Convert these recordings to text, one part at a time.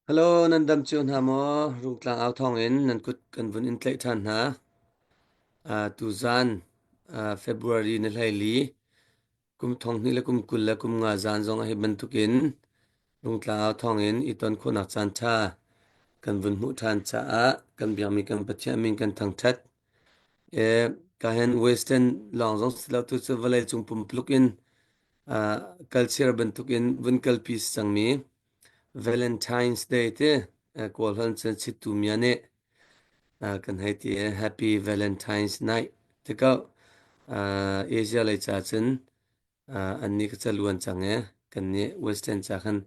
Hello, nan dam chiun ha mo rung tlang ao thong in nan kut kan vun in tlai than ha tu zan February na lai li kum thong ni la kum kul la kum nga zan zong a hi ban tukin rung tlang ao thong in iton ko nak chan tha kan vun mu than cha a kan biang mi kan pathian min kan thang that e ka hen western long zong sila tu chu valai chung pum pluk in culture ban tukin vun kal peace chang mi Valentine's Day te kol han chen chi tu mi ane kan hai ti Happy Valentine's Night te ka Asia lai cha chen an ni ka chaluan chang kan ni Western cha khan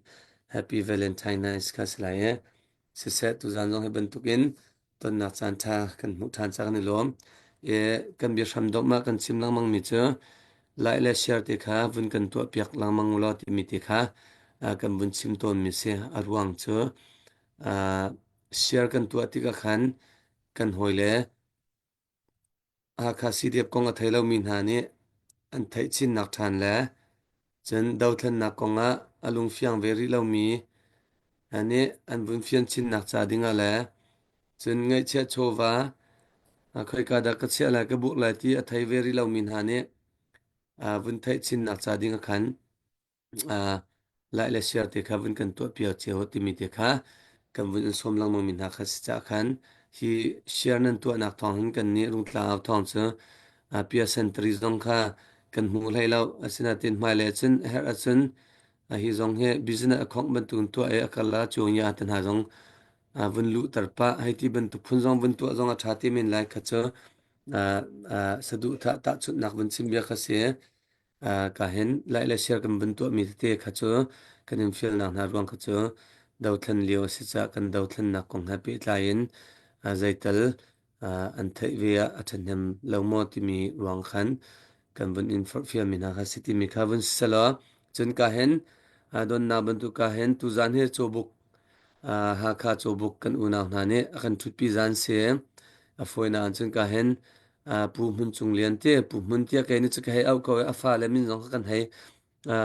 Happy Valentine's ka slai se se tu zan jong he ban tukin ton na chan tha kan mu than cha kan lom kan bi sham dok ma kan sim lang mang mi chu lại là share thì khá vẫn cần tua việc lang mang lo thì mi thì khá cần vẫn sim ton mi se arwang cho share cần tua thì cả khán cần hồi lẽ khá si điệp công thấy lâu min hà nè anh thấy chín nạc than lẽ chân đầu thân nạc công alung phiang về ri lâu mi anh anh vẫn phiên chín nạc cha đi ngà lẽ chân ngay chết chova khơi cả đã cất xe lại cái buộc lại thì thấy về ri lâu min hà nè vẫn thấy chín nạc cha đi ngà khán lại là share thì khá vẫn cần tua biểu chiếu thì mi thì khá cần vẫn xóm lăng mang mình hạ khá sẽ khán khi share nên tua nạc thong hình cần ni rung tla thong chứ bia century dong kha cần mu lai lâu asina tin mai le chen her a chen hi zong he business account ban tun tua e akala chu ya tan ha zong vun lu tarpa hai ti ban tu phun zong vun tua zong a thati min lai kha chu sadu tha ta chu nak vun sim bia kha se ka hen lại là share kan buntu mi te kha chu kan in fiel na na ruang kha chu dau thlan leo si cha kan dau thlan na kong happy tlain zaital an thai ve a thanem lo mo ti mi ruang khan kan bun in for fiel mi na kha city mi kha bun sala chun ka hen don na buntu ka hen tu zan he chobuk ha kha chobuk kan una na ne kan thupi zan se a foina an chun ka hen pu mun chung lian te pu mun tia ke ni chu kai au ko a fa le min zong kan hai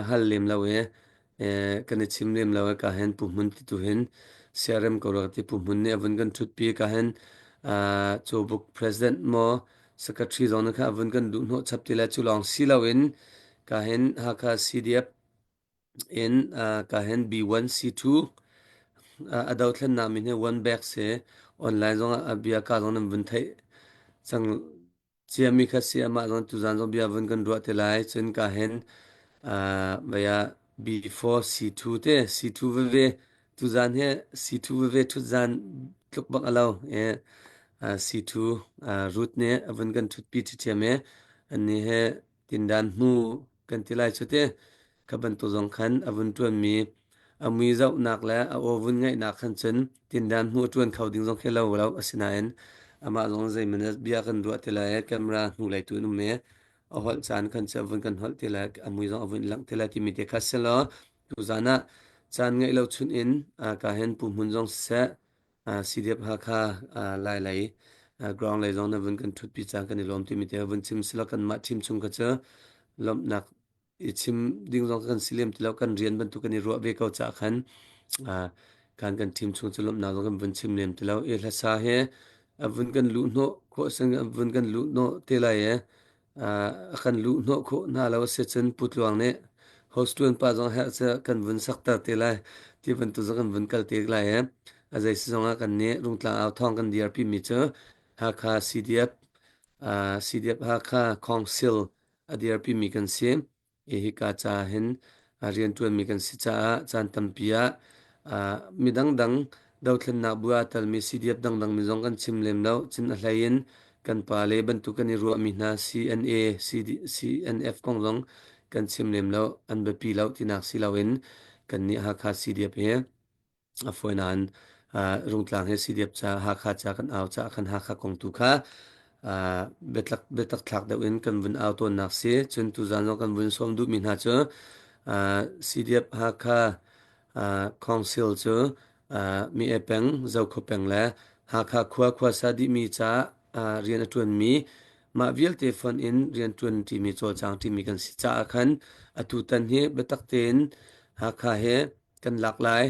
hal lem lo kan chim lem lo ka hen pu mun ti tu hen crm ko ra ti pu mun ne avun kan thut pi ka hen chu book president mo secretary zong na kha avun kan du no chap ti la chu long si lo in ka hen ha kha cdf in ka hen b1 c2 adult thlen na min he one back se online zong a bia ka zong nam vun thai sang chia mi kha sia ma zon tu zan zon bia vun kan ruat te lai chen ka hen baya before c2 te c2 ve tu zan he c2 ve tu zan tluk bak alo c2 root ne avun kan thut pi chi che me ani he tin dan mu kan ti lai chote ka ban to zong khan avun tuan mi amui zau nak la a ovun ngai nak khan chen tin dan mu tuan khau ding zong khelo lo asina en ama zong zai manas bia kan ruat te lai camera nu lai tu nu me a hol chan kan cha vun kan hol te lai amui zong avun lang te lai ti mi te khaselo tu zana chan ngai lo chun in ka hen pu mun zong se cdf ha kha lai lai ground lai zong na vun kan thut pi chang kan ni lom ti mi te vun chim sila kan ma chim chung ka cha lom nak ichim ding zong kan silem ti lo kan rian ban tu kan ni ro ve ko cha khan kan tim chung chu lom na zong kan vun chim lem ti lo e la sa he vun kan lu no ko sang vun kan lu no te lai kan lu no ko na lo se chen put luang ne host tuan pa zong ha cha kan vun sak ta te lai ti vun tu zong kan vun kal te lai azai si zong kan ne rung tla aw thong kan drp mi cha ha kha cdf cdf ha kha council drp mi kan sim e hi ka cha hen rian tuan mi kan si cha chan tampia midang dang dau thlen na bua tal mi cdf dang dang mi zong kan chim lem lo chin a hlain kan pa le ban tu kan ni ru mi na cna cd cnf kong zong kan chim lem lo an be pi lo ti nak si lo in kan ni ha kha cdf he a foinan rung tlang he cdf cha ha kha cha kan aw cha kan ha kha kong tu kha betak thak da in kan vun aw to nak se chun tu zan zong kan vun som du min ha cha cdf ha kha council chu mi epeng zau kho peng la ha kha khwa khwa sa di mi cha rian atun mi ma vial te fon in rian tun ti mi chol chang ti mi kan si cha khan atu tan he betak ten ha kha he kan lak lai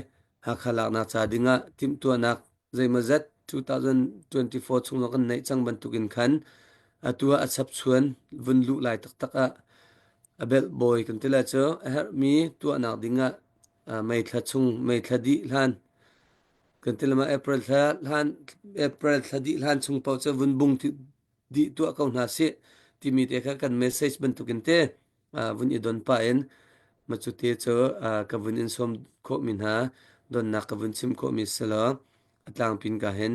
hakhalak na cha dinga tim tu nak zaimazat 2024 chung kan nei chang ban tukin khan atua achap chuan vun lu lai tak tak a abel boy kan tela cho her mi tu anak dinga mai thla chung mai thla di hlan kan tela ma april thla di hlan chung pau cha vun bung ti di tu ka na se ti mi te kha kan message ban tukin te vun i don pa en ma chu te cho ka vun in som kho min ha don na ka vun chim kho mi selo atlang pin ka hen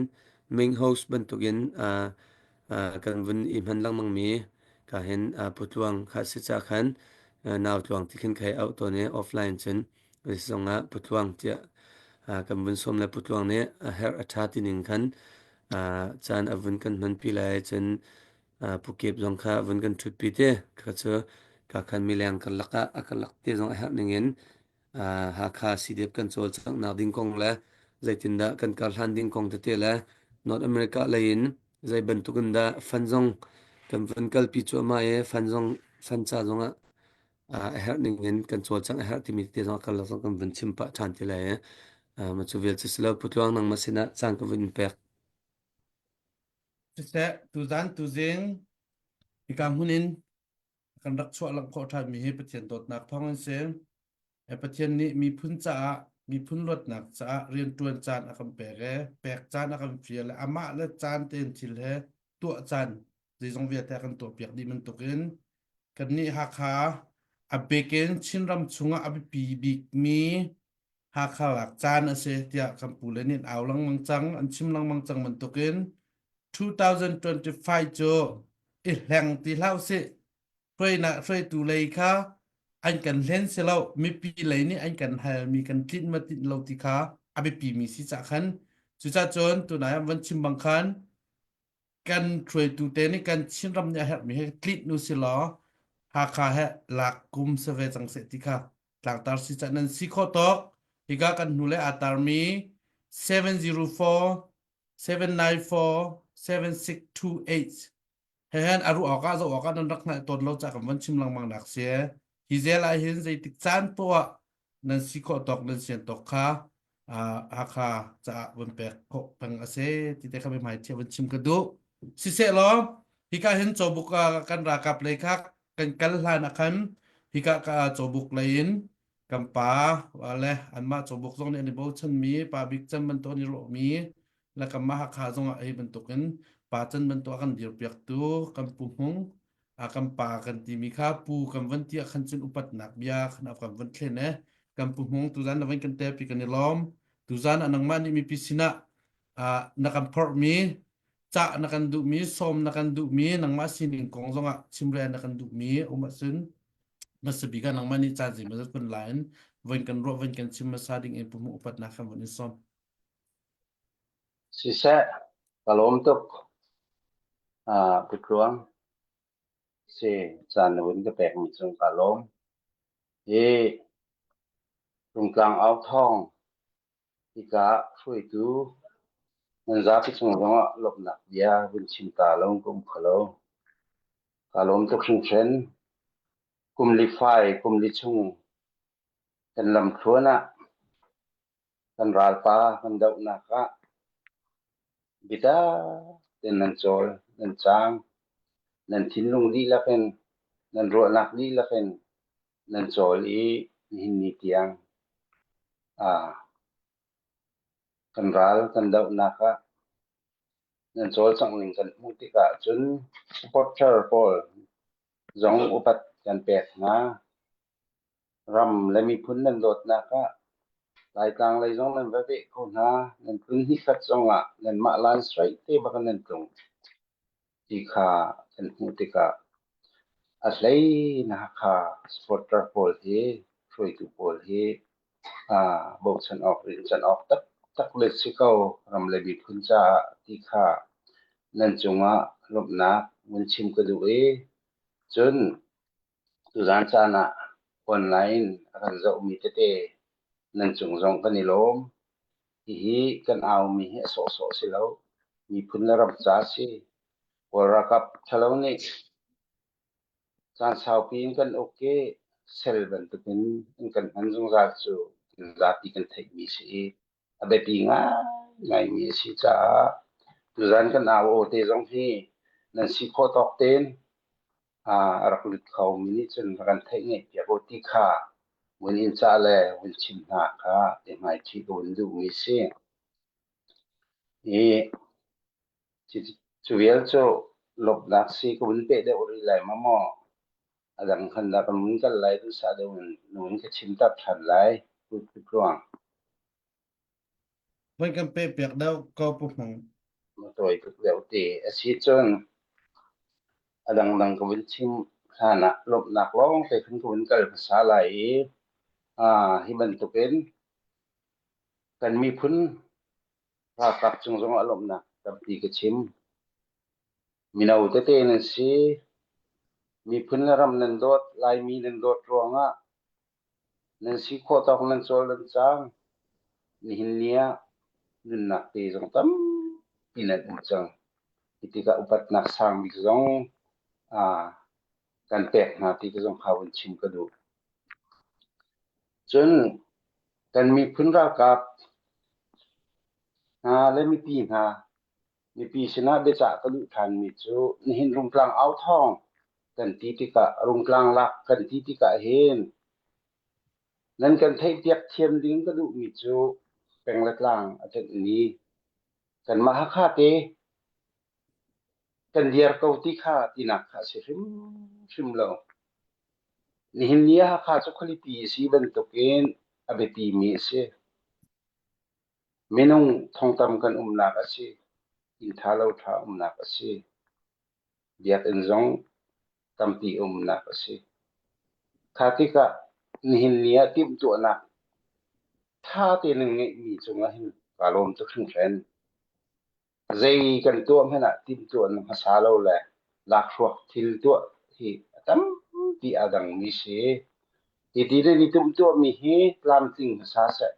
main house ban tukin kan vun i man lang mang mi ka hen putluang kha si cha khan naw tluang tikhin khai out to ne offline chen risonga putluang tia kan vun som la putluang ne her atha ti ning khan chan avun kan man pi lai chen pukep zong kha vun kan thut pi te kha cho ka khan milyang kan laka akalak te zong her ningen ha kha sidep kan chol chang na ding kong la zaitinda kan kal han ding kong te la north america lain zai ban tukunda fanzong kan vun kal pi chu ma e fanzong fan cha zonga her ningen kan chol chang her ti mi te zong kal zong kan vun chim pa than te la ma chu vel chu slo putluang nang masina chang ka vun pek sẽ tu gian tu riêng thì cảm hunin kan rak chua lang kho tha mi he pathian dot nak thong an se e pathian ni mi phun cha mi phun lot nak cha rian tuan chan akam pek chan akam fiel ama le chan ten thil he tu chan ji jong via ta kan to piak di man tokin kan ni ha kha a beken chinram chunga abi pi bik mi ha kha lak chan ase tia kam pulenin awlang mangchang an chimlang mangchang man tokin 2025 cho i hlang ti lau se phơi tu lấy kha anh cần lên xe lâu mi pi lấy ni anh cần hay mi cần tin mà tin lâu thì kha abi pi mi si cha khan chu cha chon tu na vẫn chim bằng khan cần phơi tu te ni cần chin ram nya ha mi he klit nu si lo ha kha he lak kum se ve chang se ti kha lak tar si cha nan si kho tok hi ga kan nu le atar mi 704 794 7628 hen aru oka zo oka nan rak na ton lo cha kam wan chim lang mang dak se hi zel ai hin zai tik chan po nan si kho tok nan sian tok kha a kha cha bun pek kho pang ase ti te kha be mai che wan chim ka du si se lo hi ka hin cho buk kan ra kap le khak kan kal hlan akhan hi ka cho buk lein kam pa wale an ma cho buk zong ne ni bo chen mi pa bik chan man to ni ro mi la kam ma ha kha zong a ai ban token pa chen ban to kan dir piak tu kan pu hung kan pa kan ti mi kha pu kan van tia khan chen upat nak bia khan af kan van thlen ne kan pu hung tu zan la van kan te pi kan ni lom tu zan anang ma ni mi pi sina na kan por mi cha na kan du mi som na kan du mi nang ma sin ing kong zonga chimre na kan du mi uma sun masabi ka nang ma ni cha ji ma zat kun lain van kan ro van kan chim ma sa ding e pu mu upat na khan van ni som sisa kalom tok putruang se chan wun ka pek mi chung kalom e tung klang ao thong ika phui tu nan za pi chung ronga lop nak dia wun chim ta long kum khalo kalom tok chung chen kum li phai kum li chung kan lam thuana kan ral pa kan dau na ka bida ten nan chol nan chang nan thin lung li la ken nan ro nak li la ken nan chol i hin ni tiang kan ral kan dau na ka nan chol chang ling kan mu ti ka chun supporter pol zong upat kan pek na ram le mi phun nan lot na ka lai tang lai zong nan ve ko na nan phun hi khat zong a nan ma lan straight te ba kan nan tung ti kha kan mu ti ka a hlei na kha supporter pol hi throi tu pol hi bo chan ok rin chan ok tak tak le si ko ram le bi phun cha ti kha nan chunga lop na mun chim ka du e chun tu zan cha na online kan zo mi te te nan chung zong kan ni lom hi kan aw mi he so so si lo mi phun la ram cha si World Cup thalo ni chan sao pin kan okay sel ban tu kan kan han zong za chu za ti kan thai mi si abe pi ngai mi si cha tu zan kan aw o te jong hi nan si kho tok ten rak lut khau mi ni chen ran thai nge pia ro ti kha mun in cha le mun chim na kha te mai chi ko du mi si e chi chu yel cho lop dak si ko mun pe de ori lai ma mo adang khan da kan mun kal lai du sa de mun ka chim tap than lai pu pu kwang Wen kan pe pek dau ko pu hmang ma toy pu de te a si chon adang dang ko mun chim khana lop nak long te khun ko mun kal sa lai hi ban tu ken kan mi phun ra kap chung jong alom na tam ti ka chim minau te te nan si mi phun ram nan dot lai mi nan dot ronga nan si kho tok nan chol nan chang ni hin nia nun nak te jong tam pinat u chang itika upat nak sang bi jong a kan pek na ti ka jong khawun chim ka du chun kan mi phun ra kap le mi pi na mi pi sina be cha ka lu than mi chu ni hin rum tlang au thong kan ti ti ka rum tlang lak kan ti ti ka hen nan kan thei tiak thiam ding ka du mi chu peng la tlang atet ni kan ma ha kha te kan diar ko ti kha ti nak kha se hrim lo ni hin nia ha kha chu khali pi si ban to ken abe pi mi se menung thong tam kan na ka se in tha lo tha na ka se biak en zong tam pi na ka se kha ti ka ni hin nia tim tu na tha te nang nge mi chung a hin ka lom chu khring ren zai kan tuam hena tim tu an hasa lo le lak ruak thil tu hi tam ti adang mi se ti ti de ni tum tu mi hi tlam ting hasa se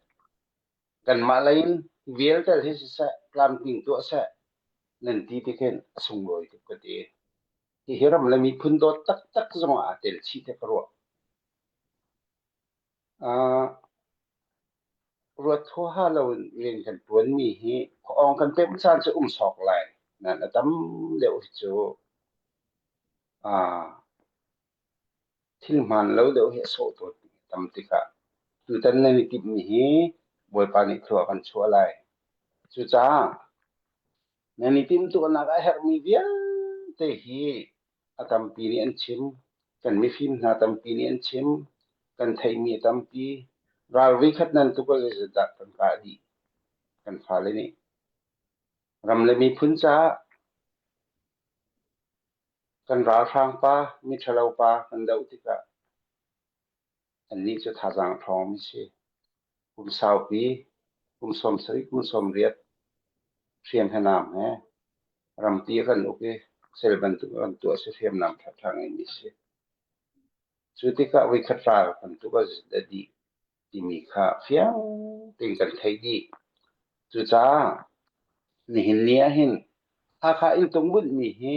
kan ma lain vial tel hi se tlam ting tu se nan ti ti ken sung loi tu ka ti hi hiram la mi phun do tak tak zong a tel chi te kro a ruat tho ha lo ren kan tuan mi hi ong kan pe chan chu sok lai nan tam leu chu à thil man lo deuh he so to tam tika tu tan na ni tip ni hi boy pa ni thua kan chua lai chu cha na ni tim tu na ga her mi bia te hi atam pi ni an chim kan mi phim na tam pi ni an chim kan thai mi tam pi ral vi khat nan tu ko le da kan ka di kan fa le ni ram le mi phun cha kan ra thang pa mi thalo pa kan deuh tika an ni chu tha jang thom mi se kum sau pi kum som sari kum som riat thiam hanam he ram pi kan oke sel ban tu kan tu se thiam nam tha thang ni se chutika wi khatra kan tu ka da di ti mi kha fiang ting kan thai di chu cha ni hin nia hin ha kha in tung bun mi he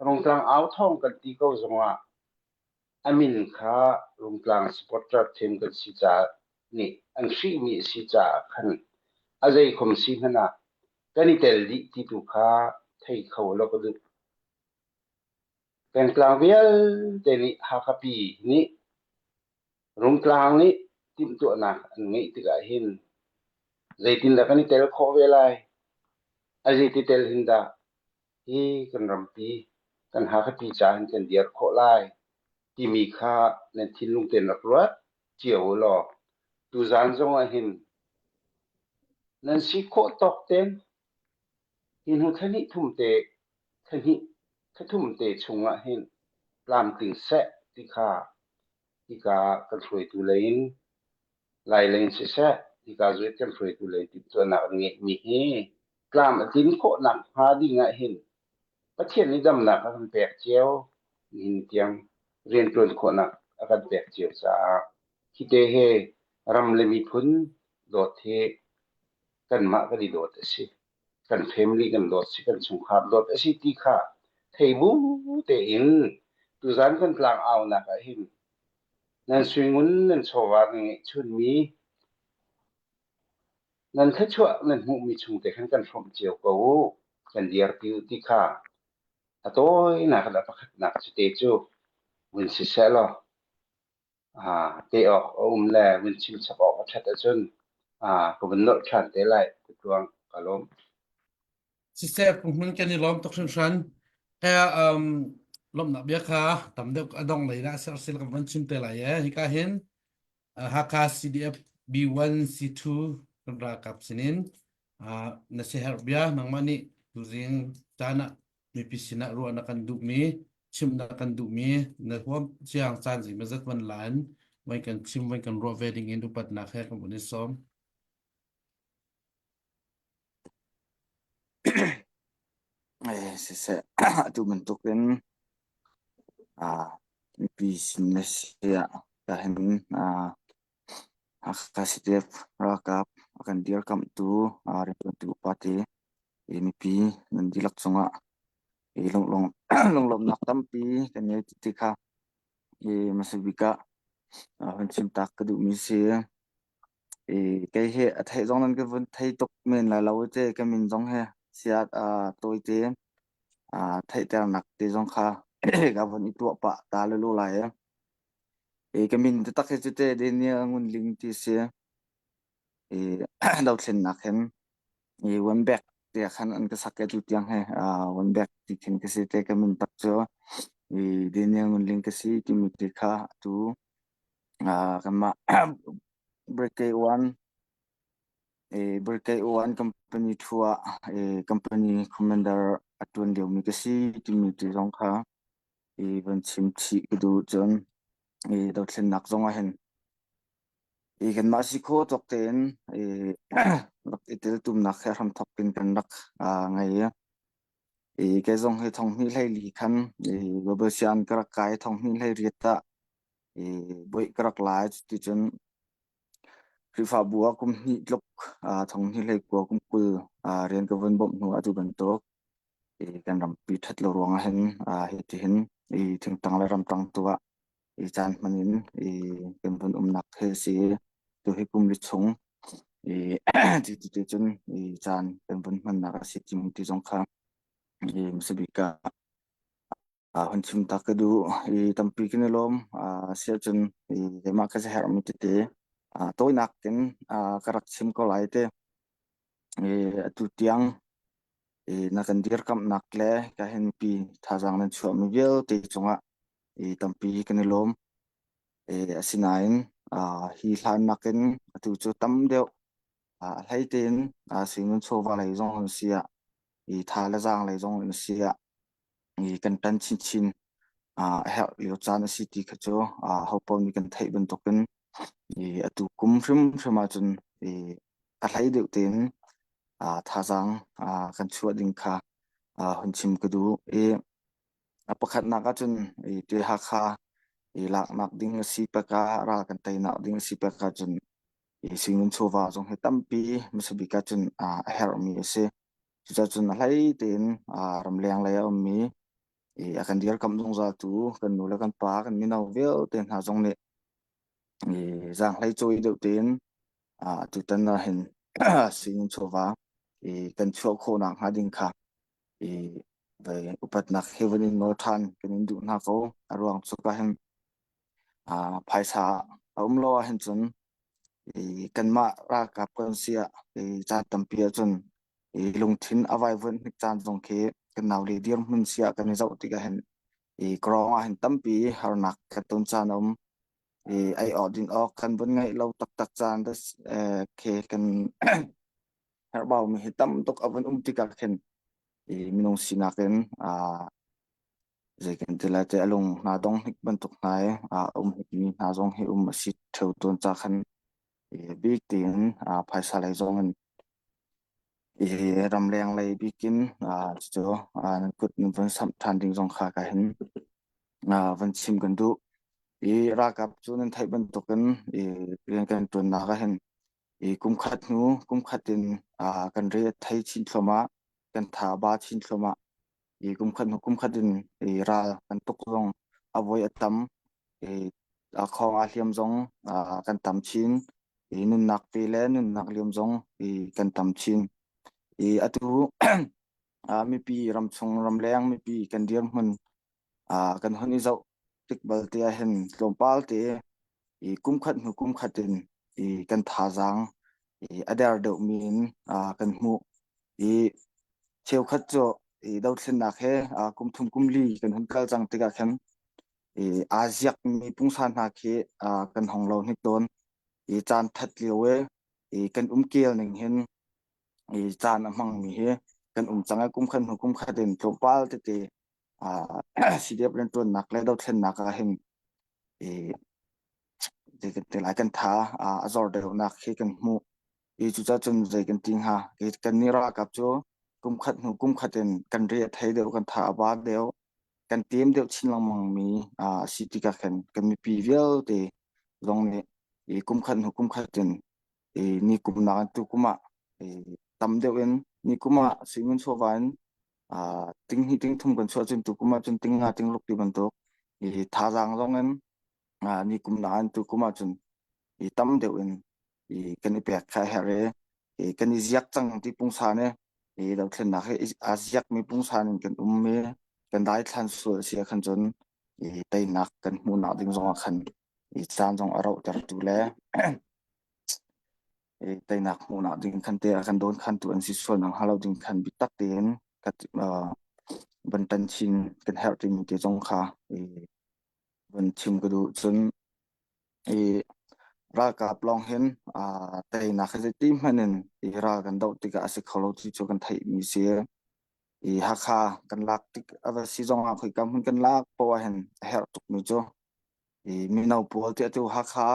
rong tlang au thong kan ti ko zonga amin kha rong tlang supporter team kan si cha ni an hri mi si cha khan azai khom si hana kani tel di ti tu kha thei khaw lo ko du pen tlang vial te ni ha kha pi ni rung tlang ni tim tu na an ngei ti ga hin zai tin da kani tel kho ve lai azai ti tel hin da hi kan ram pi kan ha kha pi cha hin kan diar kho lai ti mi kha nen thin lung ten rak ruat chiao lo tu zan zong a hin nan si kho tok ten hin hu thani thum te thani thum te chunga hin lam ting se ti kha ti ka kan throi tu lein lai lein se se ti ka zui kan throi tu lein ti to na nge mi he klam tin kho na ha di nga hin pathian ni dam na kan pek cheo hin tiang rian tuan kho na kan pek cheo sa ki te he ram le mi phun do the kan ma ka di do te si kan family kan do si kan chung kha do te si ti kha thei bu te in tu zan kan tlang au na ka hin nan swingun nan chowa nge chun mi nan kha chua nan mu mi chung te khan kan from chiao ko kan diar pi ti kha atoi na khala pakhat na chi te chu win si se lo te ok le win chim chap ok that a chun ko bin no than te lai tuang kalom si se pung mun kan ni lom tok shan shan lom na bia kha tam deuh adong lei na sel sel kam van chim te lai hi ka hen haka CDF B1 C2 kan ra kap sinin na se her bia nang mani tu ring tana mi pisina ru na kan du mi chim na kan du mi na huam chiang chan ji ma zat wan lan mai kan chim mai kan ro wedding in du pat na khe kam ni som se se tu men tu ken mi business ya ka hen CDF ra kap akan dir kam tu ren tu pati mi pi nan dilak chunga long long long long nak tampi kan ye ti kha masubika han chim tak ka du mi se cái hệ thấy giống nên cái vấn thấy tục mình là lâu thế cái mình giống he siat tôi thế thấy theo nặc thế giống kha cái vấn ít tuổi bạ ta lưu lại á cái mình tắc cái thế đến nhà nguồn linh thì se đầu tiên nặc hen one back thì khăn ăn cái sắc cái tụt tiếng he one back thì khen cái thế cái mình tắc cho đến nhà nguồn linh cái gì thì mình thì kha tu cái mà break one berkai one company thua company commander atun deu mi kasi timi ti jong kha ban chim chi du chon do thlen nak zonga hen kan ma si kho tok ten lak itel tum nak kha ram thok pin kan rak ngai ya ke zong he thong ni lai li khan global sian kra kai thong ni lai riata boi krak lai ti chon Rifa bua kum ni lok thong ni lai ko kum kul rian ka von bom nu atu ban tok kan ram pi that lo ronga hen he ti hen thing tang la ram tang tuwa chan manin kan von nak he si tu hi kum li chung ti ti ti chun chan kan von man na si ti ti jong kha msabika hon chim ta ka du tampi kin lom sia chun ma ka sa her mi ti tôi nak ken karak sim ko lai te tu tiang na kan dir kam nak le ka hen pi thajang nan chu mi vel te chunga tampi ken lom asinain hi hlan naken tu chu tam deu hai ten singun chowa lai zong hon sia thala jang lai zong hon sia kan tan chin chin help liu chan city khacho hopon mi kan thai ban token atu kum hrim a chun a hlai deuh ten thajang kan chuat ding kha hun chim ka du a pakhat na ka chun te ha kha lak nak ding si pa ka ra kan tai na ding si pa ka chun singun chowa jong he tampi masabi ka chun a her mi se chu chun a hlai ten ram leng lai a mi akan dir kam jong za tu kan nu la kan pa kan mi nau vel ten ha jong ne giang hlai choi deuh ten tu tan na hen singun chowa kan chuak kho na ha ding kha về upat nak heaven no than kan du na ko arwang chu ka hen phaisa lo hen chun kan ma ra kap kan sia cha tampia chun lung thin avai von hik chan jong khe kan naw le dir mun sia kan zau ti ka hen krong a hen tampi har nak ka ton chan ai odin ok kan bon ngai lo tak tak chan das khe kan har baw mi hitam tok avon ti ka khen minong sinaken zekin tilate alung na dong hik bantuk nai hik mi na zong hi si theu ton cha khan big tin phaisa lai zong an ram leng lai bikin cho nan kut nun van sam than ding zong kha ka hin van chim kan du ra kap chu nan thai bantuk kan rian kan tun na ka hin kum khat nu kum khatin kan re thai chin thloma kan tha ba chin thloma kum khat din ra kan tuk zong avoi atam khong a hliam zong kan tam chin nun nak pe le nun nak liam zong kan tam chin atu mi pi ram chung ram leng mi pi kan dir mun kan honi zau tik bal te a hen tlompal te kum khat nu kum khatin kan tha jang adar deuh min kan hmu cheu khat cho dau thlen nak he kum thum kum li kan hun kal chang tika khan aziak mi pungsan na khi kan hong lo hnik don chan that liwe kan kel ning hen chan amang mi he kan changa kum khan hu kum khatin tlompal te te CDF len ton nak le dau thlen nak a hen te lai kan tha azor de nak khi kan hmu chu cha chun zai kan ting ha kan ni ra kap cho kum khat nu kum khaten kan re thai deu kan tha ba deu kan tem deu chin lang mang mi city ka kan mi pi vial te long ne kum khat nu kum khaten ni kum na tu kuma tam deu en ni kuma singun so van ting hi ting thum kan so chun tu kuma chun ting nga ting luk ti ban to tha jang long en ni kum na an tu kuma chun tam deu en kan pek kha hare kan ziak chang ti pungsa ne dau thlen na he ziak mi pungsa nin kan me kan dai thlan su sia khan chon tai nak kan mu na ding zong khan chan jong aro tar tu le tai nak mu na ding khan te kan don khan tu an si so nang halo ding khan bi tak ten kat ban tan chin kan her ting te jong kha ban chim ka du chun ra ka plong hen tai na kha ti manen ra kan dau tika ase kholo chi chu kan thai mi se ha kha kan lak tik ava si jong a khoi kam hun kan lak po hen her tuk mi cho mi nau pol te tu ha kha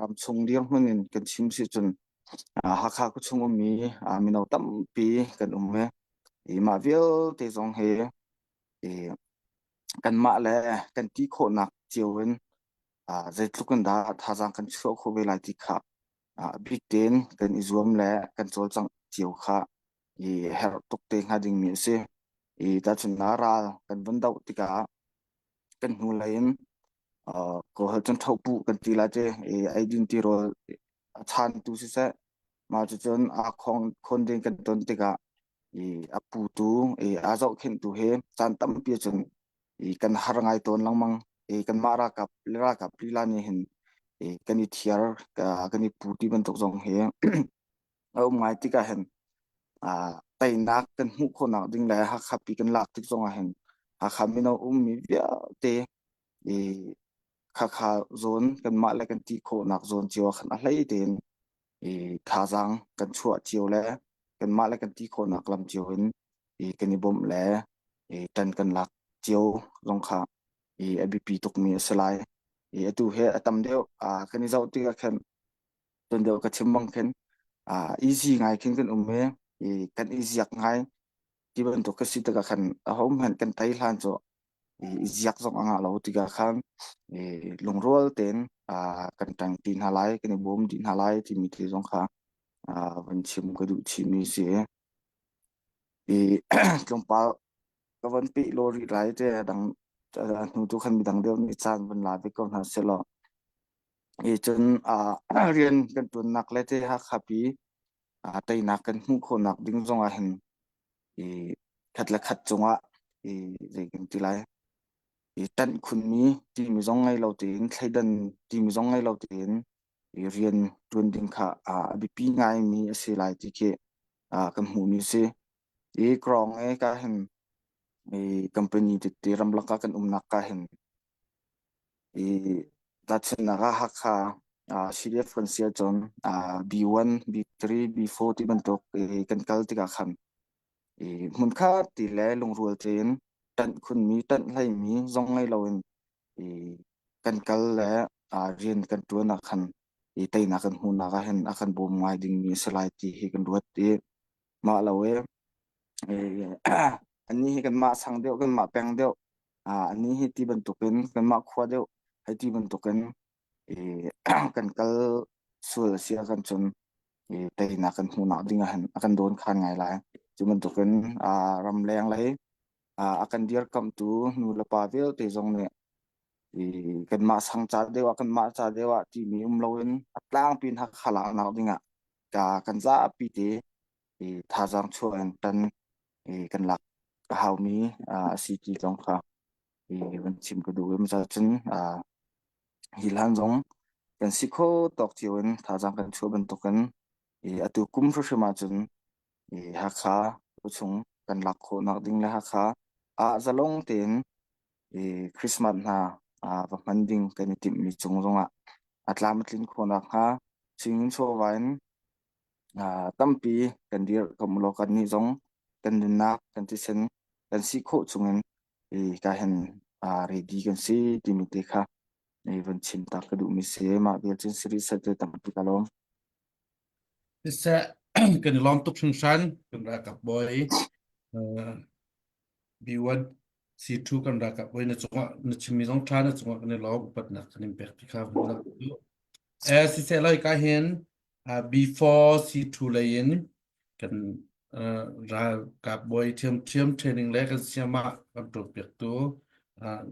ram chung dir manen kan chim si chun ha kha ku chung mi mi nau tam pi kan me ma vial te jong he kan ma le kan ti kho nak chiwen zai tlukan da tha jang kan chho kho ve lai ti kha big ten kan izuam le kan chol chang chiu kha her tok te nga ding mi se ta chun na ra kan van dau tika kan hu lain ko hal chun thau pu kan ti la te identity role chan tu si se ma chu chun khong khon ding kan ton tika apu tu a zau khen tu he chan tam pi chun kan har ngai ton lang mang kan ma ra kap li la ni hin kan i thiar kan i pu ti ban tok jong he ngai ti ka hen tai nak kan hu kho na ding la ha khapi kan lak tik jong a hen khami no mi bia te kha kha zone kan ma la kan ti kho nak zone chiwa khan a hlei ten tha jang kan chua chiu le kan ma la kan ti kho nak lam chiu hin kan i bom le tan kan lak chiu jong kha abp tok mi salai atu he atam deu kan i zau ti ka khan ton deu ka chimbang khan easy ngai khin kan me kan easy yak ngai ti ban to ka si ta ka khan a hom han kan tai hlan cho ziak zong anga lo ti ka khan lung rol ten kan tang tin halai kan bom din halai ti mi ti jong kha van chim ka du chi mi se tlompal ka van pi lori lai te dang nu tu khan mi dang deu ni chan van la be ko na se lo chun rian kan tun nak le te ha khapi tai nak kan hu kho nak ding zong a hen khat la khat chunga je kan ti lai tan khun mi ti mi zong ngai lo tin thaidan ti mi zong ngai lo tin rian tun ding kha bi pi ngai mi ase lai ti ke kan hu ni se krong ka hen company ti ram laka kan nak ka hen datchen na ha kha CDF kan sia chon B1 B3 B4 ti ban tok kan kal ti ka khan mun kha ti le lung rual chen tan khun mi tan lai mi zong ngai lo en kan kal le rian kan tu na khan tai na kan hu na ka hen akan bom ngai ding mi salai ti he kan ruat ti ma lo ani hi kan ma sang deu kan ma peng deu ani hi ti ban tuken kan ma khwa deu hai ti ban tuken kan kal sul sia kan chun tai na kan hu na ding han akan don khan ngai lai chu ban tuken ram leng lai akan dir kam tu nu la pa vel te jong ne kan ma sang cha dewa kan ma cha dewa ti mi loin atlang pin ha khala na dinga ka kan za pi te tha jang chuan tan kan lak hau mi si ti jong kha van chim ko du em za chen hilan jong kan si kho tok chiwen tha jang kan chu ban to kan atu kum shma chun ha kha chung kan lak kho nak ding la ha kha zalong ten Christmas na va manding kan tim mi chung zonga atlamatling khona kha singin so wain tampi kan dir kamulo kan ni zong kan na kan ti sen kan si kho chungen ka hen ready kan si timite kha van chim ta ka du mi se ma bel chin sri sa te tam pi kalom sẽ cần lom tục sung san cần ra cặp boy B1 C2 cần ra cặp boy nó chung nó chim mi giống cha nó chung cái lom bật nè cái niệm bẹt khá là si sẽ lại cái hiện B4 C2 lại in cần ra cặp boy thiam training lại cái xem mà cái tổ biệt tu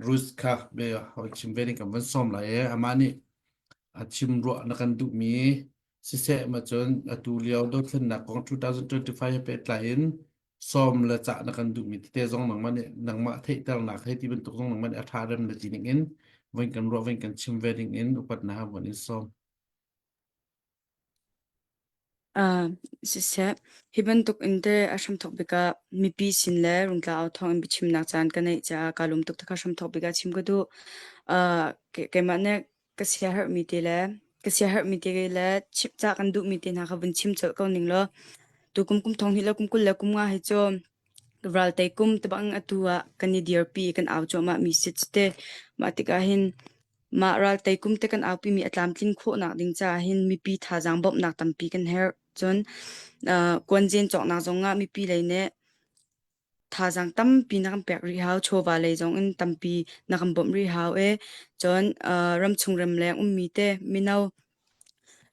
rus kha bây giờ họ chim về đi cầm vẫn xóm lại amani chim ruộng nó cần tụ mi si sẽ mà chọn tu liao đốt thân là con 2025 pe lain xóm là chả nó cần tụ mi te dòng nang man nang ma thấy tang nak hay ti bên tục dòng nang man atharam là chỉ in vinh cần ruộng vinh cần chim về in upat na vẫn in xóm Sise hiban tuk inte asham thok bika mipi sin le rungla au thong in bichim nak chan ka nei cha kalum tuk taka sham thok bika chim gadu ke mane kasia har mi te le kasia har mi te le chip cha kan du mi te na ka vin chim chal ko ning lo tu kum thong hi la kum kul la kum nga he cho ral te kum tabang atua kani drp kan au cho ma mi sit te ma tika hin ma ral te kum te kan au pi mi atlam tin kho nak ding cha hin mi pi tha jang bop nak tam pi kan her chon kwan jen chok na zonga mi pi leine tha jang tam pi na kan pek ri hau chowa le jong in tam pi na kan bom ri hau chon ram chung ram le mi te minau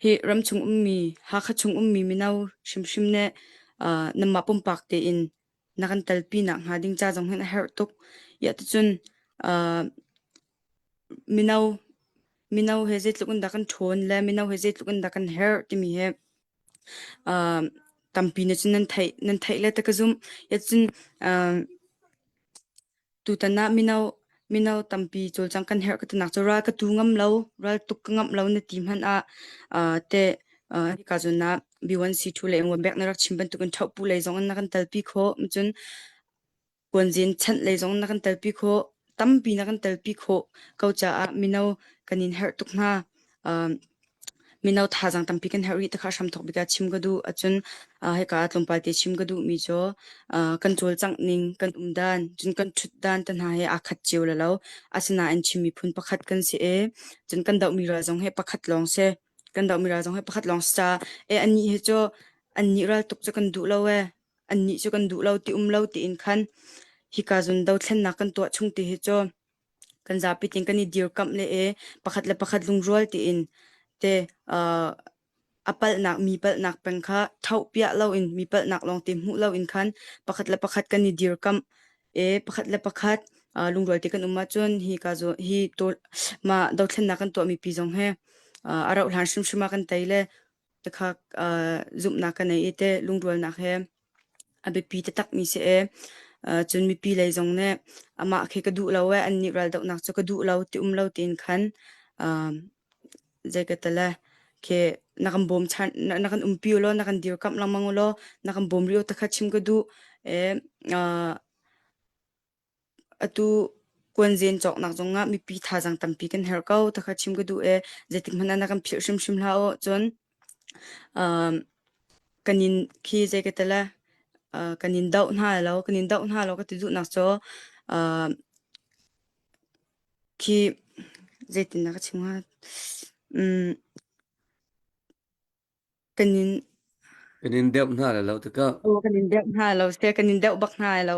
hi ram chung mi ha kha chung mi minau shim ne namma pum pak te in na kan tal pi na ha ding cha jong hen her tuk ya tu chun minau hezet lukun da kan thon le minau hezet lukun da kan her ti mi he tampi na chun nan thai le ta ka zum ya chun tu ta na minau tampi chol chang kan her ka ta nak chora ka tu ngam lo ral tuk ngam lo na tim han te ka zun na B1 C2 le ngwa bek na rak chimban tu kan thau pu le zong na kan talpi kho chun konjin chan le zong na kan talpi kho tampi na kan talpi kho kau cha minau kanin her tuk na minau tha jang tampi kan heri ta kha sham thok bika chim gadu achun he ka tlompal te chim gadu mi jo control chang ning kan umdan chun kan thut dan tan ha he akhat chiu la lo asina an chimi phun pakhat kan se chun kan dau mi ra jong he pakhat long se kan dau mi ra jong he pakhat long sta ani he cho ani ral tuk cha kan du lo ani chu kan du lo ti lo ti in khan hi ka jun dau thlen na kan to chung ti he cho kan za pi ting kan ni dir kam le pakhat lung rol ti in te apal nak mi pal nak pen kha thau pia lo in mi pal nak long tim hu lo in khan pakhat kan ni dir kam pakhat lung rol te kan umma chon hi ka zo hi to ma dau thlen na kan to mi pi jong he arau hlan shima kan taile te kha zum na kan ei te lung rol na he abe pi te tak mi se chun mi pi lai jong ne ama khe ka du lo an ni ral dau nak cho ka du lo ti lo tin khan jagatala ke nakam bom chan nakan umpiu lo nakan dir kam lang mangulo nakan bom rio takha chim ka du atu kwanzen chok nak zonga mi pi tha jang tampi kan her kau takha chim ka du jeting hana nakam phir shim lao chon kanin khi jagatala kanin dau na lo ka ti du nak cho khi jetin nak chimwa kanin deuh na la lo ta ka kanin deuh na lo se kanin deuh bak na lo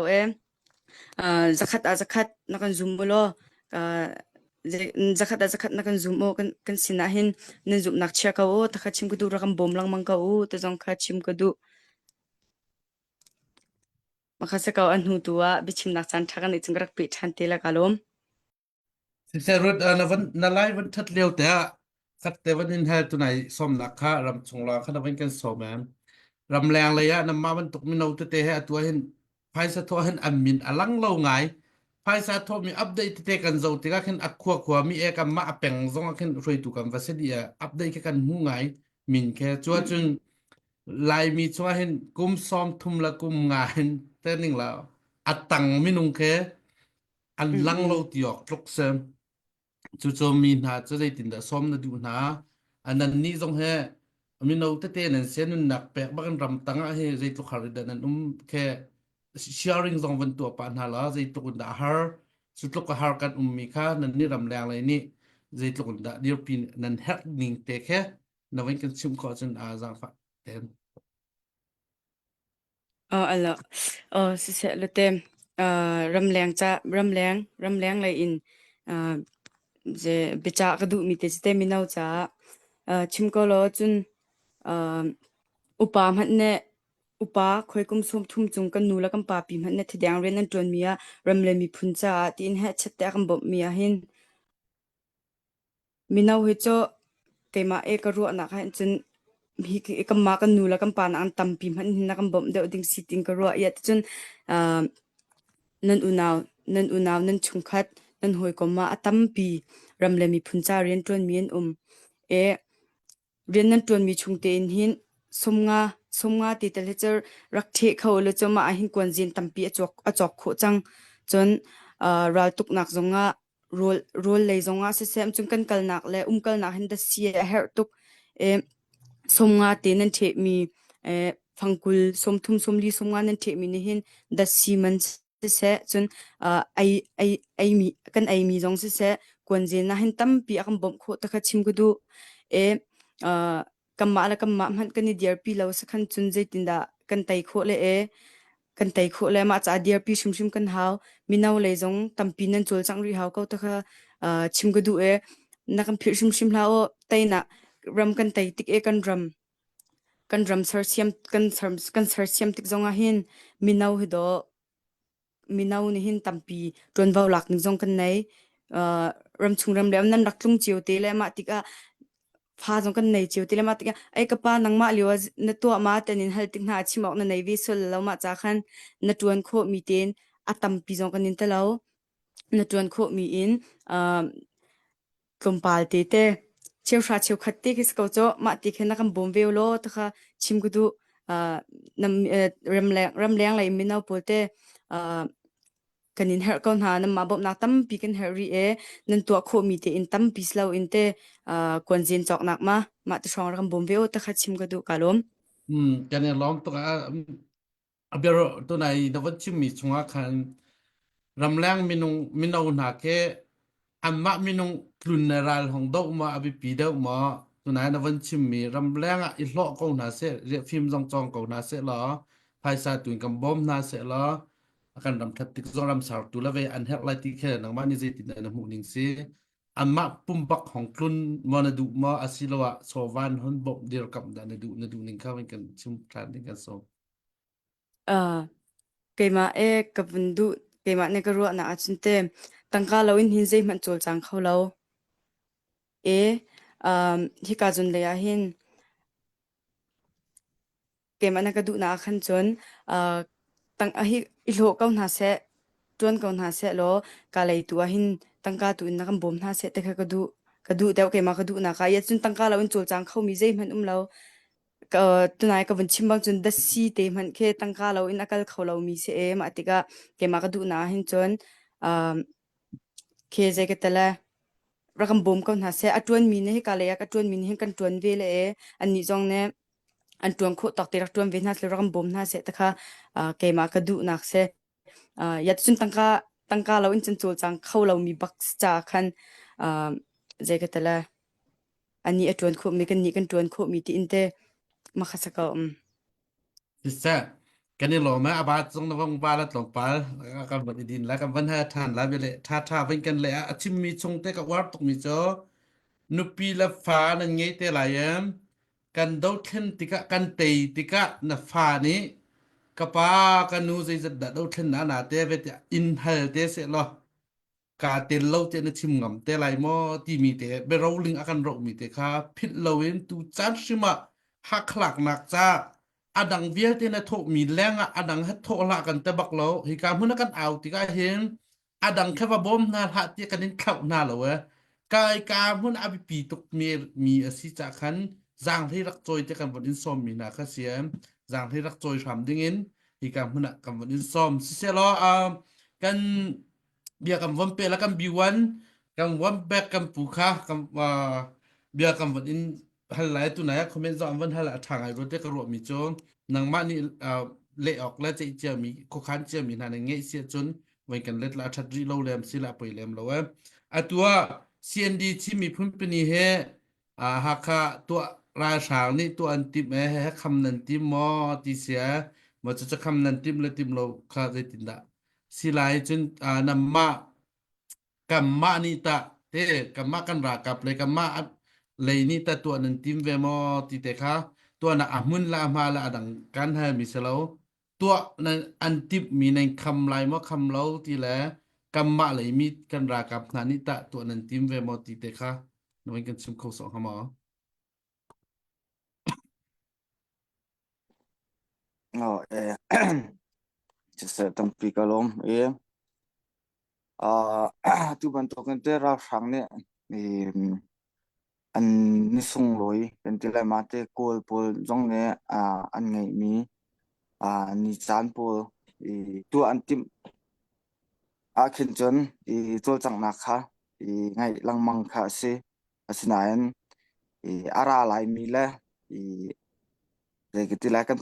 zakhat nakan zoom bolo zakhat nakan zoom o kan sinahin nan zoom nak chia ka o takha chim kudu rakam bom lang mang ka o ta jong kha chim kudu makasa ka an hu tuwa bichim nak chan thakan ichungrak pi than tela kalom สิเสรุดนะวันนาไลวันทัดเร็วแต่คัดแต่วันนี้ให้ตัวไหนสมนักข่ารำชงรอขณะวันกันสอบแมนรำแรงเลยอะน้ำมามันตกมินเอาตัวเตะให้ตัวเห็นไพ่สะท้อเห็นอันมินอลังเล่าไงไพ่สะท้อมีอัปเดตเตะกันเจ้าติกาเห็นอักขวมีเอกันมาแปงซงเห็นรวยตุกันวาสดีอัปเดตกันหูไงมินแค่จัวจึงลายมีจัวเห็นกุมซ้อมทุ่มละกุมงานเต้นหนึ่งแล้วอัดตังมินุงแค่อันลังเล่าตีออกทุกเซม chú cho mình ha cho dây tin đã xóm nó đủ na anh nên ní giống he mình đâu tết tết nên xem nên nạp bẹt bắt rầm tăng á he dây tục khởi đợt nên ke sharing giống vấn tua pan hà lá dây tục đã har chú tục har kan mi kha nên ní rầm leng lại ní dây tục đã điều pin nên hết ning te khe nó vẫn cần chim khó chân à giang phát tên ala si se le tem ram leng lai in je becha ka du mi te te mi nau cha chim ko lo chun upa man ne upa khoi kum som thum chung kan nu la kam pa pi man ne thidang ren an ton mi a ram le mi phun cha tin he chat ta kam bom mi a hin mi nau he cho ke ma e ka ru na kha chun mi ke kam ma kan nu la kam pa na an tam pi man na kam bom de ding sitting ka ru ya chun nan unaw nan chungkhat nan hoi ko ma atam pi ram le mi phun cha ren ton mi en e rian nan ton mi chungte in hin somnga ti tel cher rak the kho le choma a hin kon jin tampi achok kho chang chon ral tuk nak zonga rol le zonga se sem chung kan kal nak le kal nak hin da si a her tuk e somnga te nan the mi phangkul somthum somli somnga nan the mi ni hin da si man se chun ai mi kan ai mi zong se kon jin na hin tampi akam bom kho ta kha chim gu du e kamma man kan ni DRP lo sakhan chun je tinda kan tai kho le kan tai kho le ma cha DRP shum kan haw minaw le jong tampi nan chol chang ri haw ko ta kha chim gu du na kan phir shum la o taina ram kan tai tik kan ram sar siam tik zonga hin minaw hi do minaw ni hin tampi ton vaw lak ni jong kan nei ram chung ram le nan rak tlung chiu te le ma tika pha jong kan nei chiu tile ma tika ai ka pa nang ma liwa na to ma tanin hal tik na chimok na nei vi sul lo ma cha khan na tuan kho mi ten atam pi jong kan in ta lo na tuan kho mi in kompal te cheu sha cheu khat te kis ko cho ma ti khen na kam bom ve lo ta kha chim gu du nam ram leng lai mi nau pote kanin her kon ha nam ma bom na tam pi kan her ri nan to kho mi te in tam pi slow in te kon jin chok nak ma ta song ram bom ve o ta kha chim ga du kalom kan ya lom to abero to nai da wat chim mi chunga khan ram lang minau na ke amma minung pluneral hong do ma abi pi do ma to nai na van chim mi ram lang a i lo ko na se re film jong chong ko na se lo phai sa tuin kam bom na se lo akan ram that tik zo ram sar tu la ve an hek lai ti khe nang ma ni je ti na mu ning si amma pum bak hong klun ma na du ma asilawa so van hon bom dir kam da na du ning ka wen kan chim tran ning kan so ke ma ka bun du ke ma ne ka ro na achun te tangka lo in hin zai man chol chang kho lo hi ka jun le ya hin ke ma na ka du na khan chon tang a hi lo ka na se tuan ka na se lo ka lei tu a hin tangka tu na kam bom na se te kha ka du te ke ma ka du na ka ya chun tangka lo in chol chang kho mi zai man lo ka tunai ka van chimbang chun da si te man khe tangka lo in akal kho lo mi se ma tika ke ma ka du na hin chon khe je ke tala rakam bom ka na se atun mi ne ka le ya ka tun mi ne kan tun ve le an ni jong ne an tuang kho tak te rak tuam ve na le rakam bom na se ta kha ke ma ka du nak se ya chun tangka lo in chun chol chang kho lo mi bak cha khan je ke tala ani atun kho mi kan ni kan tun kho mi ti in te makasaka Bisa kan ni lo ma abat song na wang ba la tlong pal kan ba din la kan van ha than la bele tha wen kan le a chim mi chung te ka war tok mi cho nu pi la fa na ngei te la yam kan do then tika kan te tika na fa ni ka pa kan nu zai zat da do then na te ve in hal te se lo กาเตนเราเจนชิมงำแต่ไรมอที่มีแต่เบเราลิงอากันเรามีแต่ค่ะพิษเราเองตูจัดชิมะหักขลักหนักจ้าอดังเวียเตนะโทมีแรงอดังฮัทโทละกันแต่บักเราฮิการมุ่นกันเอาที่กาเห็นอดังแค่ว่าบอมนาหัดที่กันนินเข้าหน้าเราเว้ยกายการมุ่นอภิปีตุกมีอสิจากขันจางที่รักจอยที่กันวันอินซอมมีนาคาเสียจางที่รักจอยทำดิ้งอินฮิการมุ่นกันวันอินซอมเสียล้อกันbiar kam vam pe la kam biwan kam vam back kam pukha kam biar kam van in hal lai tu na ya comment zo am van hal athang ai rote ka ro mi chon nang ma ni le ok la che che mi ko khan che mi na nge sia chon wen kan let la that ri lo lem si la poi lem lo wa atua cnd chi mi phun pe ni he ha kha tua ra sang ni tua an tim he kham nan tim mo ti sia mo cha kham nan tim le tim lo kha ze tin da silai chun namma kamma ni ta te kamma kan ra kap le kamma le ni ta tua nan tim ve mo ti te kha tua na amun la ma la adang kan ha mi selo tua na an tip mi nan kham lai mo kham lo ti le kamma le mi kan ra kap na ni ta tua nan tim ve mo ti te kha no kan sim ko so ha moจะเสร็จตั้งปีกลมทุกวันตกกันแต่เราฟังเนี่ยอันนี้ส่งลอยเป็นที่ไรมาแต่กอลปอลจงเนี่ยอันไงมีนิจานปอลตัวอันติมขึ้นจนตัวจังนักค่ะไงลังมังค่ะสิสินายนอาราลายมีแหละแต่ก็ที่ไรกัน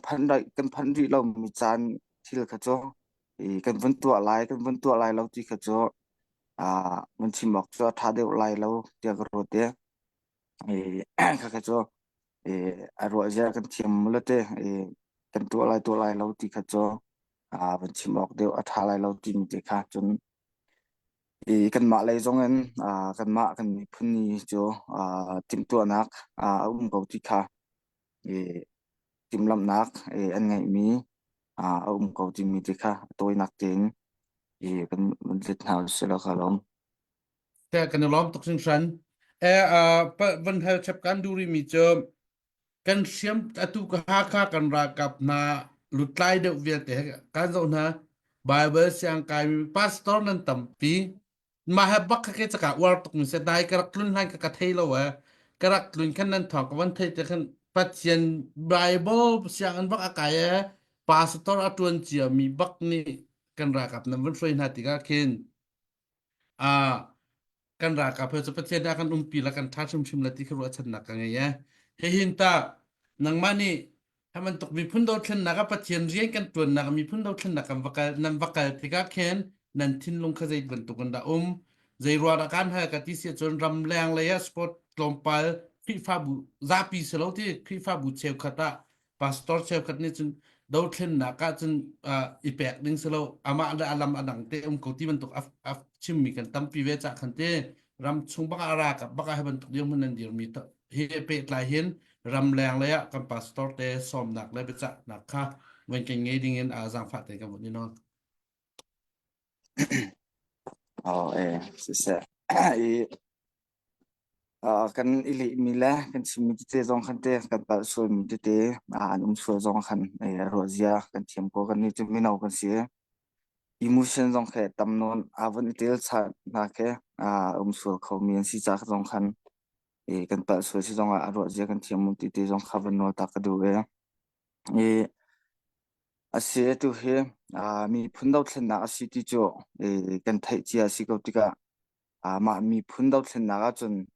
พันที่เรามีจานที่เราขจรกันวันตัวลายเราที่ขจรมันชิมบอกจะท้าเดียวลายเราเดียวกันรถเดียข้าขจรอารมณ์จะกันเทียมมุลเตกันตัวลายเราที่ขจรมันชิมบอกเดียวท้าลายเราที่มีเด็กค่ะจนกันมาเลยจงเงินกันมากันมีพื้นที่จ่อติมตัวนักเขาที่ค่ะติมลำนักอันไงมีเขาที่มีเด็กค่ะตัวนักเก่งกันมันจะหาเสร็จแล้วค่ะล้อม te kan lom tok sing san pa van hal chap kan duri mi chom kan siam atu ka ha kha kan ra kap na lutlai de vel te kan zo na bible siang kai mi pastor nan tampi ma ha bak ka ke chaka war tok mi se dai ka klun han ka thei lo wa ka klun kan nan thok wan thei te kan patien bible siang an bak akai pastor atun chia mi bak ni kan ra kap nan van frei na ti ka ken kan ra ka phe pa chen da kan pi la kan tha chim la ti khru chan na ka nge ya he hin ta nang mani ha man tok mi phun do thlen na ka pa chen rian kan tun na mi phun do thlen na kan vakal nan vakal ti ka khen nan thin lung kha zai ban tu kan da zai ro da kan ha ka ti se chon ram lang la ya sport klom pal khi fa bu za pi se lo ti khi fa bu cheu khata pastor cheu khat ni chun do thlen na ka chun ipek ding se lo ama da alam adang te ko ti man tok af chim mi kan tam pi ve cha khan te ram chung baka ara ka baka ha ban tok dio man nan dir mi ta he pe tlai hen ram lang le ya kan pastor te som nak le be cha nak kha wen ken nge ding en zang fa te kan ni non se kan ili mila kan simiti te zong khan te kan pal so mi te so zong khan rozia kan thiam ko kan ni te minau kan si emotion zong khe tam non avan itel cha na ke so kho mi si cha zong khan kan pal so si zong rozia kan thiam mu te zong khavan no ta ka du we ase tu he mi phundau thlen na asi ti cho kan thai chi asi ko tika ma mi phundau thlen na ga chun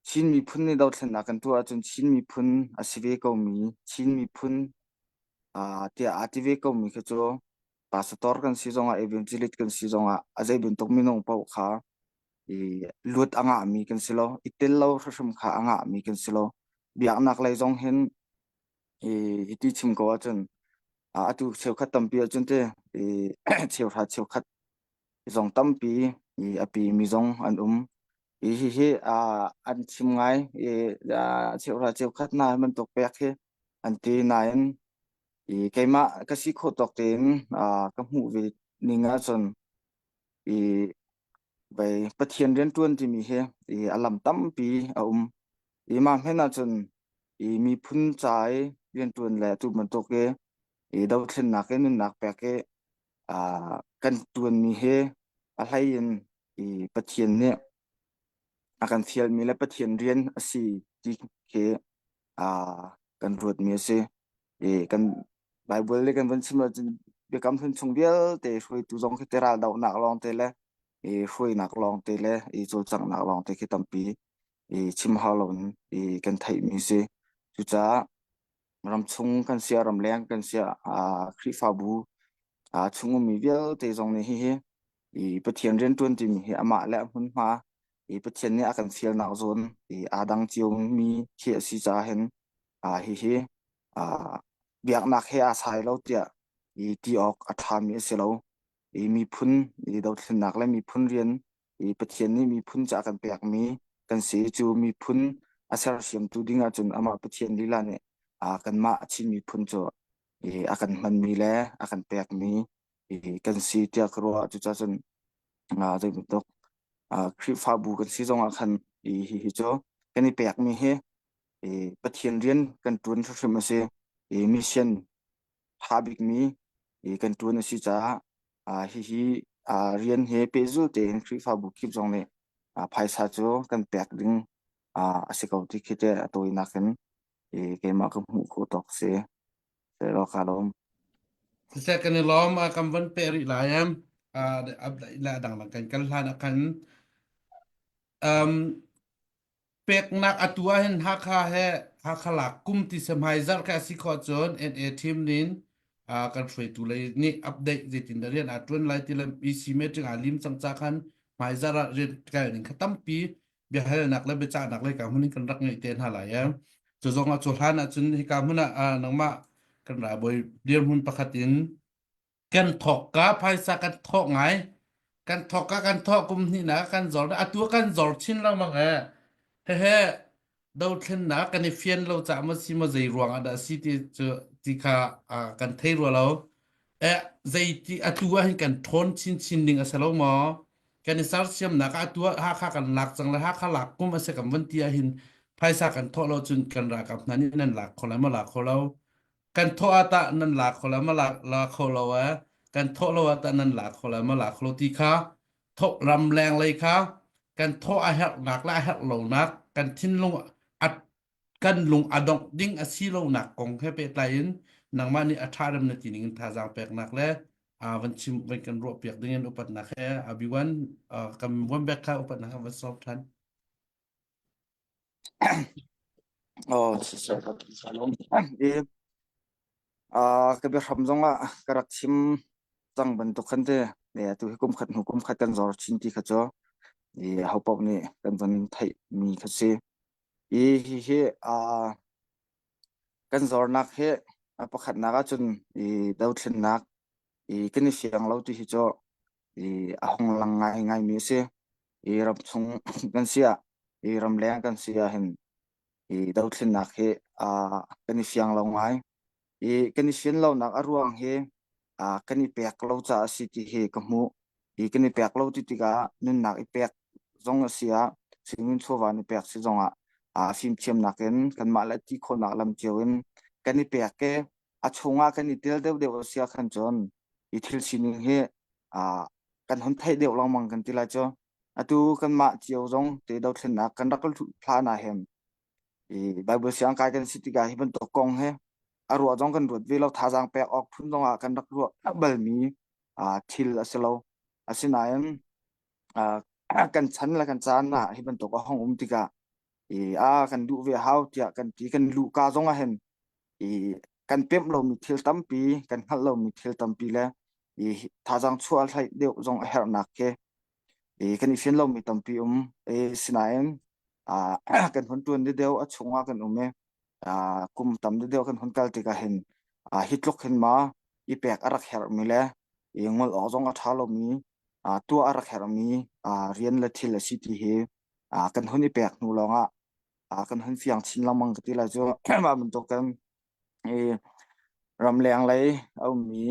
chin mi phun ni dau thlen na kan tu chun chin mi phun asive ko mi chin mi phun tia ative ko mi kha cho pastor kan si zonga evangelist kan si zonga azai bin tok mi nong pau kha lut anga mi kan silo itel lo thum kha anga mi kan silo biak nak lai zong hen iti chim ko chun atu cheu khat tam pi chun te cheu khat zong tam pi api mi zong an hi an chim ngai cheu khat na man tok pek he an ti nain keima ka si kho tok ten ka mu ve ninga chon ไปประเทียนเรียนตวนที่มีเฮอลัมตั้มปีมาเห็นอาจนมีพุ่นใจเรียนตวนแหละตุมันตกเกดาวเช่นนักนุนนักแปกอ่ากันตวนมีเฮอะไรยันประเทียนเนี่ยakan thial mi le pathian rian asi ti ke kan ruat mi se kan bible le kan van sim la be kam thun chung bial te hroi tu jong ke teral dau nak long te le hroi nak long te le chol chang nak long te ke tampi chim halon kan thai mi se chu cha ram chung kan sia ram leng kan sia khri fa bu chung mi bial te jong ne hi pathian rian tun ti mi ama le hun ma pathian ne akan fial nak zon adang chiong mi khi si cha hen hi biak nak he asai lo tia ti ok atha mi se lo mi phun do thlen nak le mi phun rian pathian ni mi phun cha kan pek mi kan se chu mi phun asar siam tu dinga chun ama pathian lila ne kan ma chi mi phun cho akan man mi le akan pek mi kan si tia kro chu cha chun zai tok khri fa bu kan si zong khan hi cho kan ni pek mi he pathian rian kan tun thrim se mission habik mi kan tun si cha hi rian he pe zu te khri fa bu kip zong ne phaisa cho kan pek ding asikau ti khite atoi na kan ke ma ka mu ko tok se ro kalom second lom kam van peri layam ab la dang lang kan lan akan pek nak atua hen hakha he hakhalak kum ti samhai zar ka si kho chon en a team nin kan free tu le ni update zitin da rian atun lai ti lam e symmetric alim chang cha khan mai zara rin ka nin khatam pi bi ha nak le be cha nak le ka hun kan rak ngai ten ha la ya chu zong a chu han a chun hi ka huna nang ma kan ra boy dir hun pakhatin kan thok ka phaisa kan thok ngai kan thok ka kan thok kum ni na kan zor atua kan zor chin la ma nga he đâu thiên nã cái này phiên lâu chạm mà xí mà dày ruộng à đã xí thì khá cần thấy rồi lâu dày thì tua hay cần thôn chín chín đình ở sao mà cái này sao xem nã cái tua ha cần lạc chẳng là ha lạc cũng mà sẽ cầm vấn tia hình phải sao cần thọ lâu chun cần ra gặp nên nên lạc khó lắm mà lạc khó lâu cần thọ ta nên lạc khó lắm mà lạc khó lâu cần thọ lâu ta nên lạc khó lắm mà lạc khó lâu thì khá thọ rầm lengเลยkhá cần thọ ai hết lạc lại hết lâu nát cần thiên lung at kan lung adong ding asilo nak kong hepe tlain nang mani atharam na tining thazang pek nak le van chim van kan ro pek dingen upat nak he abiwan kam wan bek kha upat nak van sof than salom cái việc hầm rong cái đặc chim tăng bên tục khăn thế để tụi hukum khát kan zor chin ti khát cho học bọc này kan vẫn thấy mi khát se hi kan zor nak he pakhat naga chun dau thlen nak cái này fiang lo ti hi cho ahong lang ngai mi se ram chung kan sia ram leng kan sia hen dau thlen nak he cái này fiang lo ngai cái này fiang lo nak aruang he cái này pek lo cha si ti he kamu cái này pek lo ti ga nun nak pek zong sia singin chowa ni pek si zonga phim chem naken kan ma la ti kho nak lam chewin kan ni pek ke chunga kan ni tel deu sia khan chon thil sining he kan hon thai deu long mang kan ti la cho atu kan ma chieu zong te dau thlen na kan rak thla na hem bible siang kai kan siti ga hi ban to kong he arwa jong kan rut vi lo tha jang pek ok phun jong kan rak ru bal mi thil aselo asinayan kan chan la kan chan na hi ban to ko hong tika kan du ve how tia kan ti kan lu ka zong a hen kan pem lo mi thil tampi kan hal lo mi thil tampi le tha jang chual thai deu zong her nak ke kan i fian lo mi tampi sinayan kan hon tuan de deu a chunga kan ume kum tam de deu kan hon kal tika hen hitlok hen ma i pek arak her mi le ngol o zong a tha lo mi tua arak her mi rian la thil a city he kan honi pek nu longa kan hon fiang chin lamang ti la jo ma mun to kan ram leng lai au mi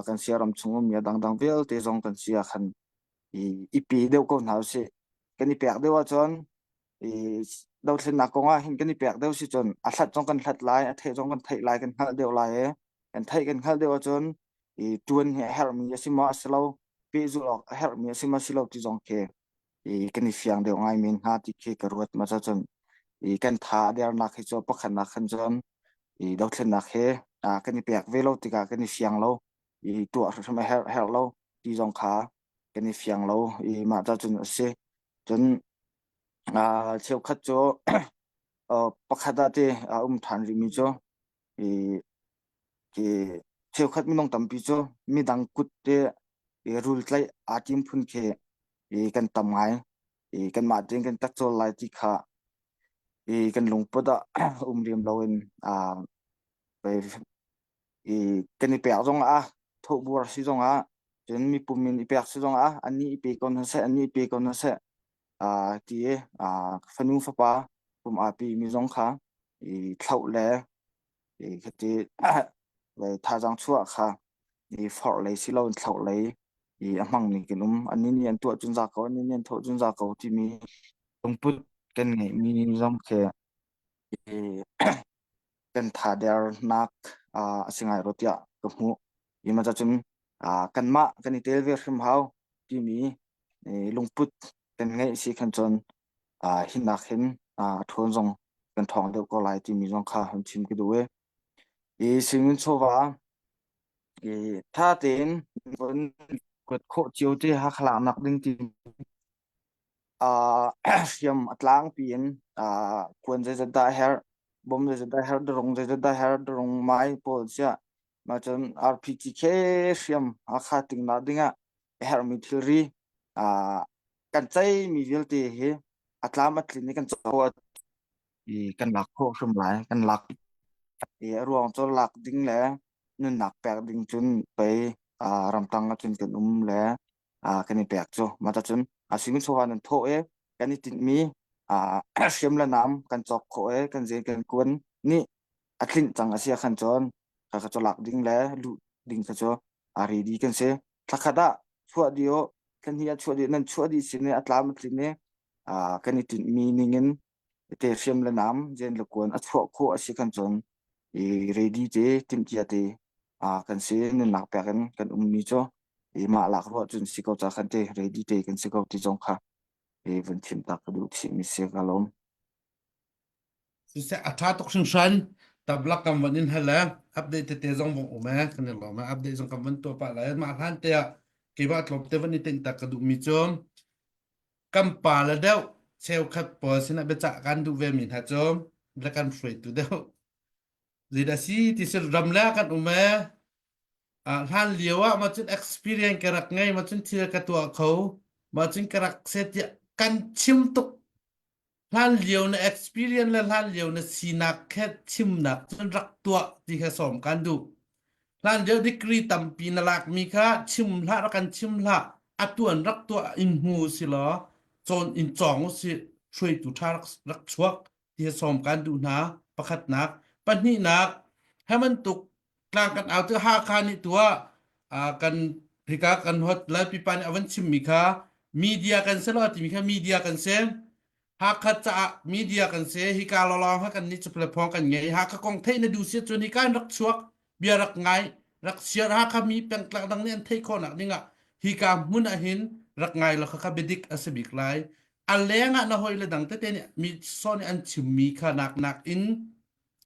kan sia ram chung mi dang vel te jong kan sia khan อีปีเดียวก็หนาวสิกันอีเปียกเดียวว่าจนเราเส้นหนักก็ว่าเห็นกันอีเปียกเดียวสิจนอาสัดจงกันสัดลายเทจงกันเทลายกันหาเดียวลายกันเทกันหาเดียวจนจวนเฮร์มีสิมาสโลปีจุลอกเฮร์มีสิมาสโลที่จงเคกันอีเฟียงเดียวไงมินหาที่เคกรวดมาจนกันท่าเดียวนักให้จนปักขันนักขันจนเราเส้นหนักเฮกันอีเปียกเวลาติกากันอีเฟียงเราตัวสมัยเฮร์เราที่จงขากันอีเฟียงเรามาจนเสจนเชี่ยวขัดโจปักขัดที่ฐานริมิโจที่เชี่ยวขัดไม่ต้องตั้มปีโจมีดังกุดเตรูลไลอาทิมพุ่นเคกันตั้มไงกันมาเจงกันตักโจไลที่ขากันลงปดเรียมเราเองไปกันอีเปียกจงทุบบัวสิจงจนมีปุ่มอีเปียกสิจงอันนี้อีเปียกคนเสอันนี้อีเปียกคนเสที่ฟันูฟ้าผมปีมีจงค่ะเท่าแลคือที่ไปท่าจังชั่วค่ะฟอร์เลยสิเราเท่าเลยมั่งนี่กันอันนี้เนี่ยตัวจุนจากเขาอันนี้เนี่ยตัวจุนจากเขาที่มีตรงพุทธกันไงมีจงแค่กันท่าเดียร์นักสิ่งไงรถยากับหูมาจะจุนกันมากันนี่เทลเวอร์ฟิมเฮาที่มีลุงพุทธกันไงสิขันจนหินนักเห็นทวนจงกันทองเดียวก็ไล่ที่มีจงค่าหันชิมกันด้วยสิ่งนี้ชัวร์ถ้าเต็นบนกดโคจิวที่หักหลังนักดิ้งที่เสียมอัตลางปีนควรจะได้เฮร์บอมจะได้เฮร์ดรงจะได้เฮร์ดรงไม้โพสเซียมาจน RPGK เสียมหักขาติงนักดิ้งเฮร์มิทิรีกันใจมีเวลที่เฮอัตลางมาถึงนี่กันจะว่ากันหลักโคสมัยกันหลักรวมจนหลักดิ้งแล้วนั่นหนักแปลกดิ้งจนไปรำตังจนกันแล้วกันนี่แปลกจ้ะมาจนสิ่งที่ชวนนั่นโทกันนี่ติดมีเชื่อมละน้ำกันจอกโคกันเจกันกวนนี่ทิ้งจังอาเซียขันจนกันก็จะหลักดิ้งแล้วลุดิ้งก็จะรีดีกันเสียถ้าขดาชัวเดียวกันเฮียชัวเดียวนั่นชัวดีสิเนี่ยอัตลามันติดเนี่ยกันนี่ติดมีนิ่งเตะเชื่อมละน้ำเจนละกวนชัวโคอาเซียขันจนready je tim tia te kan se ne nak pa kan mi cho ma lak ro chun si ko cha khan te ready te kan si ko ti jong kha van thim tak du si mi se galomสิเสอัฐาตกชิงชันตับลักกำวันนี้ให้แล้วอัปเดตเตะจงบงออกมาคันนี้หรอมาอัปเดตจงกำวันตัวปะแล้วมาท่านเตะเกี่ยวกับลบเตะวันนี้เต็งตากระดูกมีจมกำป่าแล้วเดียวเชลคัดปอสินะเบจักกันดูเวมินฮะจมแล้วกันเฟรดดูเดียวZidasi tisir ramla kan ume han liwa macun experience kerak ngai macun tia katua kau macun kerak setia kan chim tuk han liu na experience la han liu na sinak khet chim nak chun rak tua ti kha som kan du han liu degree tampi na lak mi kha chim la kan chim la atuan rak tua in hu si lo chon in chong siช่วยตุทารักชวกที่สมการดูนะประคัดนักปัญหานักให้มันตกกลางกันเอาตัว5 คานี่ตัวกันริกากันฮอตไลฟ์ปีปันอวันชิมมิค่ะมีเดียกันเซลติมิค่ะมีเดียกันเซหากขัดจะมีเดียกันเซฮิกาลองให้กันนี่จะเปลี่ยนพองกันไงหากกองเทนดูเสียจนฮิการรักชวกเบียรักไงรักเสียหากมีเป็นกลางดังนี้อันเทคอนักนี่งะฮิกามุนอหินรักไงแล้วเขาเบดิกอาศบิกไลอันแรงนะหอยเลยดังแต่เนี่ยมีซ้อนอันชิมมีขนักอิน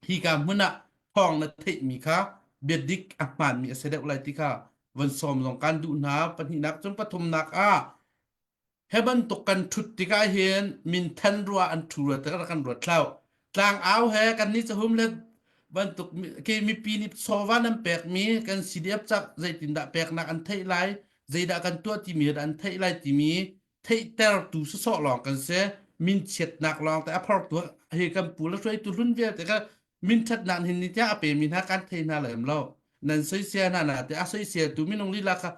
ฮีกามุนะทองนะเทมีค่ะเบียดิกอามันมีเสด็จอะไรที่ค่ะวันสมลงการดูนะปัญหานักจนปฐมนักให้บันตกกันทุดที่กาเห็นมินทันรัวอันถูกแต่ก็กันรัวเท่ากลางเอาแหกันนี้จะหุ่มเลยบันตกเคมีปีนิโซวานันแปลกมีกันสีเดียบจากใจตินดาแปลกนักอันเทไลใจดากันตัวที่มีอันเทไลที่มีเทเตอร์ตูสสอลองกันเสียมินเช็ดหนักลองแต่พอตัวเฮกันปูแล้วช่วยตัวรุ่นเวียแต่ก็มินชัดหนักเห็นนิจาเปมินหาการเทน่าเหลิมเรานั่นเสียน่ะแต่อาศัยเสียตัวมินงลีลาค่ะ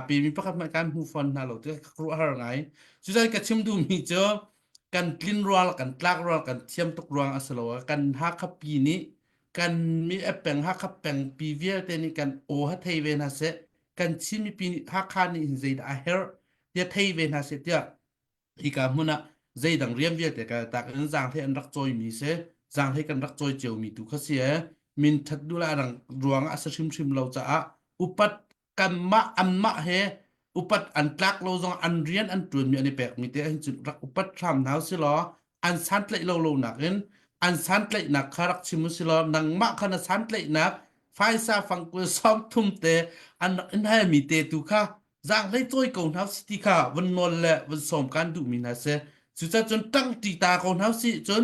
เปมินประคับการหูฟันน่าเราจะครัวอะไรสุดท้ายก็ชิมดูมีเจอกันกลิ่นรัวกันกลากรัวกันเทียมตกรัวอัสโลกันฮักขับปีนี้กันมีแอปแปงฮักขับแปงปีเวียแต่นี่กันโอฮัทเทเวนัสเซกันชิมีปีฮักคานี่ใจดาเฮร์ เตียเทเวนหาเสเตียอีกามุนะใจดังเรียมเวียแต่กาตากอันจางให้อันรักจอยมีเสจางให้กันรักจอยเจียวมีตุขเสียมินทัดดูแลดังรวงอาสชิมเราจะอุปัตกันมะอันมะเฮอุปัตอันตักเราจงอันเรียนอันตรวจมีอันนี้แปลกมีแต่อันจุดรักอุปัตทำเท้าสิล้ออันสันเลยเราหนักเงินอันสันเลยหนักคารักชิมุสิล้อนังมะขนาดสันเลยหนักไฟซาฟังกุซ้อมทุ่มเตอันให้มีเตตุค่ะจางเลยตัวกองเท้าสิติค่ะวันนนแหละวันสมการดูมีนะเสสุดท้ายจนตั้งตีตากองเท้าสิจน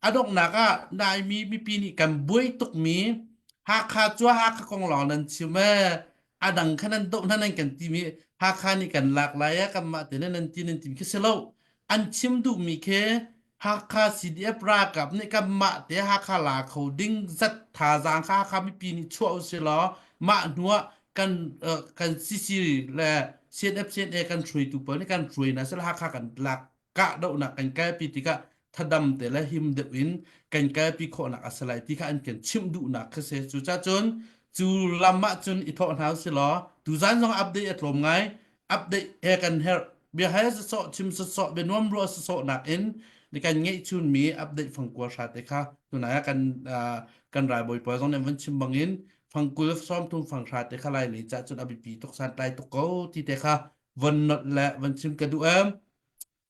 อดอกหนักนายมีปีนี้กันบุยตุกมีหากขาจัวหากของหล่อนั้นใช่ไหมดังขนาดโตนั่นกันที่มีหากขานี่กันหลากหลายกันมาแต่นั่นที่นั่นที่มีแค่เสลาอันชิมดูมีแค่หากขาสิเดียปรากับนี่กันมาแต่หากขาลาเขาดิ้งจัดทาจางหากขามีปีนี้ชั่วเสลามาหนัวกันกันซีและเซียนเอฟเซียนเอกันช่วยตุกเปิลในการช่วยนะสละหากขากันหลักกะดอกหนักกันแก้ปีติกะถ้าดำแต่ละหิมเดวินกันแก้ปีโคหนักอัศไลที่ข้าอันเกินชิมดูหนักเสียจุจ้าจนจูลำมะจนอีทอนเฮาสิล้อดูจานต้องอัปเดตลมไงอัปเดตเฮกันเฮเบียให้สอชิมสอเป็นน้อมรัวสอหนักเอ็นในการเงี้ยชุนมีอัปเดตฝั่งกัวชาติค่ะตัวไหนกันรายบ่อยปอยต้องในวันชิมบางอินฝั่งกุลซ้อมทุ่มฝั่งชาติค่ะไล่หรือจะจนอภิปีตกสันไตตกเก้าที่เตค่ะวันนดและวันชิมกระดู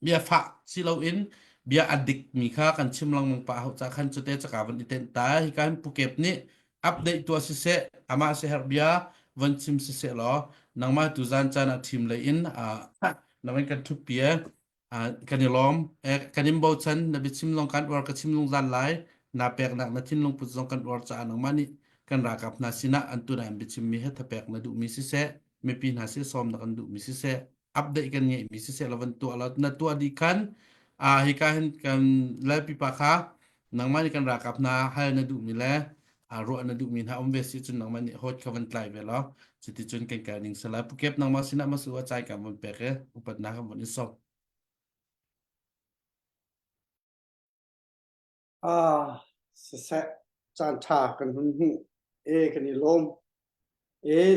เบียฝากสิเราอินเบียอดิกมีค่ากันชิมลองมังปะเขาจะขันจุดเตจะกาวันอิเตนตาฮิการภูเก็ตนี่อัปเดตตัวสิเสอามาเซฮร์เบียวันชิมสิเสล้อนังมาตุจานจานาทีมเลยอินนังมันกันทุกเปียกันยล้อมกันยิมบอชันนับชิมลองกันวอร์กันชิมลงจานไลนาเปกนักนาทินลงปุจจงกันวอร์จานังมานี่กันรากับนาสินะอันตุนายบิชิมมีเฮตเปกนาดูมีสิเสไม่ปีนาสิซอมนักอันดูมีสิเสอัปเดตกันเนี่ยมีสิเสละวันตัวละนัตัวดีกันhikahin kan le pipaka nang mani kan rakap na hal na du mi le ro na du min ha ombe si chun nang mani hot kavan tlai ve lo chiti chun kan ka ning sala pukep nang ma sina masu wa chai ka mon peke upat na ka mon isop sẽ chan tha kan hun hi kan ni lom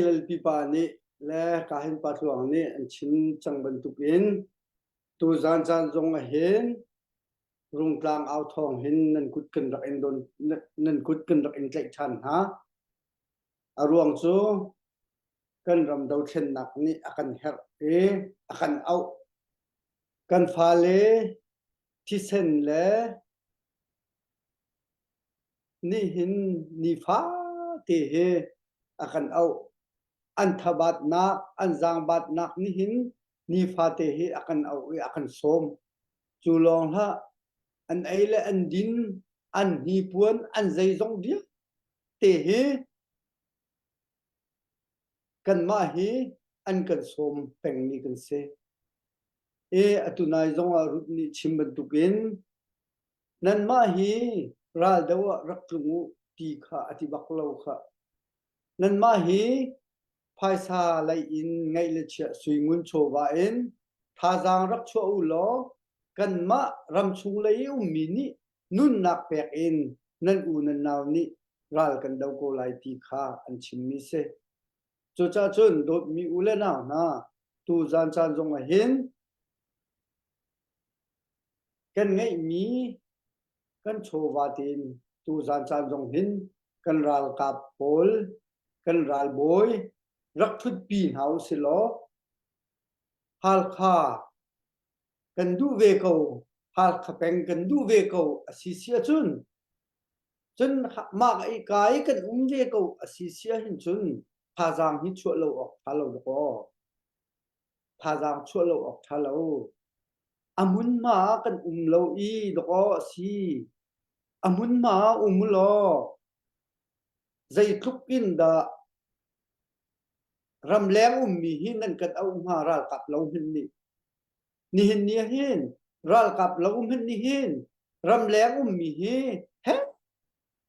lal pi pa ni le ka hin pa thuang ni an chin chang ban tu in tu zan zong a hen rung tlang ao thong hin nan kut kan rak en don nan kut kan rak en tlek chan ha ruang chu kan ram do then nak ni akan her akan au kan fa le thi sen le ni hin ni fa te he akan au an thabat na an jang bat nak ni hin ni fa te he akan au akan som chu long ha an eile an din an hi puan an zai zong dia te he kan ma hi an kan som peng ni kan se atunai zong a rut ni chimban tukin nan ma hi ral dawa raklungu ti kha ati baklo kha nan ma hi phaisa lai in ngai le chia suingun chowa en thajang rak cho u lo kan ma ram chung lai mi ni nun nak pek in nan u nan naw ni ral kan daw ko lai ti kha an chim mi se cho cha chun dot mi u le na tu zan chan jong a hin kan ngai mi kan chowa tin tu zan chan jong hin kan ral kap pol kan ral boy rak thut pi hau se lo hal kha kan du ve ko hal kha peng kan du ve ko asisia chun ma ai kai kan ve ko asisia hin chun tha jang hi chu lo ok tha lo ko tha jang chu lo ok tha lo amun ma kan lo I do si amun ma lo zai thukin da ram leng mi hin nan kan au ma ral kap lo hin ni hin ni hin ral kap lo hin ni hin ram leng mi hi he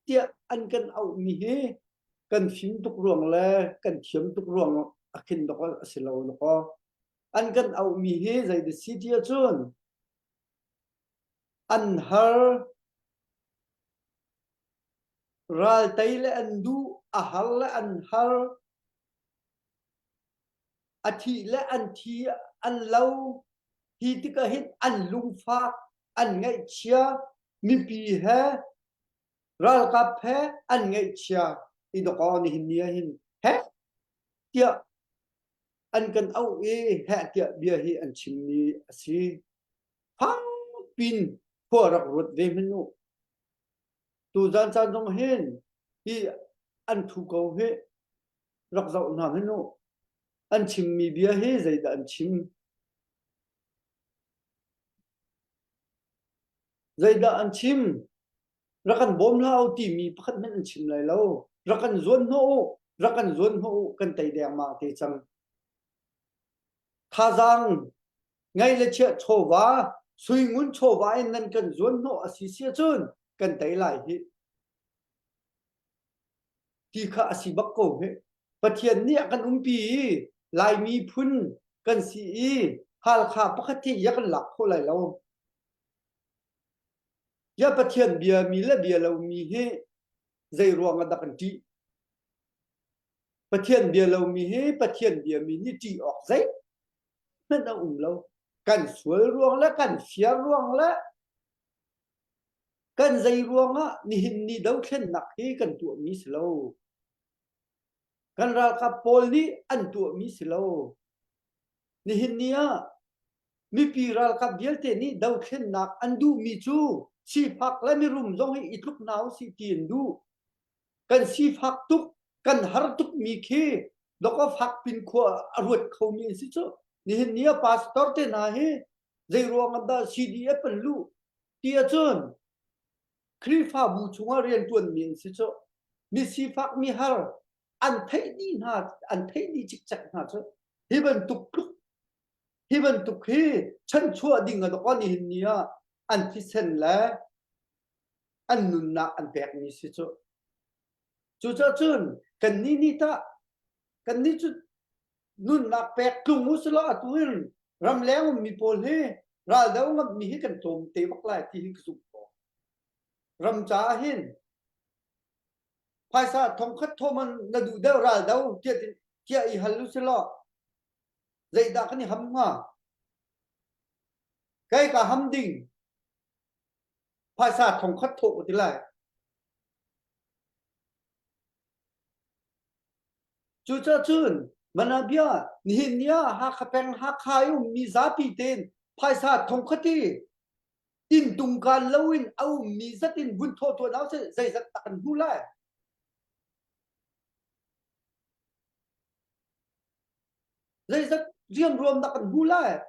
tia an kan au mi hi kan phim tuk ruang le kan thiam tuk ruang akin do ko asilo do ko an kan au mi hi zai de si tia chun an har ral taile an du a hal an har thi lẽ ăn thi ăn lâu thì tức là hết ăn lung phác ăn ngay chia mi pi he ral cặp he ăn ngay chia thì đó có hình nia hình he tiệt ăn cần âu e he tiệt bia hi ăn chim ni si phang pin phở rắc ruột về mình nụ tu gian san trong hen thì ăn thu cầu he rắc rau nào mình nụ ăn chim mi bia he dây đã ăn chim dây đã ăn chim rakan bom lao ti mi pakhat men an chim lai lo rakan zuan ho kan tai deng ma te chang tha jang ngai le che chowa sui ngun chowa en nan kan zuan ho asi sia chun kan tai lai hi ti kha asi bak ko he pathian ni kan pi lai mi phun kan si hal kha pakhat ti yak lak kho lai lo ya pathian bia mi le bia lo mi he zai ruang ada kan ti pathian bia lo mi he pathian bia mi ni ti ok zai nên đã lâu cần suối ruộng lá cần phía ruộng lá cần dây ruộng á ni hình ni đâu khen nặng hi cần tụi mi slow cần ra cặp pol ni ăn tụi mi slow ni hình ni á mi pi ra cặp biel te ni đâu khen nặng ăn du mi chu si phak la mi rum zong hi ít lúc nào si tiền du cần si phak tuk cần har tuk mi khi đó có phak pin khua ruột không mi si chu ni hin nia pastor te na he zai ruang da cdf pen lu tia chun khri fa bu chunga rian tuan min si cho mi si fak mi har an thei ni na an thei ni chik chak na cho hi ban tuk hi chan chua ding da ko ni hin nia an ti sen la an nun na an pek mi si cho chu cha chun kan ni ta kan ni chu nun na pek tung muslo atuin ram leng mi pol he ra dau ngam mi hi kan tom te bak lai ti hi su ko ram cha hin phai sa thong khat tho man na du deu ra dau tia i halu selo dei da kan ham nga kai ka ham ding phai sa thong khat tho ti lai chu cha chun manabia ni nia ha khapeng ha khayu mi za pi ten phai sa thong khati tin tung kan lowin au mi zatin bun tho tho nau se zai zat tan hu lai zai zat riam rom da kan hu lai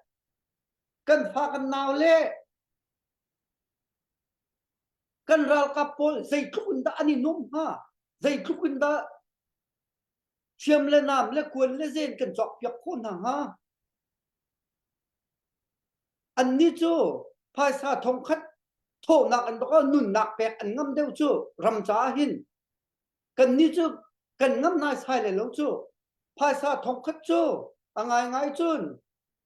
kan pha kan naw le kan ral ka pol zai khun da ani nom ha zai khun da chiam le nam le kun le zen kan chok pyak khon ha an ni chu phai sa thong khat thô nạc an đó nun nạc pek an ngâm đeo chu ram cha hin kan ni chu kan ngâm nai sai le lo chu phai sa thong khat chu angai ngai chun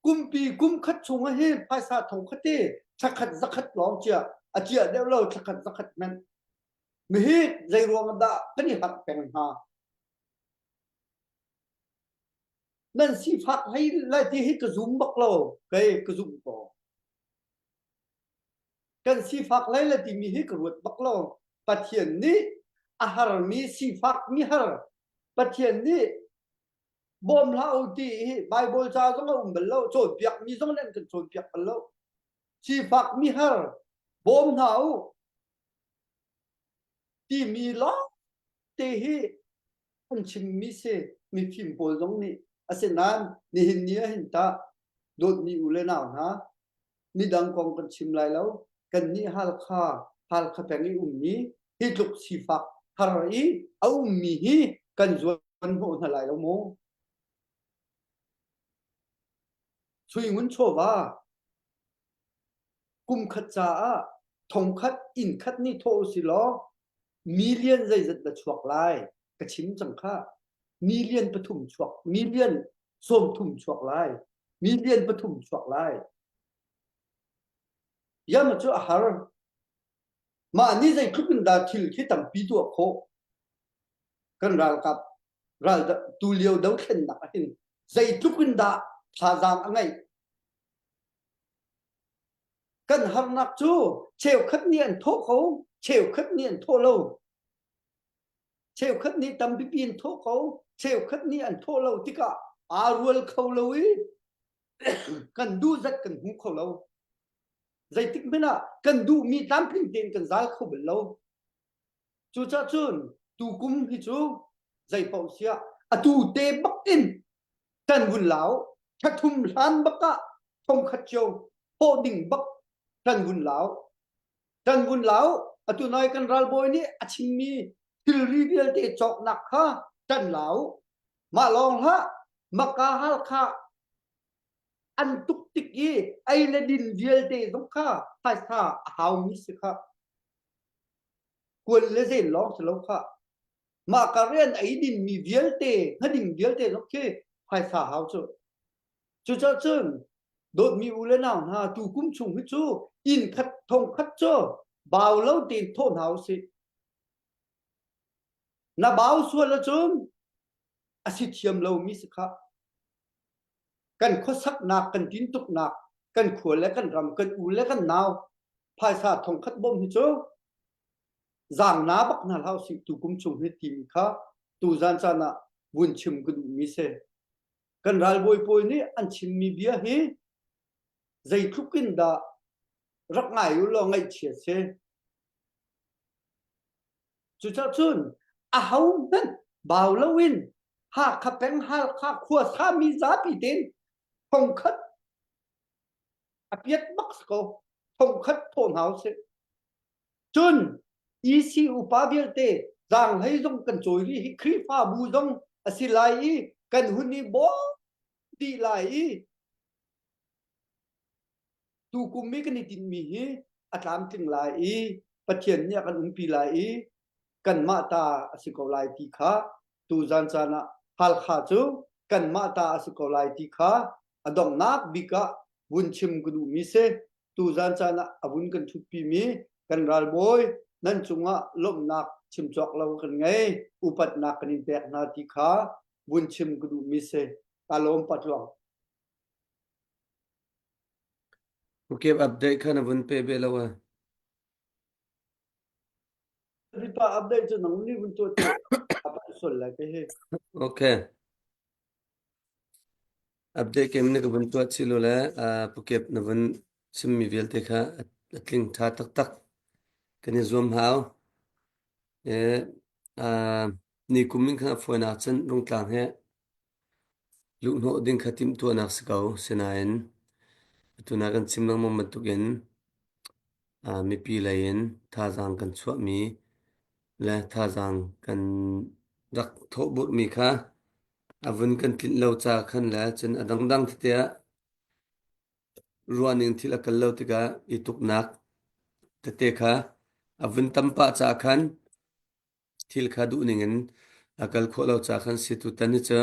kumpi kum khat chung a hi phai sa thong khat ti chakhat zakhat lo chia a chia đeo lo chakhat zakhat men mi hi zai ruang da kani hak peng ha nan si phak hai lai ti hi ka zum bak lo kai ka zum ko kan si phak lai la ti mi hi ka ruat bak lo pathian ni ahar mi si phak mi har pathian ni bom lau ti bible cha zong bel lo chon piak mi zong nen kan chon piak bel lo si phak mi har bom hau ti mi lo te hi an chim mi se mi phim bol zong ni asenan ni hin nia hin ta dot ni ule naw na ni dang kong kan chim lai lo kan ni hal kha peng ni ni hi tluk si phak har i au mi hi kan zuan ho na lai lo mo chui ngun cho ba kum khat cha thong khat in khat ni tho si lo million zai zat da chuak lai ka chim chang kha million pathum chuak million som thum chuak lai million pathum chuak lai ya ma chu har ma ni zai khukun da thil khi tam pi tu kho kan ral kap ral da tu liu dau khen na hin dây trúc in đã thà giang anh ấy cần hằng nặc chú chiều khất niệm thô khấu chiều khất niệm thô lâu chiều khất niệm tâm bipin thô khấu chiều khất niệm thô lâu tí cả ruột khâu lâu ý cần đu rất cần hú khâu lâu dây tích bên à cần đu mi tám kinh tiền cần giá khâu bẩn lâu chú cha chun tu cung hi chú dây bảo xia tu tê bắc in cần vun lão thắt thum lan bắc cả thông khát châu hộ đỉnh bắc cần vun lão tu nói cần ral boy ni achimi til reveal te chok nak ha cần lão mà long ha maka hal kha an tuk tik gi ai le din vial te dong kha phải sa how mi se kha quân le zen long se long kha mà cả riêng ấy din mi vial te ha din vial te dong ke phải sa how chu cho chun đột mi u le nào ha tu kum chung hi chu in khát thông khát cho bao lâu tiền thôn hào si na bao xua là chun asit chiam lâu mi se kha cần khó sắc nạc cần tín tục nạc cần khủa lấy cần rằm cần u lấy cần nào phải sa thông khát bom hi chu giang ná bắc na lao si tu kum chung hi tim kha tu gian cha na vun chim kun mi se cần ral boy boy ni an chim mi bia hi dây thúc kinh đã rất ngại u lo ngay chia se chú cha chun hau nên bao lâu in ha khắp beng ha khá khua sa mi giá bị đến không khất biết bắcsko không khất thôn háo se chun isi upa biel te giang hay dong cần chối đi khi pha bu dong asilai cần huni bo đi lại tu kum mi kan tin mi hi atlam ting lai pathian nya kan pi lai kan ma ta asiko lai ti kha tu jan chana hal kha chu kan ma ta asiko lai ti kha adong nak bika bun chim gudu mi se tu jan chana abun kan thu pi mi kan ral boy nan chunga lom nak chim chok lo kan ngai upat nak kan pek na ti kha bun chim gudu mi se alom patwang Okay, update kana bun pe be lawa. ripa update chu nang ni bun to apa sol la ke he Okay. Update kem ne ka bun to chilo la pukep na bun sim mi vel te kha atling tha tak tak kani zoom hao ni kumin kha foina chen rung tlang he lu no ding khatim to nak skau senain tuna kan simnang mom matugen mi pi lain tha jang kan chwa mi la tha jang kan rak tho bur mi kha avun kan tin lo cha khan la chen adang dang te ruaning thil akal lo tika ituk nak te kha avun tampa cha khan thil kha du ningen akal kho lo cha khan situ tani cha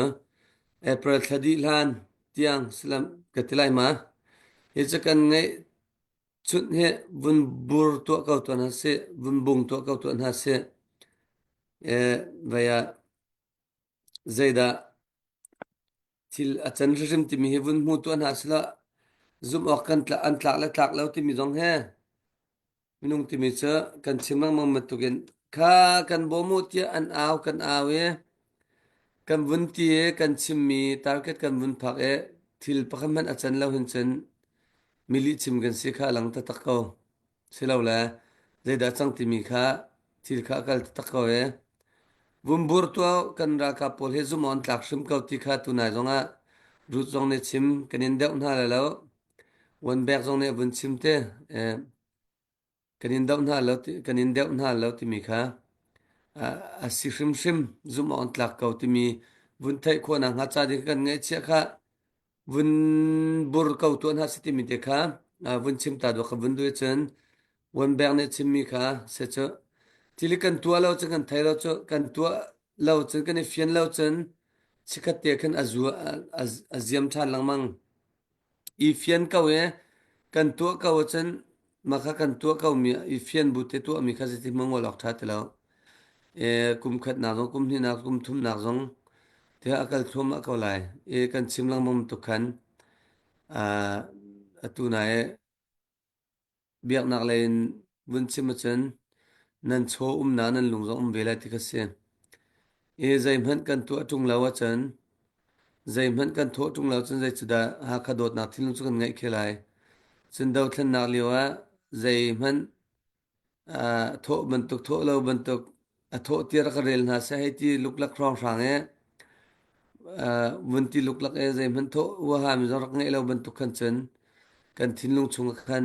April thadi lan tiang slam katilai ma he chakan ngai chut he bun bur to ka to na se bun bung to ka to na se vaya zaida til achan rim ti mi he bun mu to na sla zum ok kan tla an tlak la ti mi jong he minung ti mi cha kan chimang mang matugen kha kan bomu ti an aw kan awe kan bun ti kan chimmi target kan bun phak thil pakhaman achan lo hin chen mili chim gan si kha lang ta takko silau la zaida chang ti mi kha thil kha kal ta takko bumbur to kan ra ka pol he zum on tlak shim kau ti kha tu na zonga ru zong ne chim kanin deu na la lo wan bek zong ne bun chim te kanin deu na lo ti kanin deu na lo ti mi kha a si shim shim zum on tlak kau ti mi bun thai kho na nga cha di kan nge che kha bun bur kau tu na si ti mi te kha bun chim ta do kha bun du chen wan bek ne chim mi kha se cho tili kan tua lo chen kan thai lo cho kan tua lo chen kan fian lo chen chikat te kan azua aziam than lang mang I fian ka we kan tua ka chen makha kan tua ka mi I fian bu te tua mi kha ti mong lok tha te lo kum khat na kum ni na kum thum na zong te akal thum akau lai e kan chimlang mom tu khan a atu na e biak nak lein bun chim chen nan cho na nan lung zong vela ti ka se e zai man kan tu atung lawa chen zai man kan tho tung law chen zai chuda ha kha dot nak thilung chu kan ngai khelai chen dau thlan nak liwa zai man a tho ban tuk tho lo ban tuk a tho tir ka rel na sa he ti luk lak rong rang e vun ti luk lak e zai man tho wa ha mi zong rak ngai lo ban tuk khan chen kan thilung chung khan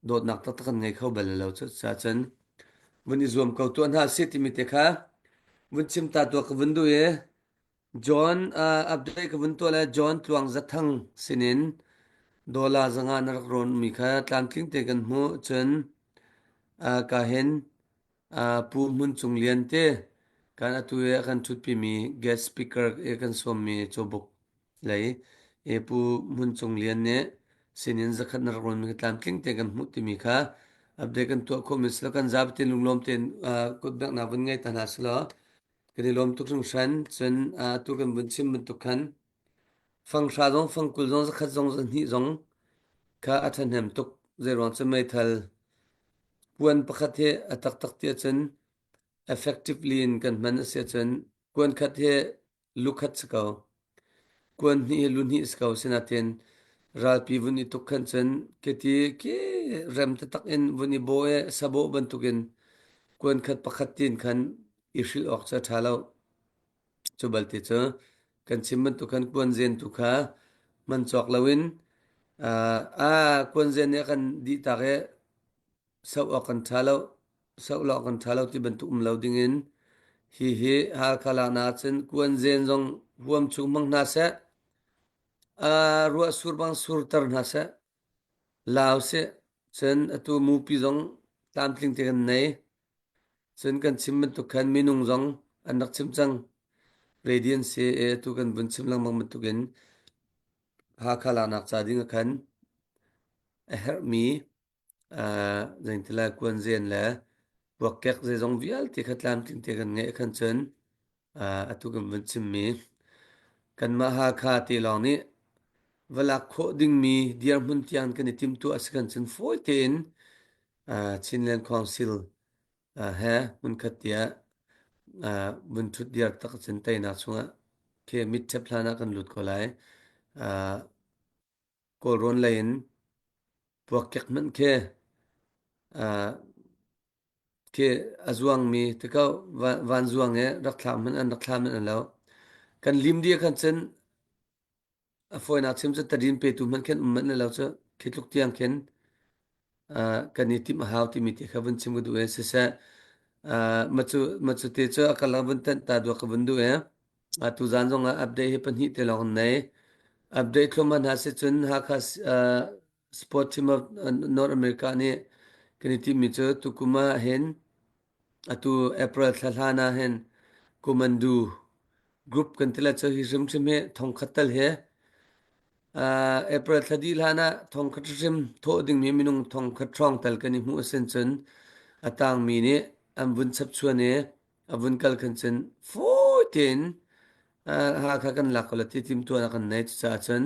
dot nak tak tak kan ngai khau bal lo chu cha chen vun i zuam kau tu an ha se ti mi te kha vun chim ta to ka vun du e John update ka vun to la John tuang zathang sinin dola zanga narak ron mi kha tlam tling te kan mu chen ka hen pu mun chung lian te kan atu e kan chut pi mi guest speaker e kan som mi chobuk lai e pu mun chung lian ne sinin zakhat narak ron mi tlam tling te kan mu ti mi kha update kan to ko mis la kan zab te lunglom ten kut bak na vun ngai ta na slo kani lom tuk sung shan chen tu kan vun chim mun tuk khan phang sha dong phang kul dong zakhat dong ni dong ka athan hem tuk zai ron che mai thal puan pakhat he atak tak tia chen effectively in kan man se chen kuan khat he lukhat skau kuan ni lu ni skau senaten ral pi vuni tuk khan chen ke ti ke rem ta tak in vuni boe sabo ban tukin kuan khat pakhat tin khan ishil ok cha thalo chubal ti cha kan chimman tu khan kuan zen tu kha man chok lawin kuan zen ne kan di ta ge sau akan thalo sau lo kan thalo ti ban tu lo ding in hi ha khala na chen kuan zen jong huam chu mang na sa ruwa sur bang sur tar na sa lao se chen atu mu pi jong tam tling te kan nei chen kan chimman tu khan minung jong anak chim chang radiant se e tu kan bun chim lang mang tu gen ha khala nak cha ding khan a help me zain tila kuan zen la buak kek zai zong vial ti khatlam ting te kan nge khan chen atu kan bun chim mi kan ma ha kha ti long ni wala kho ding mi diar mun tian kan tim tu askan chen foi ten Chinland Council ha mun khatia bun thut diar tak chen tai na chunga ke mit thep lana kan lut ko lai ko ron lain buak kek man ke azuang mi te ka van zuang e rak thlam man an rak thlam an lo kan lim dia kan chen a foi na chim cha tadin pe tu man khen man lo cha khitluk tiang khen kan ni tim hau ti mi te khavun chim gu du e se sa machu te cha akala bun tan ta do ka bun du e tu zan zong a update he pan hi te long nei update lo man ha se chun ha khas sport team of North America ni kan ni tim mi cha tukuma hen atu April thalhana hen kumandu group kan tila cha hi rim chim he thong khatal he April thadi lana thong khat rim tho ding mi minung thong khat thong tal kan ni mu sen chen atang mi ne am bun chap chuan ne avun kal khan chen 14 ha kha kan la kola ti tim tu na kan nei cha chen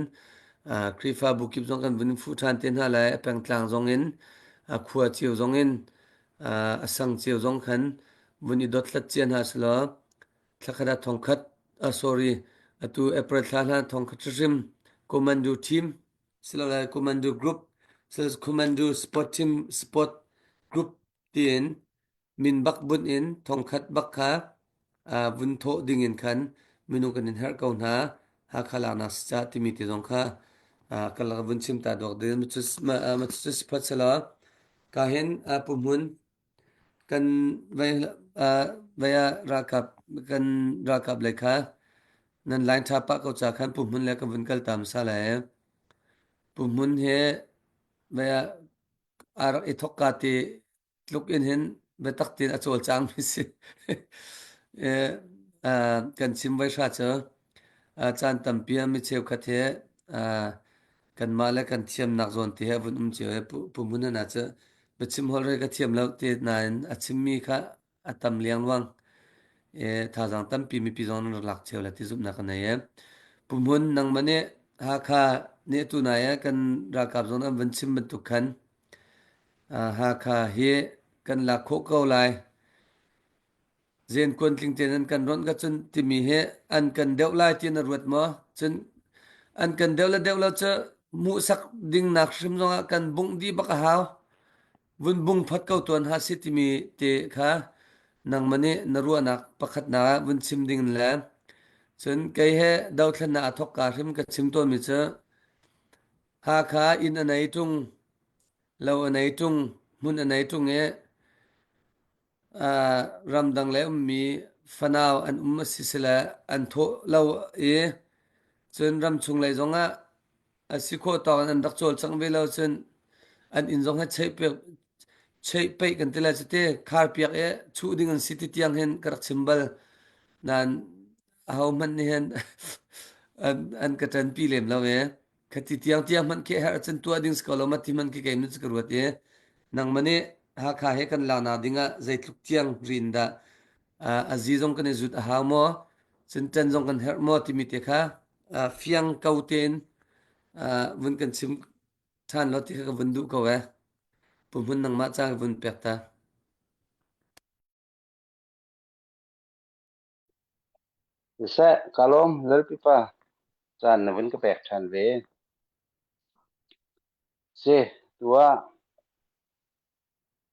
krifa bukip zong kan bun fu than ten ha lai pang tlang zong in khua chiu zong in asang chiu zong khan buni dot lat chen ha slo thakhada thongkhat sorry atu April thla thongkhat rim commando team silo la commando group silo commando sport team sport group tin min bak bun in thongkhat bak kha bun tho ding in khan minu kan in her kaun ha khala na cha timi ti jong kha kala bun chim ta dok de ma chu spat sala ka hen pumun kan vaya rakap kan rakap lekha nan line thapa ko cha khan pumun le ka bunkal tam sa la pumun he vaya ar ithokka ti look in hen betak tin achol chang mi si e kan sim vai sha cha chan tam pia mi cheu khathe kan mala kan thiam nak zon ti he vun che pumun na cha bechim hol re ka thiam lo te nan achim mi kha atam liang wang thà rằng tâm pi mi pi zong nang lak cheu la ti zup na kan ai pumun nang mane ha kha ne tu na ya kan ra kap zong am van chim ban tu khan ha kha he kan la kho ko lai zen kon tling ten an kan ron ga chun ti mi he an kan deuh lai tin a ruat mo chun an kan deuh la cha mu sak ding nak shim zonga kan bung di bak a haw vun bung phat kau ton ha si ti mi te kha nang mane na ru anak pakhat na vun chim ding la chun kai he dau thlan na athok ka hrim ka chim ton mi cha ha kha in anai tung lo anai tung mun anai tung e ramdang le mi fanao an sisela an tho lo e chun ram chung lai zonga asiko to an dak chol chang ve lo chun an in zong ha chei pe kan tela chete khar piak e chu ding an city tiang hen karak chimbal nan how man ni hen an ka tan pi lem lo e khati tiang man ke har chen tua ding skolo ma ti man ke kai nu chkarwat e nang mane ha kha he kan la na dinga zaitluk tiang rinda azizong kan zut a ha mo chen chen zong kan her mo ti mi te kha fiang kauten vun kan chim than lo ti ka vun du ko we pumun nang ma cha vun pek ta sa kalom lel pipa chan na vun ka pek than ve se tua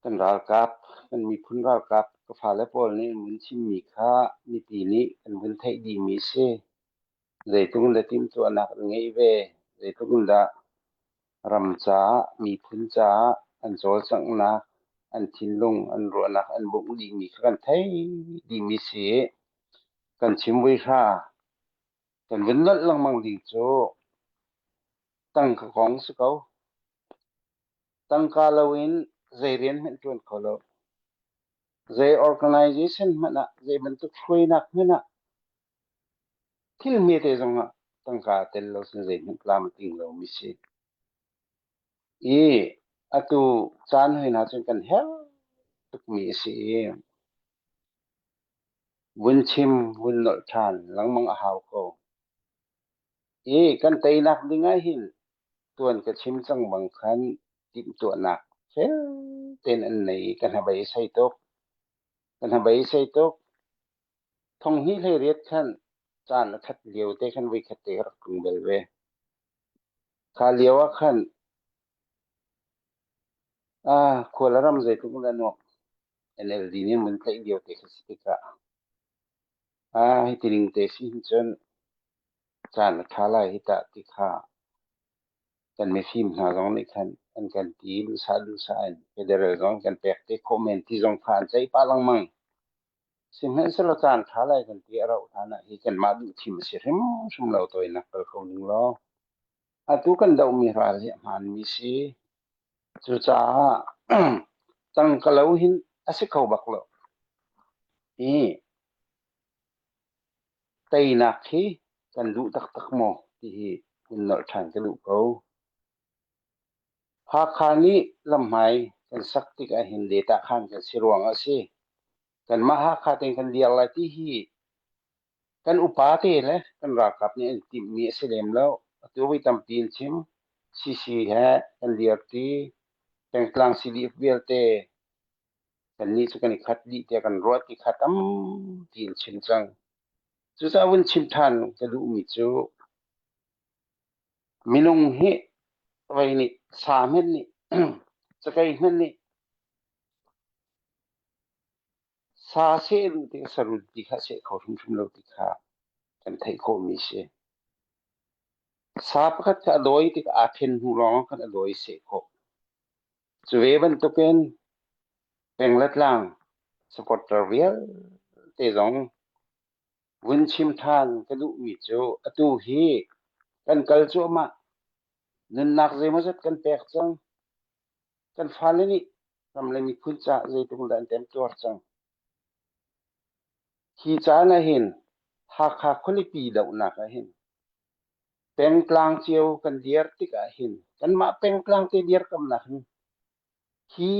kan ral kap kan mi phun ral kap ka pha le pol ni mun chim mi kha mi ti ni kan vun thai di mi se zai tung da tim tu anak ngei ve zai tung da ram cha mi phun cha an chol chang na an thin lung an ro nak an bung di mi kan thai di mi se kan chim wi kha kan vun lat lang mang di cho tăng ka kong su ko tăng ka lawin zai rian men tuan kholo zai organization mana zai bentuk free nak mana thil mi te zonga tăng ka tel lo sin zai men klam ting lo mi se e atu chan hoi na chen kan hel tuk mi se win chim win nol than lang mang a haw ko e kan tai nak dinga hin tuan ka chim chang bang khan tim tuan nak hel ten an nei kan ha bai sai tok kan ha bai sai tok thong hi le riat khan chan khat liu te khan wi khat te rak tung bel ve kha liawa khan khola ram zai tung la no NLD ni mun tlai liu te khasi ka hi tiring te si hin chon chan khala hi ta ti kha kan me phim na zong ni khan an kan ti lu sa an federal zong kan pek te comment ti zong khan chai pa lang mang sim hen selo chan khala kan ti ara uthana hi kan ma du thim se rem sum lo toy na kal khau ning lo atu kan dau mi ra le man mi si chu cha tang kalau hin ase khau bak lo e tei na khi kan du tak mo ti hi kun nol than ke lu ko ha khani lam mai kan sak ti ka hin de ta khan kan siruang ase kan ma ha kha ten kan dial la ti hi kan upa te le kan ra kap ni ti mi se lem lo tu wi tam tin chim si ha kan dial ti teng tlang si di vel te kan ni chu kan khat di te kan ro ti khatam tin chin chang chu cha win chim than ka du mi chu minung hi vai ni sa men ni chakai men ni sa se lu te saru ti kha se kho thum lo ti kha kan thai kho mi se sa pakhat ka doi ti ka athen hu rong kan doi se kho chu ve ban to pen peng lat lang supporter real te zong win chim than ka du mi chu atu hi kan kal chu ma nun nak je ma zat kan pek chang kan phale ni kam le mi phun cha je tung dan tem tor chang khi cha na hin ha kha kholi pi dau na ka hin peng tlang chiu kan dier ti ka hin kan ma peng tlang te dier kam na hin khi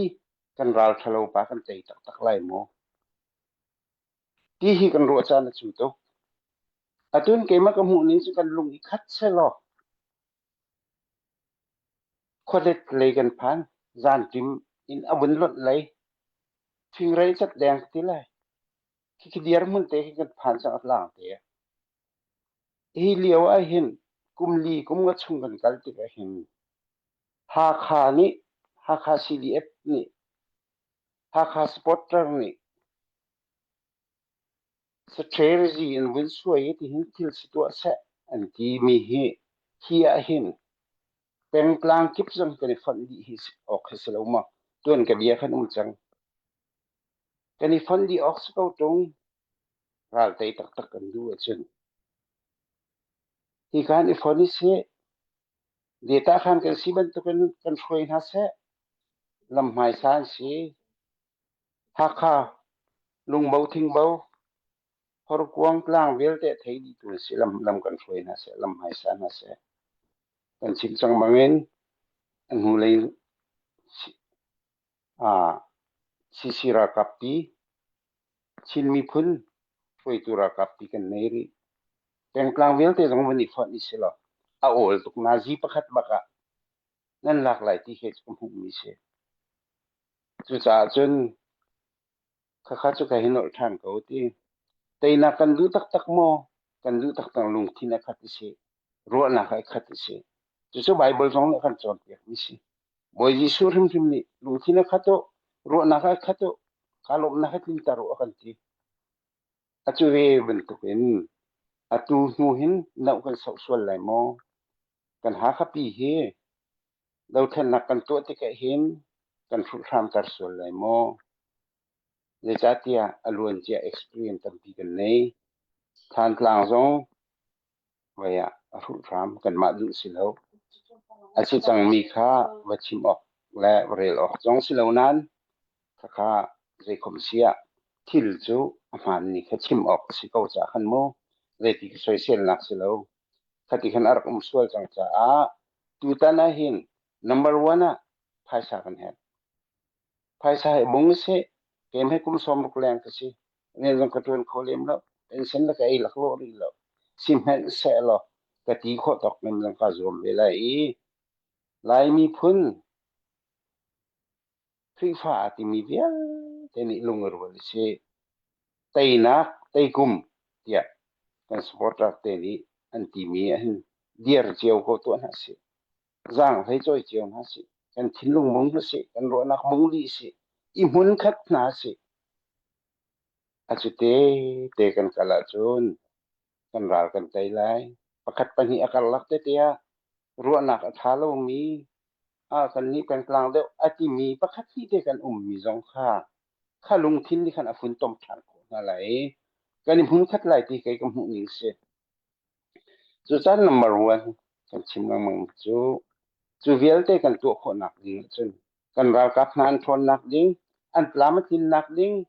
kan ral thalo pa kan chei tak tak lai mo ti hi kan ro cha na chu to atun ke ma ka mu ni chu kan lung i khat se lo khodet le kan phan zan tim in abun lot lai phing rai chat dang ti lai ki diar mun te kan phan sa atlang te hi liaw a hin kum li kum nga chung kan kal ti ka hin ha kha ni ha kha cdf ni ha kha spotter ni strategy in win suai ti hin til situa sa an ti mi hi a hin pen plang kip jang kan fan di hi ok hiselo ma tuan ka bia khan chang kan fan di ok sa tong ral te tak tak kan du chen hi kan fan ni se data khan kan siban to kan khoi na se lam mai san si ha kha lung bau thing bau hor kuang plang vel te thei di tu si lam kan khoi na se lam mai san na se kan chim chang mangen an hu lei a sisira kapi chin mi phun foi tura kapi kan nei ri peng plang vel te jong mani phot ni se lo a ol tuk na ji pakhat baka nan lak lai ti he kum hu mi se chu cha chun kha kha chu ka hinol than ko ti tei na kan du tak tak mo kan du tak tak lung thi na khat se ro na khai khat se chu chu bible jong na kan chon ti mi se boy ji sur him ni lung thi na khato ro na khai khato kalom na khat ni taro kan ti a chu ve ben tu pen a tu nu hin nau kan sau sual lai mo kan ha kha pi he dau then na kan to ti ka hin kan fu tham tar sual lai mo le cha tia alun chia experience tam pi kan nei than tlang zong vaya a fu tham kan ma du si lo a chi chang mi kha wa chim ok la rel ok zong si lo nan kha kha je khom sia thil chu a man ni kha chim ok si ko cha khan mo le ti soi sel nak si lo khati khan ar sual chang cha a tu ta na hin number 1 a phaisa kan he phaisa he bung se kem he kum som ruk lang ka si ne jong ka tun kholem lo pension la ka ai lak lo ri lo sim he se lo ka ti kho tok nem jong ka zom le lai lai mi phun free fa ti mi vial te ni lung ro le se tei na tei kum tia kan supporter te ni an ti mi a hin dier chiao ko to na se giang thấy chơi chiều nó sẽ cần thính lùng mông nó sẽ cần rồi nó mông đi sẽ im muốn khát nó sẽ à chú tế cần cả là chôn cần ra cần tay lại và khát pani akal lắc tế tia ruộng nạc thả lâu mi à cần ní cần lang đeo à ti mi và khát hi tế cần mi giống kha lung thính đi khăn à phun tôm thang ko na lại cần im muốn khát lại thì cái cầm hụt ní sẽ chú chán number 1 cần chim lang mông chú viết tế cần tụ khổ nạc đi chôn kan ral kap nan thon nak ding an plamatin nak ding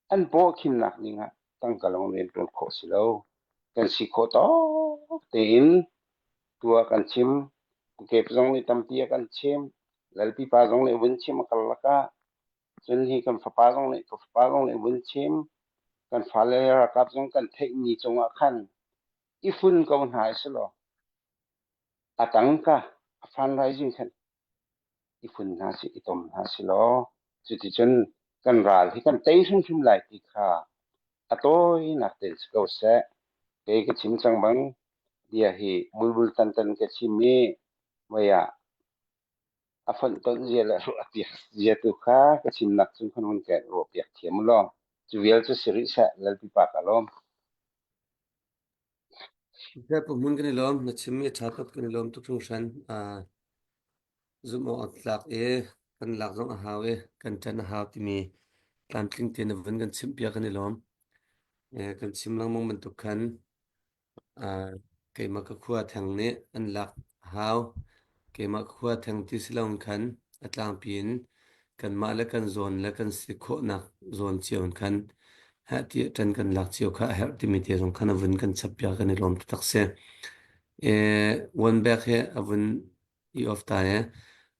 an bo khin nak ding ha tang kalong len ton kho silo kan si kho to tin tua kan chim ke pjong ni tam tia kan chim lalpi pa jong le win chim kal laka chen hi kan fa pa jong le ko fa jong le win chim kan fa le ra kap jong kan thei ni chong a khan ifun ko hai silo atang ka fundraising khan ifun na si itom na si lo chu ti chen kan ral hi kan tei sum lai ti kha atoi nak tel ko se ke ke chim chang bang dia hi bulbul tan tan ke chimi maya afan ton je la ro atia je tu kha ke chim nak chung khon hun ke ro pia thiam lo chu wial chu siri sa lal pi pa ka lom Kaya po mun kan ilom na chimmi chapat kan ilom tuk chung shan zum o atlak kan lak zong a hawe kan chan a haw ti mi tlan tling te na vun kan chim pia kan ilom kan chim lang mong man tuk kan kay makakua thang ni an lak haw kay makakua thang ti silong kan atlang pin kan ma la kan zon la kan sikho nak zon chion kan ha ti tan kan lak chiu kha her ti mi te rong kan avun kan chapya kan ilom tak se one back he avun I of ta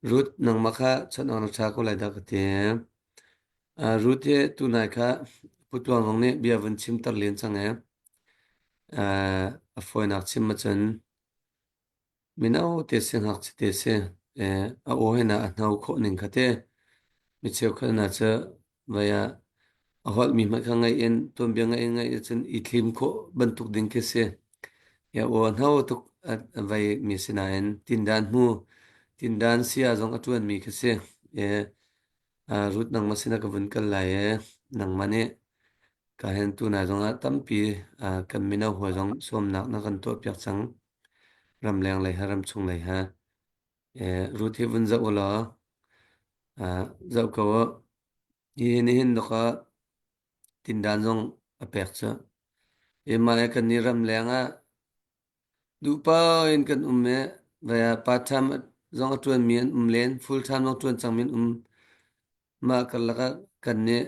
root nang maka chan on cha ko lai da ka te root ye tu nai kha tuang long ne bia vun chim tar len chang e a foi nak chim ma chen minau te se hak chi te se a o he na a nau kho ning khate mi cheu kha na cha vaya a hol mi ma kha ngai en tom bia ngai chen I thlim kho ban tuk ding ke se ya o nau tuk vai mi se na en tin dan sia zong atuan mi ke se e rut nang masina ka vun kal lai e nang mane ka hen tu na zong a tampi kan minau ho zong som nak na kan to pyak chang ram leng lai ha ram chung lai ha rut hi vun za ola zau ka wa ni hin no ka tin dan zong a pek cha e ma kan ni ram leng a du pa in kan me vaya part time zong atuan mi len full time zong tuan chang min ma kal la kan ne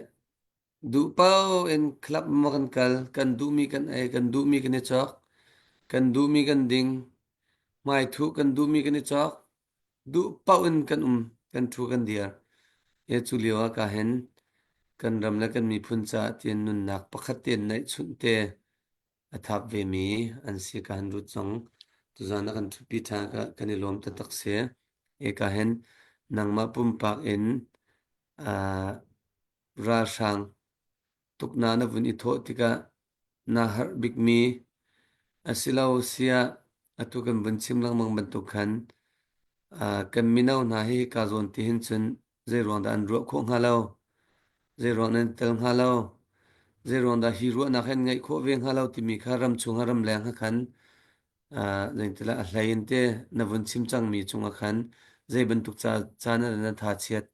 du pau en club ma kan du mi kan du mi kan chok kan du mi kan ding mai thu kan du mi kan chok du pau en kan thu kan dia e chu liwa ka hen kan ram la kan mi phun cha tien nun nak pakhat ten nai chun te athap ve mi an si ka han ru chong tu zana kan thu pi tha ka kan lom ta tak se e ka hen nang ma pum pak en a ra sang tukna na vun itho tika na har big mi asilaw sia atu kan vun chim lang mang ban tu khan kan minau na hi ka zon ti hin chun zai rong da an ro kho ngalaw zai rong nan tel ngalaw zai rong da hi ro na khan ngai kho ve ngalaw ti mi kha ram chung ram leng ha khan zai tila a hlain te na vun chim chang mi chung a khan zai ban tuk cha na tha chiat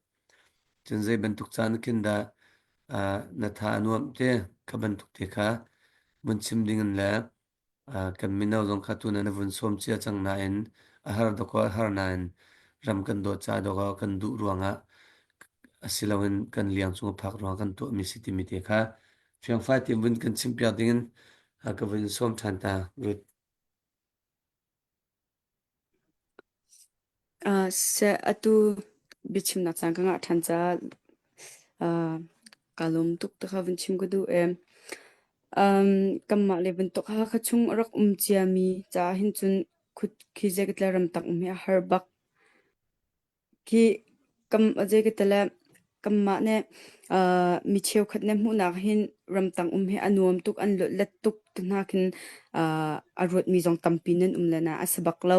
chun zai ban tuk cha na kin da na tha nuam te ka ban tuk te kha mun chim ding an la kan minau zong kha tu na vun som chia chang na en a har do ko har na en ram kan do cha do ko kan du ruanga asilawin kan liang chung phak ruang kan to mi siti mi te kha fiang fa ti vun kan chim pya ding ka vun som than ta rut se atu bichim na chang ka nga than cha kalum tuk ta kha vun chim ko du em kamma le vun tok ha kha chung rak chia mi cha hin chun khut khi je ka ram tak mi har bak ki kam aje ka tala kamma ne mi cheu khat ne mu na hin ram tang he anuam tuk an lo let tuk na khin arot mi jong tampi nen lana asabak lo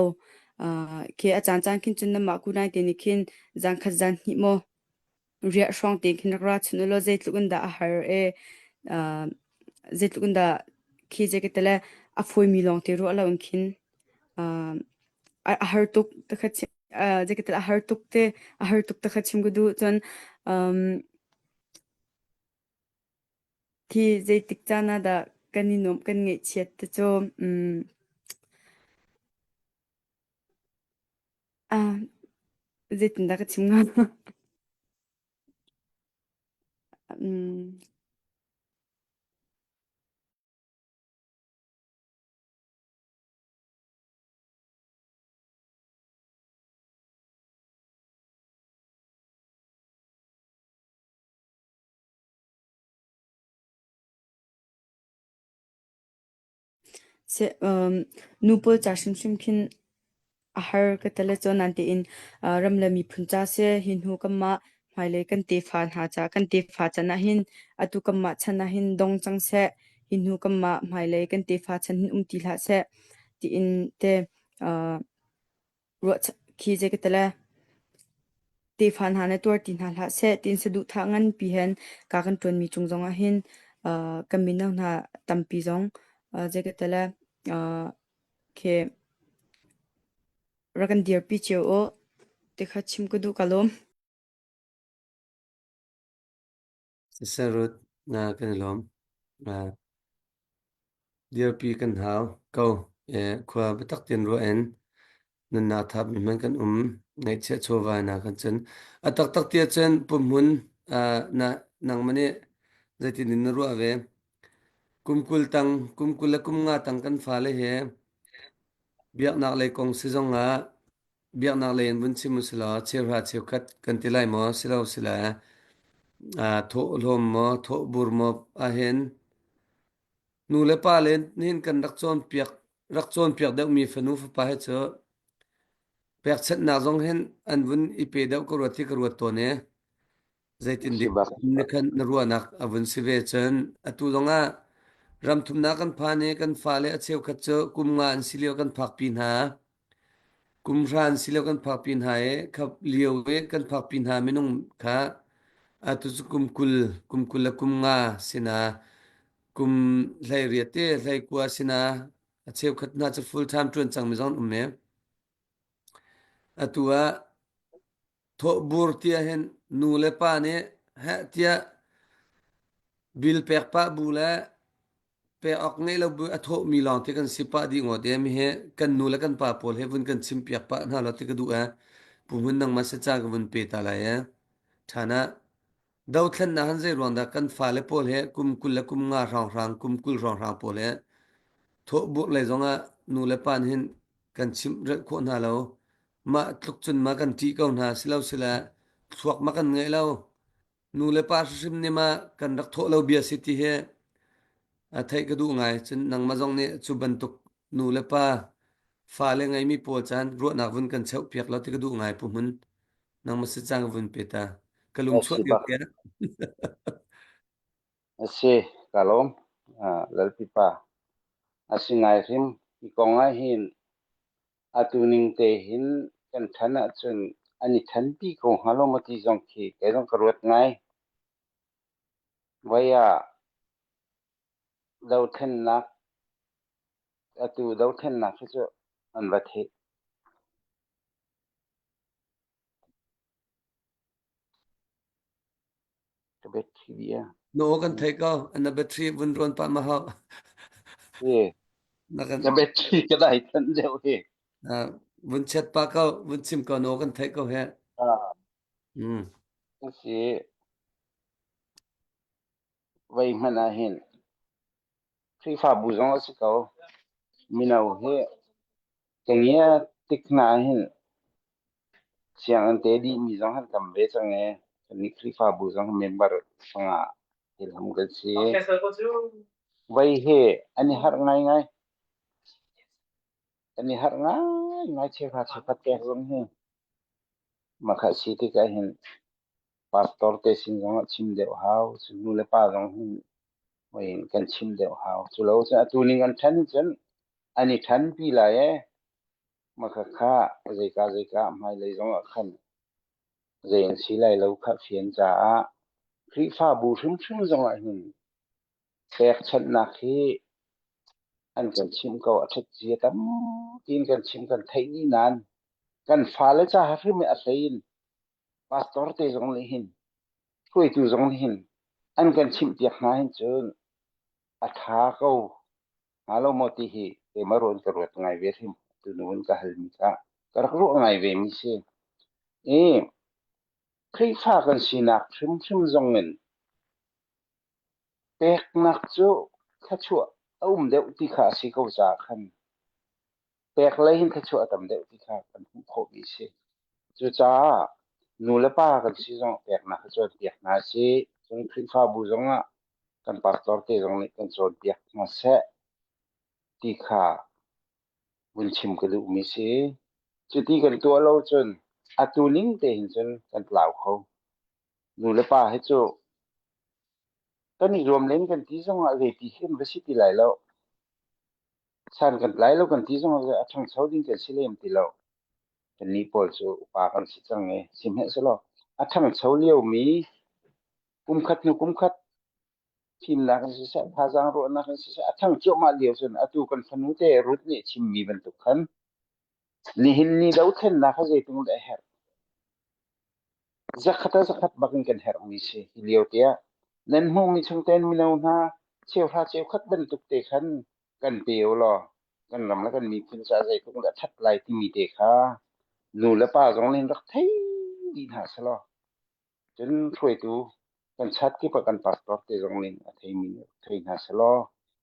ke achan chan khin chun na ma ku nai te ni khin jang khat jan hi mo ria shong te khin ra chun lo zai tlukun da a har zai tlukun da khi je ke tala a foi mi long te ro ala un khin a har tuk ta khat je ke tala a har tuk ta khat chim gu du chon thì dây tích cha na da kan ni nom kan nge chet te cho dây tin da ka chim nga se nupol cha shim khin a har ka tala cho nan te in ram la mi phun cha se hin hu kamma mai le kan te fa ha cha kan te fa cha na hin atu kamma chana hin dong chang se hin hu kamma mai le kan te fa chan hin ti la se ti in te ro khi je ka tala te fan ha na tor tin ha la se tin se du tha ngan pi hen ka kan ton mi chung jong a hin kamin na tampi jong je ka tala ke rakan dir pi cheu o te kha chim ko du kalom sa rut na kan lom dia pi kan hau ko khwa batak ten ro en nan na thap mi man kan ngai che chowa na kan chen atak tak tia chen pum hun na nang mane zati nin ru ave kumkul la kum nga tang kan fa le he biak nak le kong si zong nga biak nak le bun chi musla che ra che khat kan tilai mo sila โทลมมอโทบุรมออาเห็นนูเลป้าเล่นนี่กันรักโจนเปียกเด็กมีฟนูฟป้าให้เจอเปียกเช็ดนาจงเห็นอันวุนอีเปเด็กกรวดที่กรวดตัวเนี่ยใจตินดิ Sibak. นี่กันนรัวนักอวุนสิเวเชนอตุลงะรำทุมนักกันพาเนกันฟ้าเลอเชียวขัดเจอกุมงานสิเลียวกันผักปีนหากุมรานสิเลียวกันผักปีนหายขับเลียวเวกันผักปีนหาไม่นุ่งขาอตุสกุมกุลละกุมงาสินากุมไหลเรียเตไหลกัวสินาเชียวขัดน่าจะ full time จวนจังไม่จอนเมอตัวทบูร์ที่เห็นนูเลปาเนี่ยฮะที่บิลเปกปะบูละ pe ok ngai lo bu atho mi long te kan sipa di ngo de mi he kan nu la kan pa pol he bun kan sim piak pa na lo te ka du a pu mun nang ma sa cha ga bun pe ta la ya thana dau thlan na han zai ronda kan fa le pol he kum kul la kum nga rang rang kum kul rang rang pol he tho bu le zonga nu le pan hin kan sim re kho na lo ma tluk chun ma kan ti ko na silau sila thuak ma kan ngai lo nu le pa sim ne ma kan rak tho lo bia city he a thai ka du ngai chen nang ma jong ne chu ban tuk nu le pa fa le ngai mi pol chan ro na vun kan cheu piak lo te ka du ngai pu mun nang ma se chang vun pe ta ka lung chhuat yu Sibak. ya Ase kalom. Lalpipa. Asingai rim. Ikonga hin. Atuning te hin. Kan thana chun. Ani than pi ko halo mati jong ki. Kaya jong karuat ngai. Vaya. Dau then nak. Atu dau then nak. Hicho. An bathe. Kabet dia. no kan thai ko an ba thri vun ron pa ma ha Eh. na kan Kabet kadai than deu he. vun chat pa ko vun sim ko no kan thai ko he um Ase. Vai mana hin. Khi fa bu jong ase kau. Minau he. Kaya tikna hin. Siang ante di mi jong han kam ve chang e ni khri fa bu jong member sanga il hum gal si vai he ani har ngai ngai che phat ke jong he makha si ti ka hin pastor te sin jong chim de hau su nu le pa jong hin vai kan chim de hau chu lo cha tu ning an than chen ani than pi la e makha kha zai ka mai le jong a khan zai si lai lo kha phian cha khri fa bu thum thum jong a hin pek chat na khi an kan chim ko athat chia tam tin kan chim kan thei ni nan kan fa le cha ha me a sein pastor te jong le hin thui tu jong le hin an kan chim tiak na hin chun a tha ko halo moti hi te maron ka rot ngai ve thim tu nun ka hal mi ka kar ro ngai ve mi se e khri fa kan sinak thum thum jong men pek nak chu kha chu deuh ti kha si ko cha khan pek lai hin kha chu atam deuh ti kha kan kho bi se chu cha nu le pa kan si jong pek na kha chu pek na si chung khri fa bu jong a kan pastor te jong ni kan chon pek na se ti kha bun chim ka lu mi se chu ti kan to lo chun atuning te hin chun kan plau kho nu le pa he chu kan ni rom len kan ti jong a le ti hem ba si ti lai lo san kan lai lo kan ti jong a thang chau ding kan si lem ti lo kan ni pol chu pa kan si chang e sim he se lo a thang chau liu mi kum khat phim na kan si sa pha jang ro na kan si sa a thang chu ma liu chun atu kan phanu te rut ni chim mi ban tu khan ni hin ni dau then na kha je tung da her zakhat bakin kan her mi se liu tia nen hu mi chung ten mi lo na cheu khat ban tu te khan kan peo lo kan lam la kan mi phin sa je tung da that lai ti mi te kha nu la pa jong len rak thei di na sa lo chen throi tu kan chat ki pa kan pastor te jong len a thei mi thei na sa lo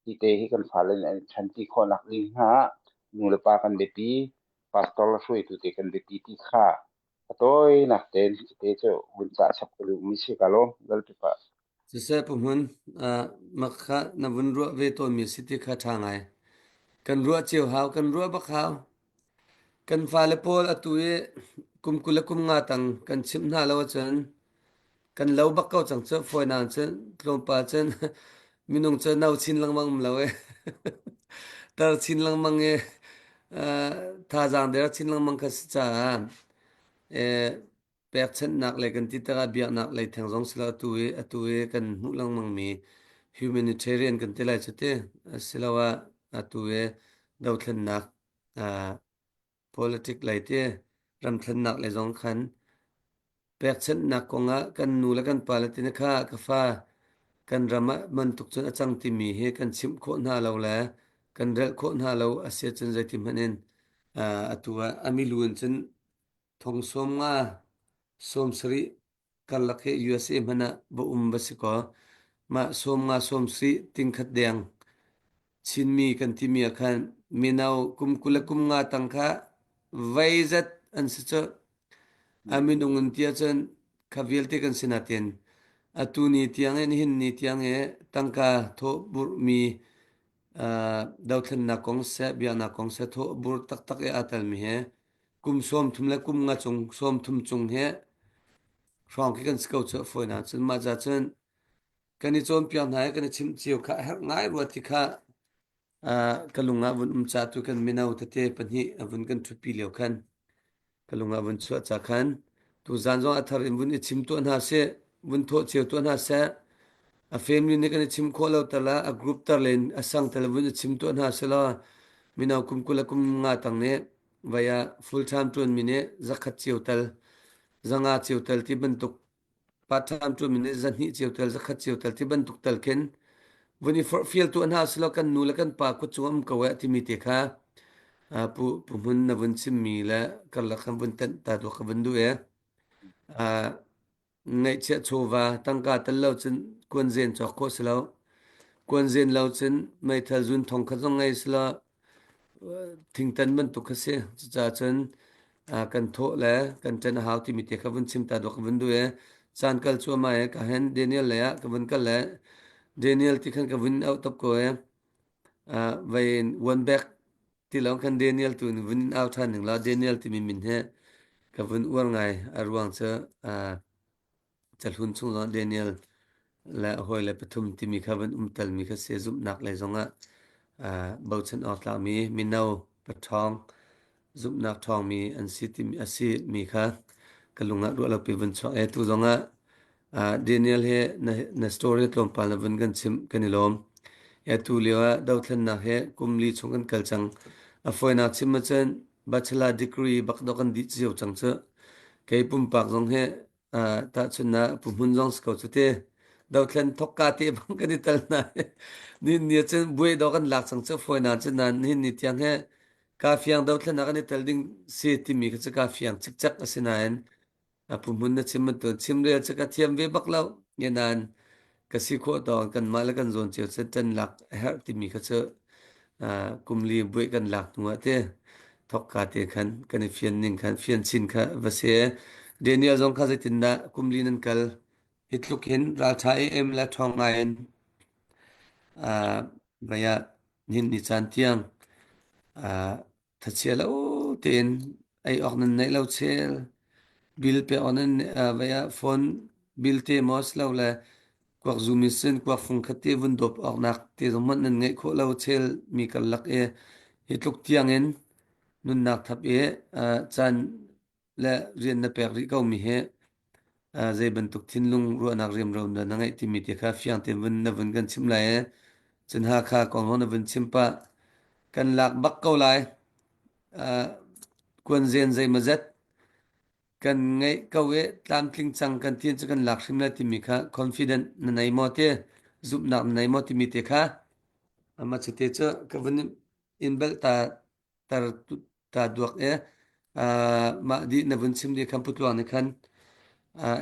ti te hi kan pha len an chan ti kho nak ling ha nu la pa kan be pi pastor la throi tu te kan be pi ti kha toy nak ten te cho bun cha chap lu mi si kalo dal pi pa se pumun makha na vun ro ve to mi city kha thangai kan ro chiu hau kan ro bak hau kan fale pol atuye kum kula kum nga tang kan chim na lo chen kan lo bak ko chang che foi nan chen tlom pa chen minung che nau chin lang mang lo e tar chin lang mang e tha jang de chin lang mang kha cha e pek chen nak le kan ti ta bia nak le thang jong sla atuye kan hu lang mang mi humanitarian kan te lai chate silawa atuye dau thlen nak politic lai te ram thlen nak le jong khan pek chen nak ko nga kan nu la kan pa la tin kha ka fa kan rama man tuk chen achang ti mi he kan chim kho na lo la kan rel kho na lo asia chen zai ti manen atua ami luan chen thong som nga som sri kan lakhe USA mana bo basiko ma som nga som sri ting khat deng chin mi kan ti mi khan minau kum kula kum nga tang kha vaizat an se cho amin ungun tia chen khavial te kan sinaten atuni tiang en hin ni tiang e tangka tho bur mi dauthlen na kong se bia na kong se tho bur tak tak e atal mi he kum som thum la kum nga chung som thum chung he rong ki kan skau cho foi na chen ma za chen kan ni chom piang na kan chim chiu kha her ngai ro ti kha kalunga bun cha tu kan minau te te pani avun kan thu pi leo khan kalunga bun chu cha khan tu zan zo athar in bun chim to na se bun tho cheu to na se a family ne kan chim kho lo tala a group tar len asang tala bun chim to na se la minau kum kula kum nga tang ne vaya full time ton mine zakhat cheu tal zanga cheu tal ti ban tuk part time ton mine zanhi cheu tal zakhat cheu tal ti ban tuk tal ken vuni for fiel tu an house lo kan nu la kan pa ku chuam ka wa ti mi te kha pu mun na vun sim mi la kal la kan vun tan ta do ka vun du e a ngai che chova tang ka tal lo chen kun zen chok ko slo kun zen lo chen mai thal jun thong kha jong ngai sla thing tan man tu kha se cha chen kan tho la kan chen hau ti mi te kha vun sim ta do ka vun du e chan kal chu ma e ka hen daniel la ya ka vun kal la Daniel ti khan ka win out of ko eh vai one back ti long khan Daniel tu win out han la Daniel ti min he ka win war ngai arwang cha chal hun chung lo Daniel la hoi la pathum ti mi kha win tal mi kha se zum nak lai zonga bau chen out la mi minau pathong zum nak thong mi an si ti asi mi kha kalunga ru la pi win chwa e tu zonga Daniel he na story tlom pal na vun gan chim kanilom ya tu lewa dauthlan na he kumli chungan kalchang a foina chim chen bachelor degree bak dokan di chiu chang che kei pum pak jong he ta chuna pumun jong sko chute dauthlan thokka te bang kan tal na ni ni chen bui dokan lak chang che foina chen na ni ni tiang he ka fiang dauthlan na kan tal ding se ti mi ka ka fiang chik chak asinaen pumun na chim to chim re cha ka thiam ve bak lau yenan kasi kho to kan mala kan zon che chen lak her ti mi kha che kumli bui kan lak nuwa te thok ka te khan kan fian ning khan fian chin kha vase daniel zong kha tin na kumli nan kal hitluk hin ra tha em la thong ngain vaya nin ni chan tiang thachela o ten ai ok nan nei lo chel bil pe onen vaya phone bil te mos lo la kwak zumisen kwak fung khate vun dop ok nak te zomat nan ngai kho lo chel mi kal lak e hitluk tiang en nun nak thap e chan la rian na pek ri kau mi he zai ban tuk thin lung ru anak rem ro na ngai ti mi te kha fiang te vun na vun gan chim lai e chen ha kha kong ho na vun chim pa kan lak bak kau lai kwan zen zai mazat kan ngai kau e tlam tling chang kan tien chu kan lak hrim la ti mi kha confident na nei mo te zup nak na nei mo ti mi te kha ama chu te chu ka vun in bel ta tar ta duak e ma di na vun sim di kan putluang ni khan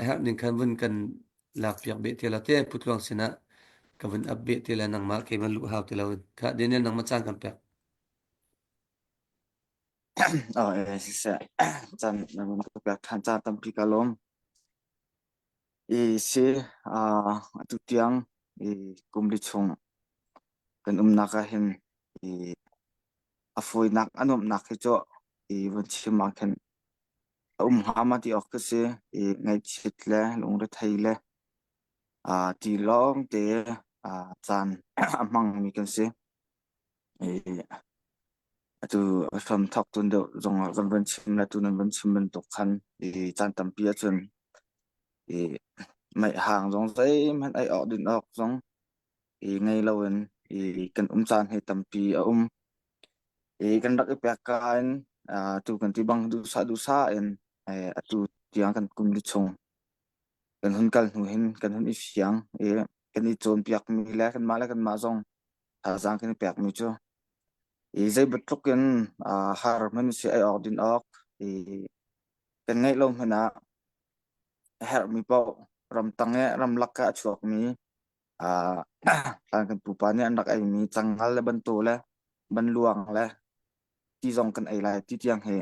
her ning khan vun kan lak piak be te la te putluang sina ka vun up be te la nang ma ke man lu haw te la kha denen nang ma chang kan pek se chan na mun ka pek than cha tampi kalom se atu tiang kumli chung kan naka hin afoi nak anom nak hi cho van chim khen hamati ok se ngai chitle longre thaile ti long te chan amang mi kan se atu from thok tun do zong kan van chim la tun van chim ben to khan chan tampi a chun mai hàng zong zai man ai ok din ok zong ngay lâu en kan chan he tampi kan dak pek kan tu kan ti bang du sa en atu tiang kan kum li chung kan hun kal nu hin kan hun i fiang kan i chon piak mi la kan ma zong ha jang kan piak mi chu zai batluk kan har man si ai ok din ok kan ngay lâu hna her mi pau ram tange ram lakka chuak mi kan pu pa ne an dak ai mi changal le ban to le ban luang le ti zong kan ai lai ti tiang he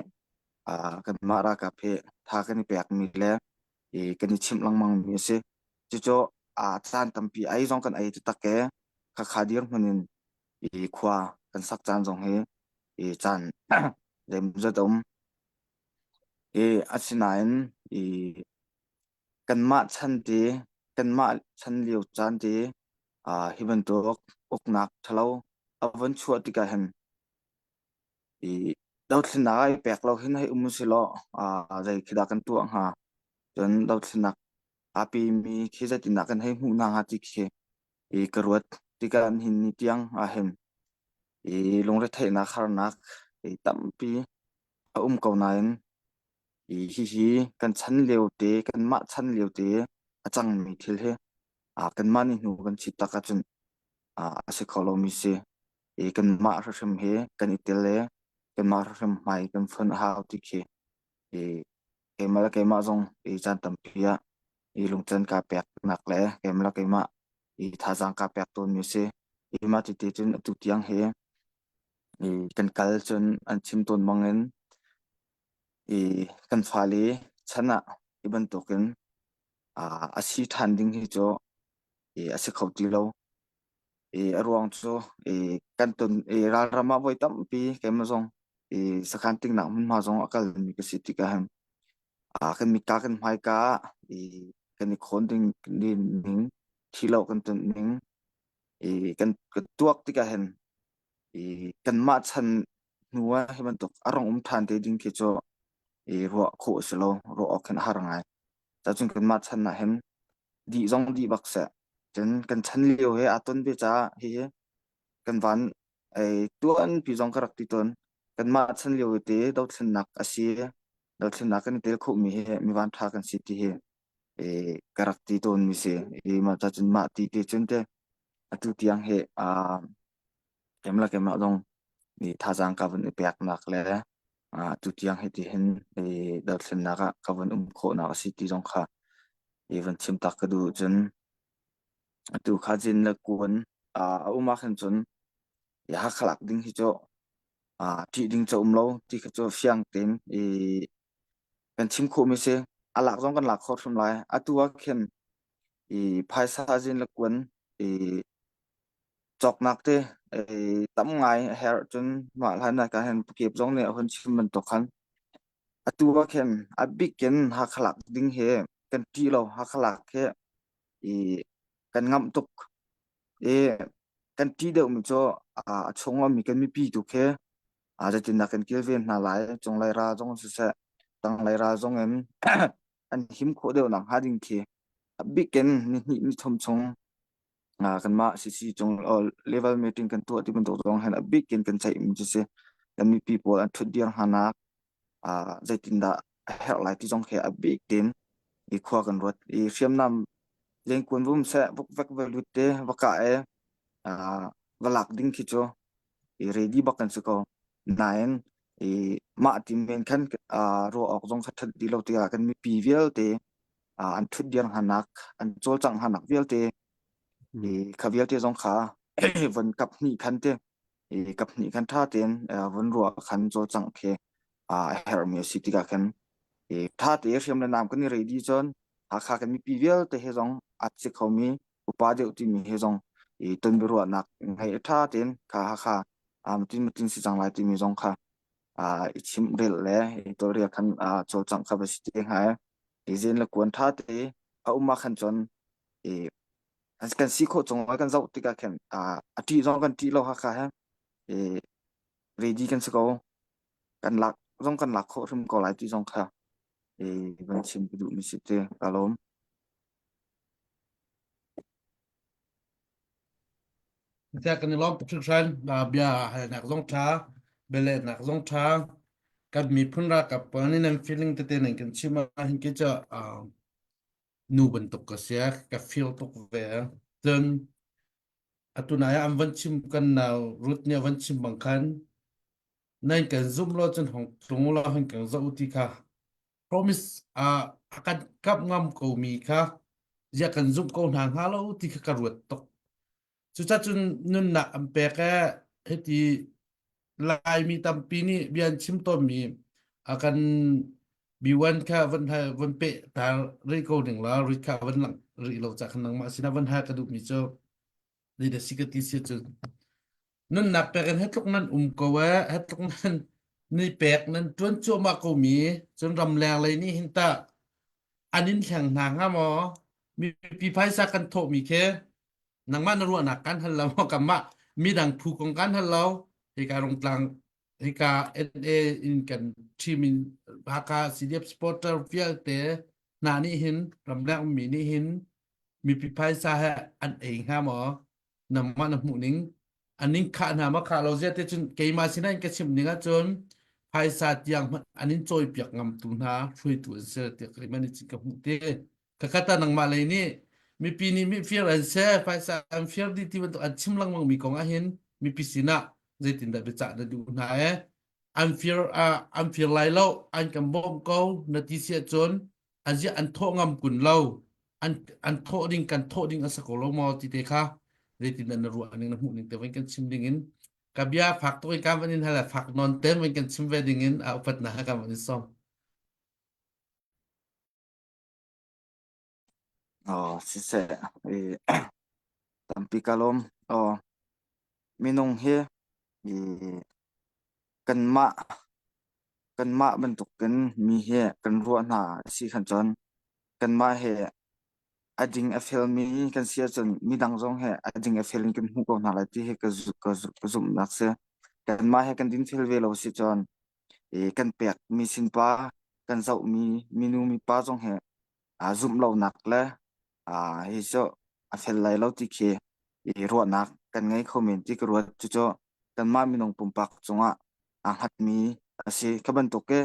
kan mara ka phe tha kan pek mi le kan chim lang mang mi se chu cho chan tampi ai zong kan ai ta ke kha kha dir manin khwa kan sak chan zong he chan lem za dom asinain kan ma chan ti kan ma chan liu chan ti hiban to ok nak thalo avan chuat ti ka hen đâu thì nói bẹc lâu hin hay si lo dây khi đã căn tuộng ha chân đâu thì nạc api mi khi ra thì nạc kan hay mu nang ha ti khi karuat ti kan hin ni tiang hem long re thai na khar nak tam pi câu này hi kan chan leo te kan ma chan leo te achang mi thil he kan ma ni nu kan chi taka chun ase kholo mi se kan ma ra sem he kan itele kan ma ra sem mai kan phun ha ti khi ke ma zong chan tam pia lung chen ka pek nak le ke ma tha jang ka pek ton mi se ma ti te chun tu tiang he kan kal chun an chim ton mangen kan phali chana iban token asi than ding hi cho ase khauti lo arwang cho kan ton ra rama voi tam pi ke ma zong sakhan ting nak mun ma zong akal mi ka siti ka ham kan mi ka kan mai ka kan ni khon ding ni ning thilo kan ton ning kan tuak ti ka hen kan ma chan nuwa himan tok arong than te ding ke cho ro kho selo ro kan harangai ta chung kan ma chan na hem di zong di bak sa chen kan chan liu he aton be cha hi kan van tuan pi zong karak ti ton kan ma chan liu te do thlen nak asi do thlen nak kan tel khu mi he mi van tha kan si ti he karak ti ton mi se ma cha chun ma ti te chun te atu tiang he kemla dong ni tha jang ka van pek nak le tu tiang he ti hen do thlen nak ka van kho na si ti zong kha even chim tak ka du chun tu kha jin la kun uma khan chun ya khalak ding hi cho ti ding cho lo ti kha cho fiang tem kan chim kho mi se alak jong kan lak khot from lai atua khen phai sa jin la kun chok nak te tam ngai her chun ma lan na ka hen kep jong ne hon chim man to khan atua khen abik ken ha khalak ding he kan ti lo ha khalak he kan ngam tuk kan ti deuh mi cho chhong mi kan mi pi tu kheจะจินนักกันเกี่ยวเวียนนาหลายจงไลราจงสุดแสตังไลราจงเอ็มอันหิมโคเดียวหนังหาดิงเคบิ๊กเกนนี่ชมชงกันมาสิจงเลเวลมีติ้งกันตัวที่เป็นตัวตรงเห็นบิ๊กเกนกันใช้มีจะเสกันมี people อันทุดเดียงหานักจะจินดาเฮลไลที่จงแค่บิ๊กเกนอีขวากันรถอีเชื่อมนำเลี้ยงควนวุ้มแสบุกเวกเวลุเตวกะวลักดิ้งคิดโจready บักกันสกnine ma tim men khan ro ok jong kha that di lo ti kan mi pi vel te an thut diang hanak an chol chang hanak vel te kha vel te jong kha van kap ni khan te kap ni khan tha ten van ro khan chol chang khe her mi si tika khan tha te riam la nam kan ni ready chon kha kan mi pivel te he jong at che khomi upa de uti mi he jong ton bi ro nak ngai tha ten kha tin si jang lai ti mi jong kha chim rel le to ria khan chol chang kha ba si te ha zen la kwan tha te uma khan chon as kan si kho chong kan zau tika khan ati jong kan ti lo kha ha ready kan se ko kan lak jong kan lak kho rim ko lai ti jong kha ban chim du mi si te kalomแต่กันล้อมทุกชั้นเบียหนักลงช้าเบลหนักลงช้ากันมีพุ่นรักกับปนนี้นั่น feeling เต้นกันชิมาเห็นกิจนูบันตกกระเสียกับ feel ตกเวจนตุนายอันวันชิมกันนาวรุดเนี่ยวันชิมบางคันนั่นกันซุ่มรอจนของตรงเราเห็นกันจะอุติค่ะ promise akan kap ngam ko miค่ะอยากกันซุ่มkoหางหาเราอุติค่ะกระรวดตก จุดจุนนุนหนักอันเปกะเฮติลายมีตำปีนี้เบียนชิมต้นมีอากันบีวันค่ะวันไทยวันเปะตาเรียกหนึ่งแล้วริค่ะวันหลังริเราจากขนังมาสินะวันไทยกระดูกมีเจ้าในเดสิกติเสียจุนนุนหนักเปกันเฮ็ดลูกนั้นกว่าเฮ็ดลูกนั้นนี่เปกนั้นจนจั่วมากูมีจนรำแรงเลยนี่เห็นตาอันนี้แข่งหางอ่ะหมอมีปีไพ่สักกันโถมีแค่ nang ma naru anak kan hal lau kam ma mi dang phu kong kan hal lau he ka rong tlang he ka NA in kan team in haka CDF supporter fiel te na ni hin ram la mi ni hin mi pi pai sa ha an eng ha mo nam ma na mu ning an ning kha na ma kha lo je te chun ke ma sin an ka chim ninga chon pai sa tiang an nin choi piak ngam tu na chui tu se te ke ma ni chi ka mu te ka kata nang ma le ni mi pi ni mi fear an se pai sa an fear di ti to an chim lang mang mi kong a hin mi pi sina zai tin da be cha da du na an fear lai lo an kam bom ko na ti sia chon an ji an tho ngam kun lo an tho ding kan tho ding a sa ko lo mo ti te kha zai tin da na ru an na mu ning te wen kan chim ding in ka bia phak to ka van in hala phak non tem wen kan chim ve ding in a upat na ka man som si se tampi kalom minong he kan ma bentuk kan mi he kan ruah na si khan chon kan ma he ading a film mi kan sia chon mi dang jong he ading a film kan hu ko na la ti he ka zum nak se kan ma he kan din fil ve lo si chon kan pek mi sin pa kan zau mi mi pa jong he zum lo nak le hi cho a fel lai lo ti ke ruah nak kan ngai comment ti ka ruah chu cho kan ma mi nong pum pak chunga hat mi asi kaban to ke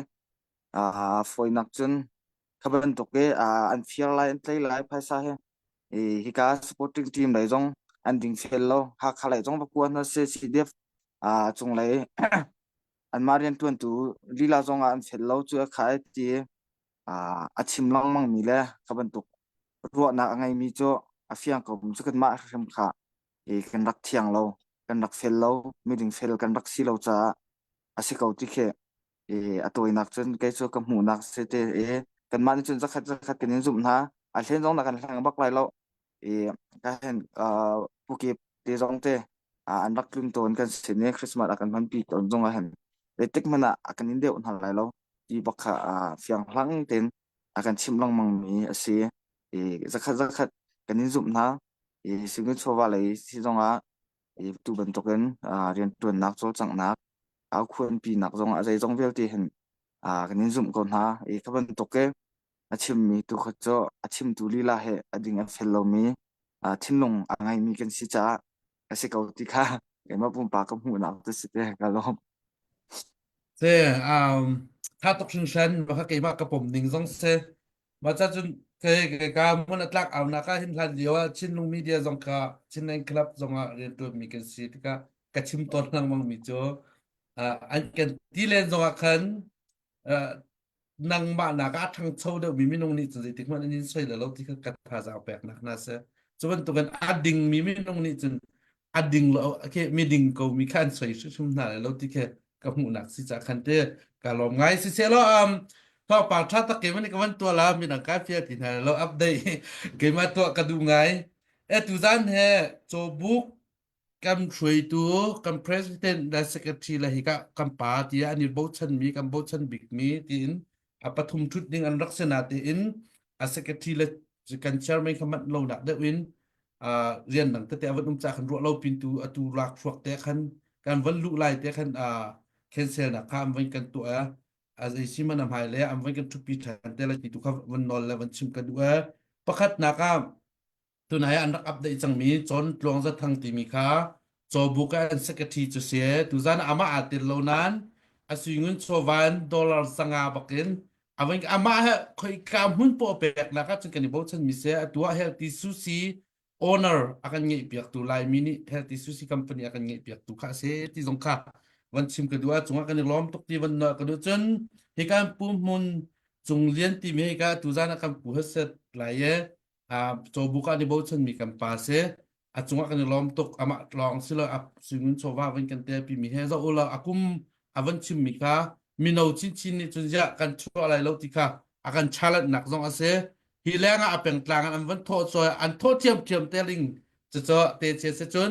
foi nak chun kaban to ke an fiar lai an play lai phaisa he hi ka supporting team lai jong an ding fel lo ha khalai jong ba kuan na se CDF chung lai an marian tuan tu lila jong an fel lo chu khai ti chim lang mang mi le kaban to ruah na ngai mi cho afiang ko chu kan ma hrem kha kan rak thiang lo kan rak fel lo mi ding fel kan rak si lo cha asi ko ti khe atoi nak chen ke chu ka mu nak se te kan man chun zakhat kan zum na a hlen jong na kan hlang bak lai lo ka hen puki te jong te an rak lim ton kan se ne christmas akan man pi ton jong a hen le tek mana akan in deu hal lai lo ti bakha fiang hlang ten akan chim lang mang mi asi zakhat kan in zum na singu chowa lai si jong a tu ban token rian tuan nak chol chang nak áo khuôn pi nạc dòng à dây dòng vel ti hen cái nên zoom còn ha các bạn tục cái chim mi tu khát cho chim tu li la he ading a fellow mi thim long angai mi kan si cha cái câu ti kha cái mà bung pa ka mu na tu si te ka lom seถ้าตกชิงชันว่าเขาเกี่ยมกับผมนิ่งซงเซมาจากจนเคยการมันอัตลักษณ์เอานักหินทันเดียวว่าชินลงมีเดียซงกาชินในคลับซงอ่ะเรียนตัวมีกันสิที่กชิมต้นนังมังมีโจอันกันที่เล่นซงอ่ะคันนังบ้านนักทั้งโชว์เดียวมีนงนี่จนที่มันนี่สวยแล้วที่เขากัดภาษาแปลกนักนะเซจนตัวกันอดิ่งมีนงนี่จนอดิ่งแล้วโอเคมีดิ่งก็มีขั้นสวยชุ่มหน้าแล้วที่แค่ กับหูหนักสิจะคันเตกาลมไงสิเซลพอปากชาตะเกมันก็วันตัวแล้วมีหนังกาเฟียตินเราอัปเดตเกมาตัวกระดูไงtu zan he cho book kam thrui tu kam president da secretary la hika kam pa ti ani bo chan mi kam bo chan big mi tin apathum thut ding an raksana ti in a secretary la kan chairman khamat lo dak de win rian nang te awan cha khan ro lo pintu atu lak thuak te khan kan van lu lai te khan cancel na kham van kan tu as a siman am hai le am van kan tu pi than te la ti tu kha van nol la van chim kan du pakhat na kaตัวไหนอันรักอัปเดตจังมีจนลวงจะทางตีมีค่าจอบุกอันสกัดที่จะเสียตัวจานอามาอาติดโลนั้นอาศัยเงินโซวันดอลลาร์สังอาบักินอาวันอามาเฮคอยกำหุ่นโปะเป็กนะครับจึงกันในบอกฉันมีเสียตัวเฮลติซูซีโอเนอร์อาการเงียบเปียกตัวไลมินิเฮลติซูซีคัมพานีอาการเงียบเปียกตัวข้าเสียที่สงค่ะวันชิมกันด้วยจงอาการในล้อมตกที่วันนกันด้วยจนเหตุการณ์ปุ่มมุนจงเลี้ยนที่มีเหตุการณ์ตัวจานอาการปูเฮเซตหลายเยโจบุกอันนี้บอกฉันมีกันปาเสจงว่ากันล้อมตกอามาลองสิเราสิ่งนั้นโชว่าวันกันเตะปีมีเฮซ่าโอลาอากุมวันชิมมีค่ะมีโนชินนี่จนจะกันชั่วอะไรแล้วที่ค่ะอาการชาลหนักสองอาเสฮีแรงเป็นกลางอันวันโทษซอยอันโทษเทียมเตลิงจะเตะเสียจน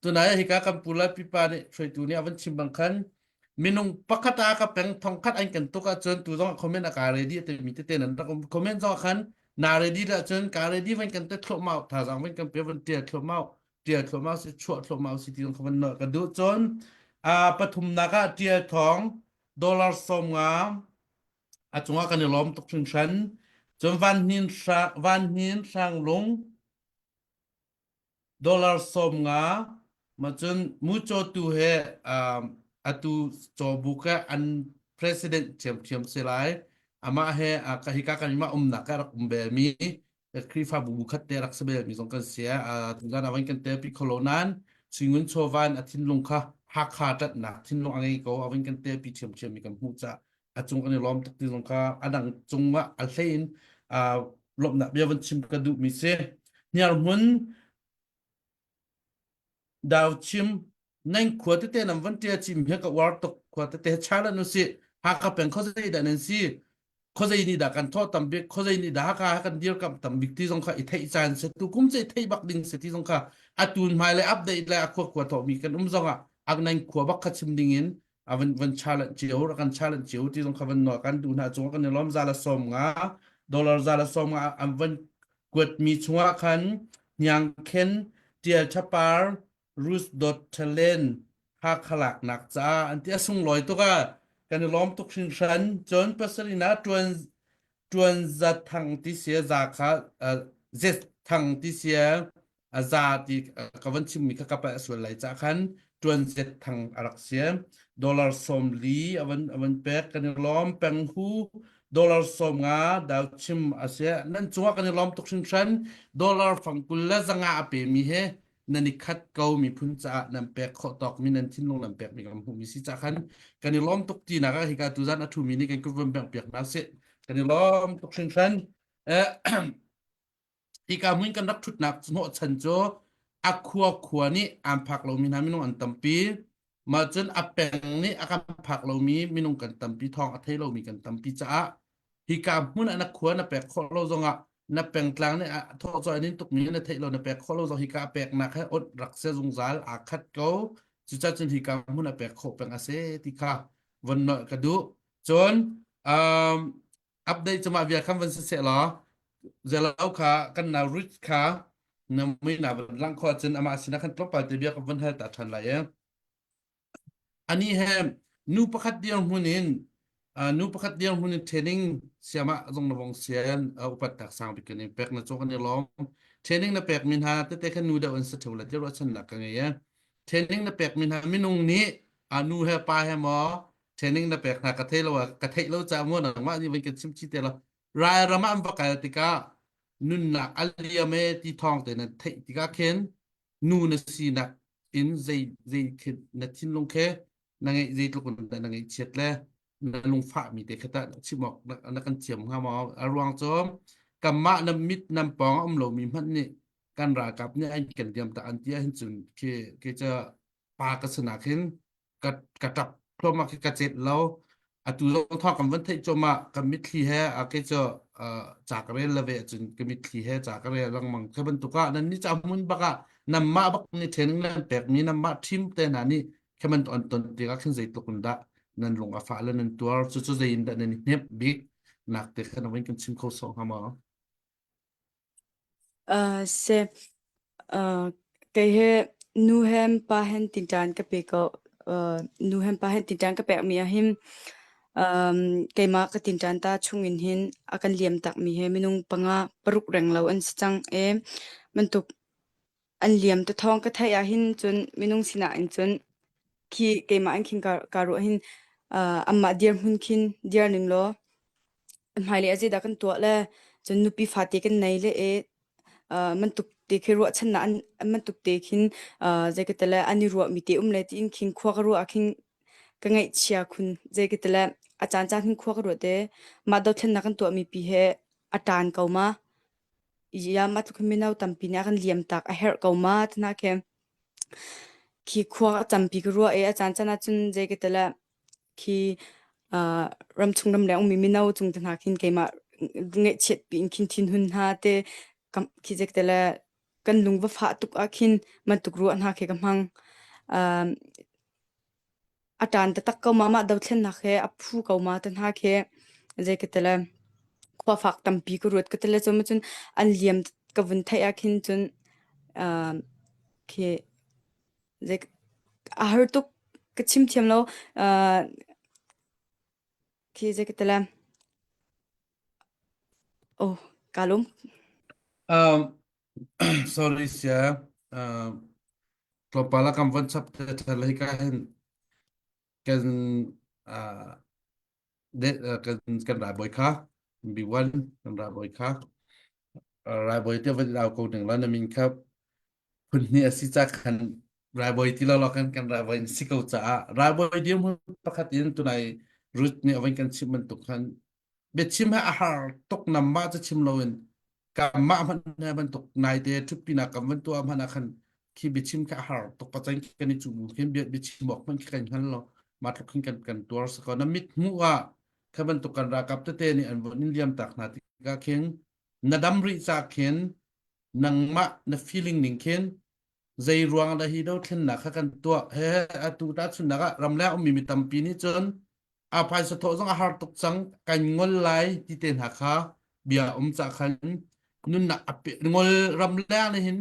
ตัวไหนฮิกากันปุระปีปาเนี่ยช่วยตัวนี้วันชิมบางคันมีนุ่งปักตากับเป็นทองคัดอันกันตุกจนตัวต้องคอมเมนต์อากาศเรดี้แต่มีเต้นนั้นคอมเมนต์สองคันนาเรดี้ละจนการเรดี้วันกันเตะคลบเมาถ้าสั่งวันกันเปลี่ยนวันเตียคลบเมาสิชั่วคลบเมาสิที่ต้องคำนวณกันดูจนปฐุมนากาเตียทองดอลลาร์สมงามจงว่ากันในล้อมตกถึงชั้นจนวันหินสร้างลงดอลลาร์สมงามาจนมุจตูเฮatu cobuka an president ciam selai ama he kahika kan ma nak rak umbemi krifa bubukat te rak sebel mi song kan sia tulan awan kan te pi kolonan singun chovan atin lungkha hakha tat na tin long angai ko awan kan te pi ciam mi kan hu cha achung kan lom tak ti longkha adang chungwa alhein lom na biawan chim ka du mi se niar munดาวชิมนั่งขวดเต้นำวันเตียชิมเฮกับวอร์ตกขวดเตะชาลนุสิหากเป็นข้อใจดันนั้นสิข้อใจนี่ด่ากันทอดตำบิกข้อใจนี่ด่าหากันเดียวกับตำบิกที่สงขาอิทธิจานเสตุกุมใจไทยบักดิงเสที่สงขาอัตุนมาเลยอัปเดตเลยขวดทอมีกันสงอ่ะนั่งขวดบักขัดชิมดิ่งินวันชาลเจียวกันชาลเจียวที่สงขาวันหนอกันดูนะจงกันในล้อมซาลาสมงาดอลลาร์ซาลาสมงาวันกวดมีชัวคันยังเข็นเตียชปาร์รูสดอทเทเลนหากขลักหนักจ้าอันที่ส่งลอยตัวกันล้อมตุกชิงชันจนปัสรินาจวนจัดทางที่เสียจากเจ็ดทางที่เสียจาที่กวันชิมมีขกับส่วนไหลจากขันจวนเจ็ดทางอารักเสียดอลลาร์สมลีวันแปดกันล้อมแปงหูดอลลาร์สมงาดาวชิมอาเซียนั่นจังกันล้อมตุกชิงชันดอลลาร์ฝั่งกุลละจังอาเปมีเฮนันนิคัดเกามีพุ่นจ่านำแปกขอตอกมีนันทิ้งลงนำแปกมีกำหูมีสิจ่าขันกันล้อมตกจีนะครับฮิกาตุจันอัตุมีนี่กันก็เริ่มแปกนักเสียกันล้อมตกเชิงชันฮิกามุ่งกันรับชุดหนักโนชันโจอักขัวนี่อันผักเรามีน้ำมินุงอันตัมปีมาจนอัปแปงนี่อาการผักเรามีมินุงกันตัมปีทองอัฐิเรามีกันตัมปีจ่าฮิกามุ่งอันนักขัวนับแปกขอเราจงอ่ะนับแปลงกลางเนี่ยทอจอยนี่ตุกมีในเทเราในแปลงข้อเราจะฮิกาแปลงนักให้อดรักเสียสงสารคัดเกาจุดจันฮิกามุนแปลงโคแปลงอาเซติค่ะวันนกระดูจนอัปเดตจะมาเวียคำวันเสร็จหรอจะเล่าค่ะกันนาริชค่ะนำไม่นาลังคอจนอามาสินะขันตบไปจะเบียกับวันให้ตัดทันไรอันนี้แฮมนูประคัดเดียวหุ่นินนูประคัดเดียวหุ่นเทรนนิ่งเสียมาตรงระวงเสียนอุปถัมภ์สร้างไปกันเองแปลกนะโจกันเนี่ยล้อมเทรนนิ่งนะแปลกมินหาแต่แค่นูเดวันสุดท้ายที่เราชนะกันไงเทรนนิ่งนะแปลกมินหามินุงนี้นูเฮปาเฮมอเทรนนิ่งนะแปลกหากระเทเรากระเทเราจะมั่วหนังว่านี่เป็นกันชิมชิเตละรายระมัดประกาศติกานุนนักอัลเลียเมที่ทองแต่นั้นเทติกาเข็นนูนสีนักอินใจเข็นนัดทิ้งลงแค่นั่งไงใจลูกคนแต่นั่งไงเช็ดแล้วนั่นลงฝ่ามีเด็กขตาชิมอกนักกันเจียมข้ามอรวงจอมกัมมะนำมิดนำปองอมโลมีมันนี่การรากับเนี่ยอันกันเดียมแต่อันที่เห็นจุนคือจะปากระสนาขึ้นกระดับ พรหมกิกาเจ็ดแล้วตูลงท่อกันวันที่จมากันมิตรแฮก็จะจากเรื่องละเวจนกันมิตรแฮจากเรื่องลังมังแค่บรรทุกนั้นนี่จะมุนบักนำมาบักนี่เทนนั่นแปลกมีนำมาทิมแต่นันนี่แค่มันตอนเดียวก็ขึ้นใจตกุนดะนั่นลงอาฟ้าแล้วนั่นตัวจุดใจอินดะนั่นเน็บบิ๊กนักแต่ขนาดวันกันชิมเขาสองหามา se ke he nu hem pa hen tin tan ka pe ko nu hem pa hen tin tan ka pe mi a him ke ma ka tin tan ta chungin hin akan liam tak mi he minung panga paruk reng lo an chang e man tuk an liam to thong ka thaya hin chun minung sina in chun ki ke ma an king ka ro hin amma dear hun kin dear ning lo an mai le aji da kan to le chun nu pi fa te kan nei le e man tuk te khi ro chan na an man tuk te khin je ke tala ani ro mi te le ti in king khwa ro a king ka ngai chia khun je ke tala a chan chan hin khwa ro te ma do then na kan to mi pi he atan kauma ya ma tu khmi nau tam pi na kan liam tak a her kauma thna ke khi khwa cham pi ro e a chan chan a chun je ke tala khi ram chung ram le ong mi nau chung thna khin ke ma nge chet pi in khin thin hun ha te kam khi je ke tala kan lung va pha tuk a khin man tuk ru an ha ke kam hang atan ta tak kauma ma do thlen na khe a phu kauma tan ha khe je ke tala khwa fak tam pi ko rut ke tala chom chun an liam ka vun thai a khin chun ke je a har tuk ka chim thiam lo khi je ke tala oh kalum sorry sia klopala kam van sap te thalai ka hen kan de kan ra boy kha B1 kan ra boy kha ra boy te van lao ko ding lan min khap kun ni asi cha khan ra boy ti lo kan ra boy si ko cha ra boy dim pakhat in tunai root ni awan kan chim man tuk khan be chim ha har tok nam ma cha chim loin kam ma man na ban tok nai te thup pina kam van tu am hana khan khi be chim ka har tok pa chang kan ni chu mu khem be chim bok man kan han lo ma tok kan tur sa ko na mit mu wa kha ban tok kan ra kap te ni an bon liam tak na ti ka khen na dam ri cha khen nang ma na feeling ning khen zai ruang da hi do thlen na kha kan to he a tu ta chun na ga ram la mi mi tam pi ni chon a phai sa tho jong a har tok chang kan ngol lai ti ten ha kha bia cha khan nun na ape ngol ram la ni hin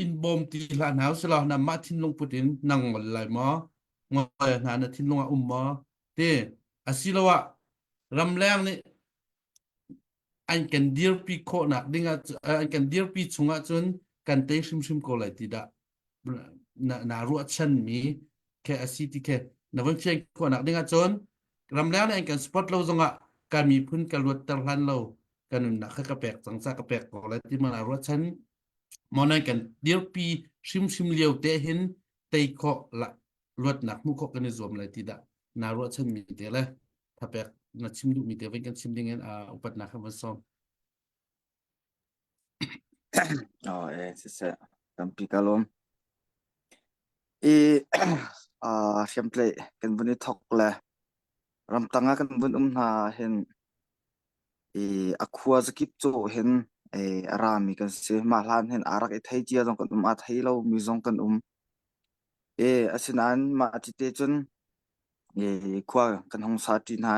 in bom ti la naw sala na ma thin long putin nang ngol lai ma ngol na na thin long a ma te asilawa ram lang ni anh cần deal pi ko na dinga anh cần deal pi chunga chun kan te sim ko lai ti da na ruat chan mi ke asiti ke na van chen ko na dinga chon ram la anh cần spot lo zonga kan mi phun ka lut tar han lo kan na kha ka pek chang sa ka pek ko lai ti ma na ruat chan mo na kan deal pi sim liu te hin te ko la ruat nak mu ko kan zom lai ti da na ruat chan mi te la tha pek na chim du mi te ven kan chim dingen upat na kha van som se tampi kalom siample kan buni thok la ram tanga kan bun na hen akhua zakip cho hen arami kan se ma hlan hen arak e thai chia jong kan a thai lo mi jong kan asinan ma ti te chun khua kan hong sa ti na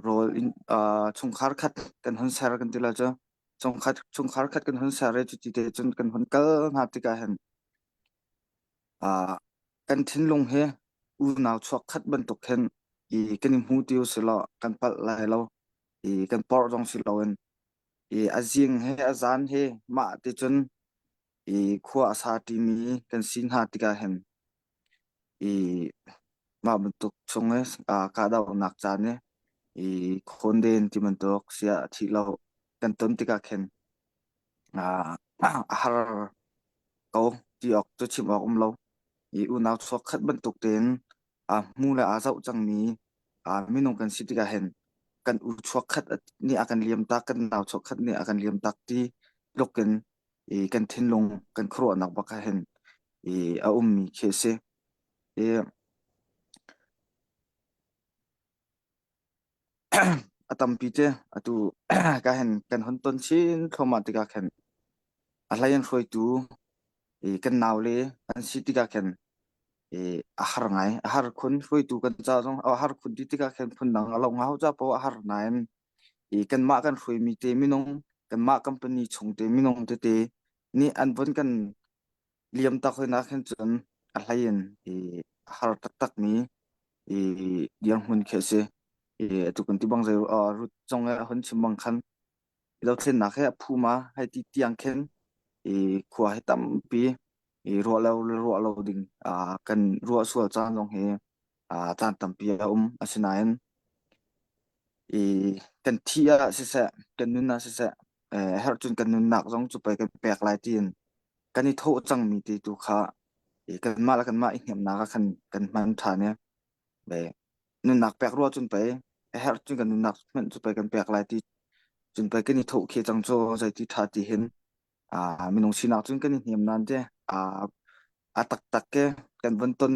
role in chung khar khat kan hon sar kan tila cho chung khar khat kan hon sar re ti te chun kan hon kal na ti ka hen kan thin long he u naw chok khat ban tok hen kan mu tiu se lo kan pal lai lo kan por jong si lo en azing he azan he ma ti chun khua sa ti mi kan sin ha ti ka hen ma ban tok chung he ka da nak cha ne khon den ti man tok sia thi lo kan ton ti ka khen har ko ti ok to chim ok lo u naw chok khat ban tok ten mu la a zau chang mi minung kan siti ka hen kan u chok khat ni akan liam tak kan naw chok khat ni akan liam tak ti loken kan thin long kan khro nak ba ka hen a mi khe se เอ atampi te atu ka hen kan hon ton chin thoma tika khen alayan khoi tu kan naule kan si tika khen ahar ngai ahar khun khoi tu kan cha jong ahar khun ti tika khen phun nang alo ngau cha po ahar nain kan ma kan khoi mi te minong kan ma company chung te minong te ni an bon kan liam ta khoi na khen chun alayan ahar tak tak mi diang hun khese tu kan ti bang zai rut chong a hun chim bang khan lo thlen na khe phuma hai ti tiang khen khwa he tam pi ro lo ding kan ro sual chan long he chan tam pi asinain kan thia se se kan nun na se se her chun kan nun nak jong chu pai kan pek lai tin kan ni tho chang mi ti tu kha kan ma la kan ma i hem na ka kan man tha ne be nun nak pek ro chun pai her chun kan nun nak men chu pai kan pek lai ti chun pai kan ni tho khe chang cho zai ti tha ti hin minung sinak chun kan ni hem nan te tak tak ke kan van ton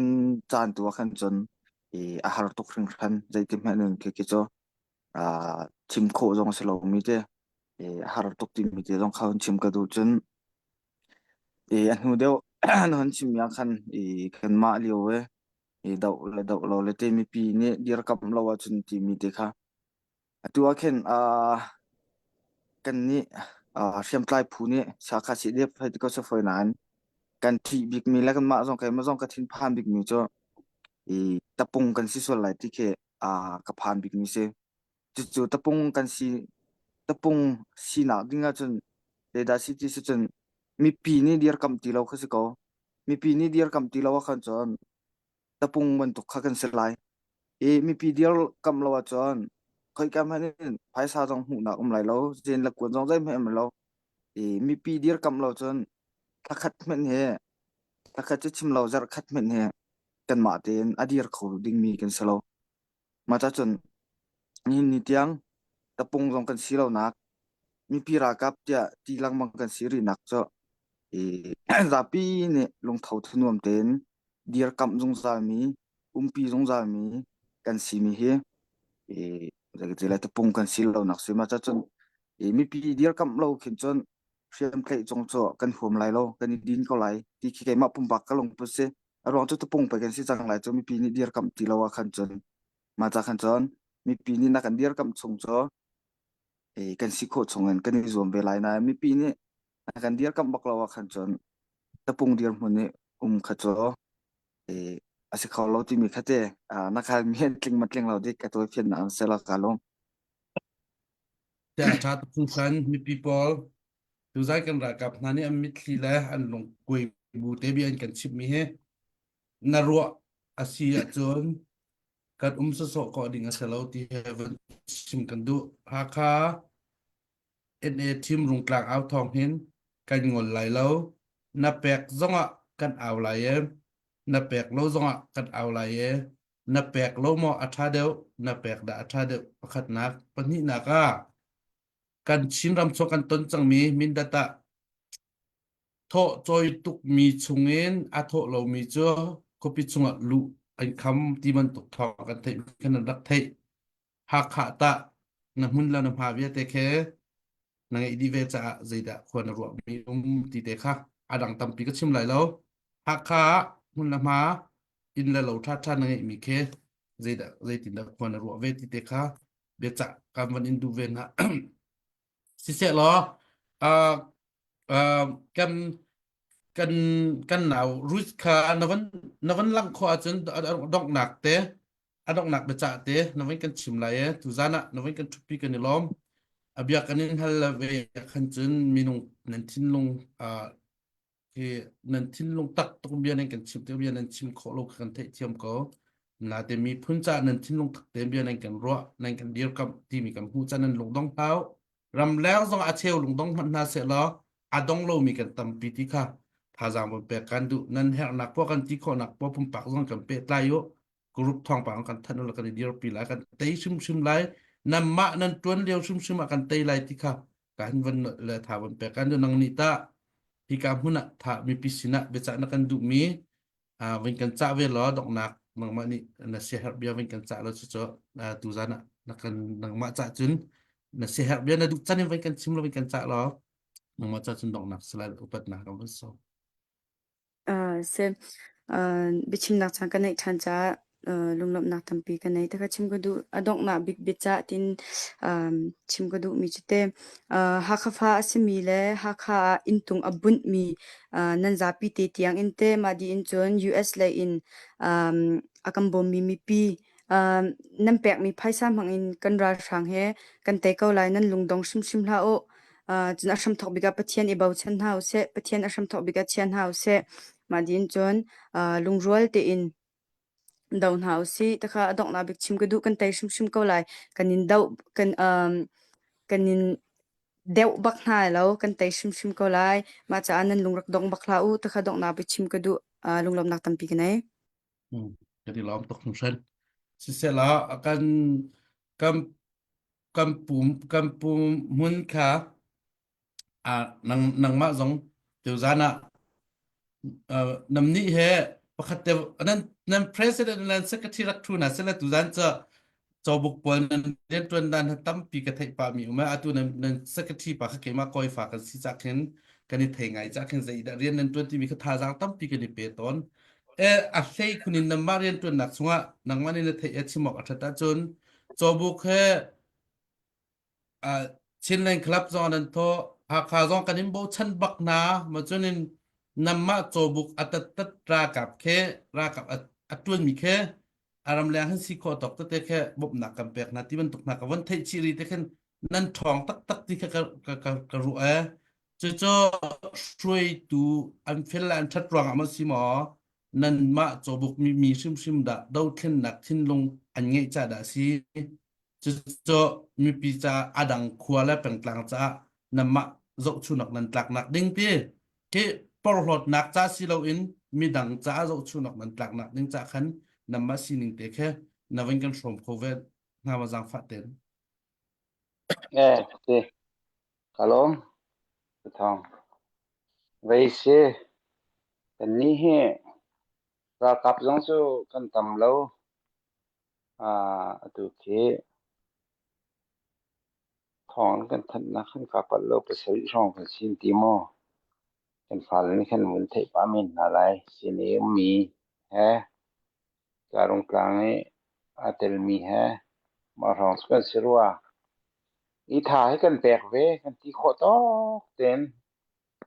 chan tu khan chun har tok ring khan zai ti men nun ke cho chim kho jong se lo mi te har tok ti mi te jong khaun chim ka du chun an hu deu an hon chim yang khan kan ma liu we dau lo le te mi pi ne dir kap lo wa chun ti mi te kha atua khen kan ni siam tlai phu ne sa kha si de phai ko so foi nan kan thi big mi la kan ma jong kai ma jong ka thin phan big mi cho tapung kan si so lai ti ke ka phan big mi se chu tapung kan si tapung si na dinga chun le da si ti se chun mi pi ni dir kam ti lo khasi ko mi pi ni dir kam ti lo khan chon tapung man to kha kan se lai mi pi dir kam lo wa chon khoi kam hanin phai sa jong hu na lai lo jen la kun jong jai me lo mi pi dir kam lo chon takhat men he takhat chim lo jar khat men he kan ma ten adir kho ding mi kan selo ma cha chon ni tiang tapung jong kan si lo nak mi pi ra kap tia ti lang mang kan si ri nak cho zapi ne long thau thunom ten dir kam jong za mi pi jong za mi kan si mi he zai tapung kan si lo nak se ma cha chon mi pi dir kam lo khin chon fiam klei chong cho kan hum lai lo kan din ko lai ti ki kai ma pum bak ka long pu se arong chu tapung pa kan si chang lai cho mi pi ni dir kam ti lo wa khan chon ma cha khan chon mi pi ni na kan dir kam chung cho kan si kho chongen kan ni zom ve lai na mi pi ni kan dir kam bak lo wa khan chon tapung dir mun ni kha cho asi khaw lo ti mi khate na kha mi hen tling matling lo dik ka to phian na an sela ka long te cha tu khan mi people tu zai kan ra kap na ni am mit li la an long koi bu te bi an kan chip mi he na ro asia chon kan so ko ding a selo ti heaven sim kan du ha kha NA team rung klang ao thong hin kan ngol lai lo na pek zonga kan aw lai na pek lo zonga kan aw lai na pek lo mo atha deu na pek da atha deu pakhat nak pani naka kan chin ram so kan ton chang mi min data tho choi tuk mi chungin a tho lo mi cho kopi chunga lu an kham ti man tuk thong kan thei kan rak thei ha kha ta na mun la na pha vi te khe nang i di ve cha zaida khon ro mi ti te kha adang tam pi ka chim lai lo ha kha mun la ma in la lo tha tha nang i mi khe zaida zaitin da khon ro ve ti te kha be cha kam van in du ve na si se lo kan kan kan nào rút kha nó vẫn lăng kho chân đọc nạc té đọc nạc be cha té nó vẫn kan chim lai tu zana nó vẫn kan thupi kan lom abia kanin hal ve khan chun minung nan thin long ke nan thin long tak to bia nan kan chim te bia nan chim kho lo kan the thiam ko na te mi phun cha nan thin long tak te bia nan kan ro nan kan dir kam ti mi kam hu cha nan long dong thau ram leo zong a cheu long dong na se lo adong lo mi kan tam pi ti kha tha jang bo pe kan du nan her nak po kan ti kho nak po pum pak zong kan pe tai yo group thong pa kan than lo kan dir pi la kan te sum lai nam ma nan tuan liao sum akan tei lai ti kha kan van le tha van pe kan du nang ni ta hi ka huna tha mi pisina be cha na kan du mi Vinh kan cha ve lo dok nak nang ma ni nasihat bia vinh kan cha lo cho tu zana nakan nang ma cha chun nasihat bia na duk chan vinh kan chim lo vinh kan cha lo nang ma cha chun dok nak sala upat na kam so se bichim nak chang kanai than cha lunglop nak tampi kanai ta chim ko du adok na big bit cha tin chim ko du mi chute ha kha pha asimi le ha kha intung abun mi nan za pi te tiang in te ma di in chon US le in akam bom mi pi nan pek mi phaisa mang in kan ra sang he kan te ko lai nan lungdong sim la o chun asham thok biga pathian i bau chan hau se pathian asham thok biga chan hau se ma din chon lungrual te in down house si takha adok na bik chim ka du kan tai sim ko lai kanin dau kanin deuh bak hnai lo kan tai sim ko lai ma cha anan lungrak dong bak la u takha dok na bik chim ka du lunglom nak tampi kanai jadi lom tok sen si se la akan kam kampum mun kha nang ma zong tu zana nam ni he pakhat te nan president nan secretary rak thu na sela tu zan cha buk pol nan den tun dan tam pi ka thai pa mi ma atu nan secretary pa kha ke ma koi fa kan si cha khen kan ni thai ngai cha khen zai da rian nan tun ti mi kha tha jang tam pi ka ni pe ton a sei kunin nam ma rian tun nak sunga nang mani na thai chi mok atha ta chun buk he chin len club zon an to ha kha zon kanin bo chan bak na ma chunin namma chobuk atat tat ra kap khe ra kap atun mi khe aram le han si kho tok te khe bob na kam pek na ti ban tuk na ka wan thai chi ri te khen nan thong tak ti khe ka ru cho shui tu an fel an that rang ama si mo nan ma chobuk mi sim da dau khen nak thin long an nge cha da si cho mi pi cha adang khua la peng tlang cha namma zo chu nak nan tlak nak ding pi ke por hlot nak cha si lo in mi dang cha zo chu nak nan tlak nak ding cha khan namma si ning te khe na wen kan from covid nga ma jang fa ten te kalom thong vậy se kan ni he ra kap jong chu kan tam lo tu ke thong kan than na khan ka pat lo pe sei rong kan sin ti mo kan fal ni khan mun thei pa min na lai sin e mi he karong klang e atel mi he ma rong kan sirwa i tha he kan pek ve kan ti kho to ten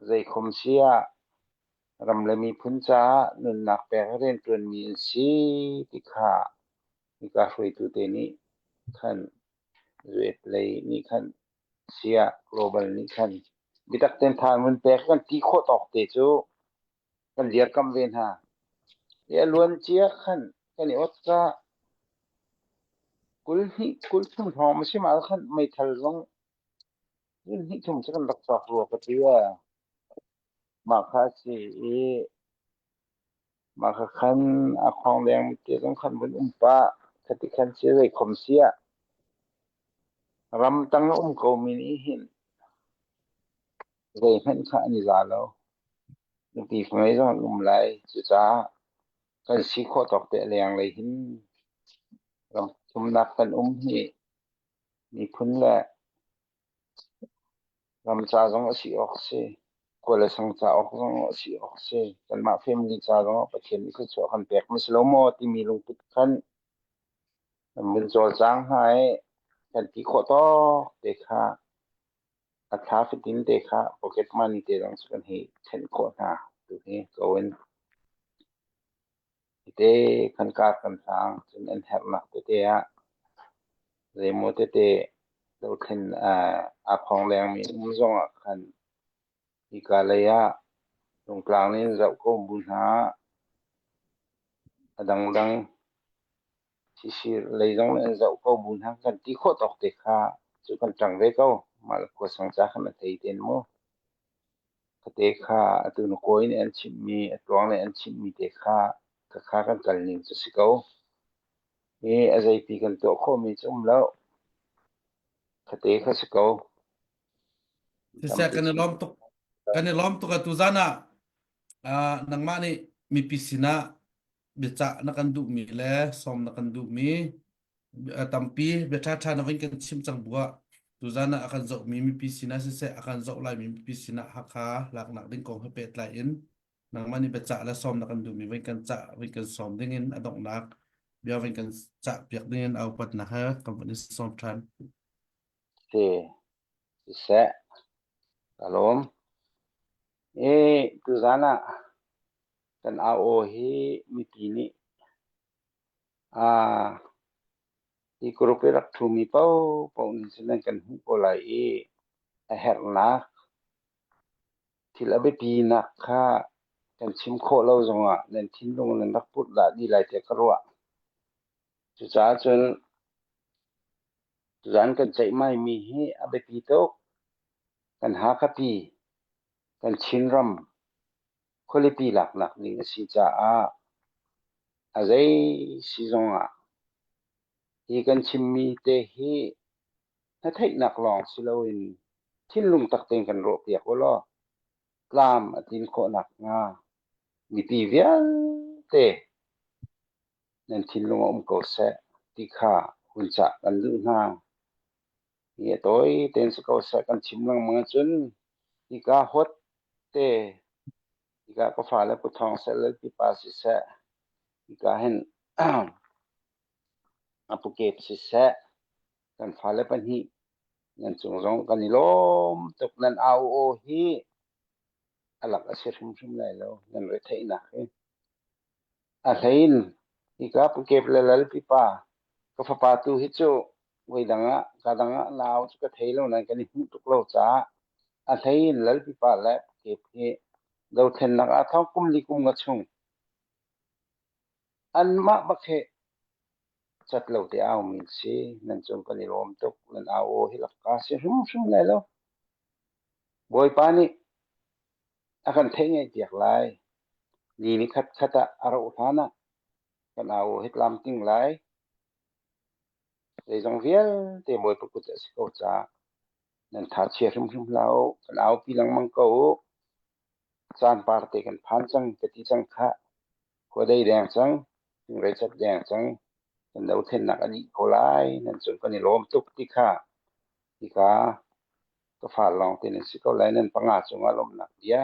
zai khom sia ram le mi phun cha nun nak pek ren tun mi si ti kha ni ka hrui tu te ni khan zui play ni khan sia global ni khan bitak ten than mun pek kan ti kho tok te chu kan liar kam ven ha ya luan chia khan kan ni ot ka kul thum thom si ma khan mai thal long ni thum cha kan lak chak ro ka ti wa ma kha si e ma kha khan a khong leng ti long khan bun pa khati khan si rei khom sia ram tang ko mi ni hin rei han kha ni za lo ni ti phai zo lai chu cha kan si kho tok te leng le hin ram thum nak kan hi ni phun la ram cha jong si ok se ko le sang cha ok jong si ok se kan ma family cha jong pa chen ni khu cho kan pek ma slo mo ti mi lung put khan min chol chang hai kan ti kho to te kha a tha fitin te kha pocket money te jong kan hi chen kho na tu he ko en te kan ka kan sang chen en her na te ya re mo te lo khen a khong leng mi zong a khan i ka le ya long klang ni zau ko bun ha adang dang si le jong le zau ko bun ha kan ti kho tok te kha chu kan tang ve ko mal ko sang cha khan te ten mo ka te kha atu no koi ne an chim mi atwang le an chim mi te kha ka kha kan kal ning chu si ko e azai pi kan to kho mi chum lo ka te kha si ko si se kan ni lom tok ka tu zana nang ma ni mi pi sina beca na kan du mi le som na kan du mi tampi beta tha na kan chim chang bua tu zana akan zau mi pi sina se akan zau lai mi pi sina hakha lak nak ding kong hepet lai in nang mani beca la som na kan du mi kan cha kan som ding in adok nak bia kan cha piak ding in au pat na ha company som tran thì sẽ kalom tu zana kan ao hi mitini i kurupe rak thumi pau ni sinan kan hu ko lai a her na thil abe pi na kha kan chim kho lo zonga nen thin long nen rak put la di lai te karwa chu cha chun zan kan chai mai mi hi abe pi to kan ha ka pi kan chin ram kholi pi lak nak ni si cha a zai si zonga hi kan chim mi te hi na thai nak long si lo in thin lung tak ten kan ro piak ko lo lam atin ko nak nga mi pi vial te nen thin lung ko se ti kha hun cha kan lu na ye toy ten se ko se kan chim lang ma chun ti ka hot te ti ka ko fa le pu thong se le ti pa si se ti ka hen apu ke si se kan fa le pan hi nen chung rong kan ni lom tok nan au o hi alak a ser hum lai lo nen re thei na a thein ti ka pu ke le le pi pa ko fa pa tu hi chu wei danga ka danga naw chu ka thei lo nan kan ni hu tuk lo cha a thein lal pi pa la ke phe do then na a thau kum li kum nga chung an ma ba khe chat lo te aw min si nan chung kan ni rom tuk nan a o hi lak ka se hum lai lo boy pa ni akan thei ngai tiak lai ni ni khat khata aro uthana kan a o hit lam ting lai le jong viel te boy pu ku cha si ko cha nan tha che hum lao kan aw pi lang mang ko chan par te kan phan chang ke ti chang kha ko dei dang chang ting re chat dang chang kan do then nak ani ko lai nan chung kan ni lom tuk ti kha ti ka ko fa long te ni si ko lai nan panga chung alom nak dia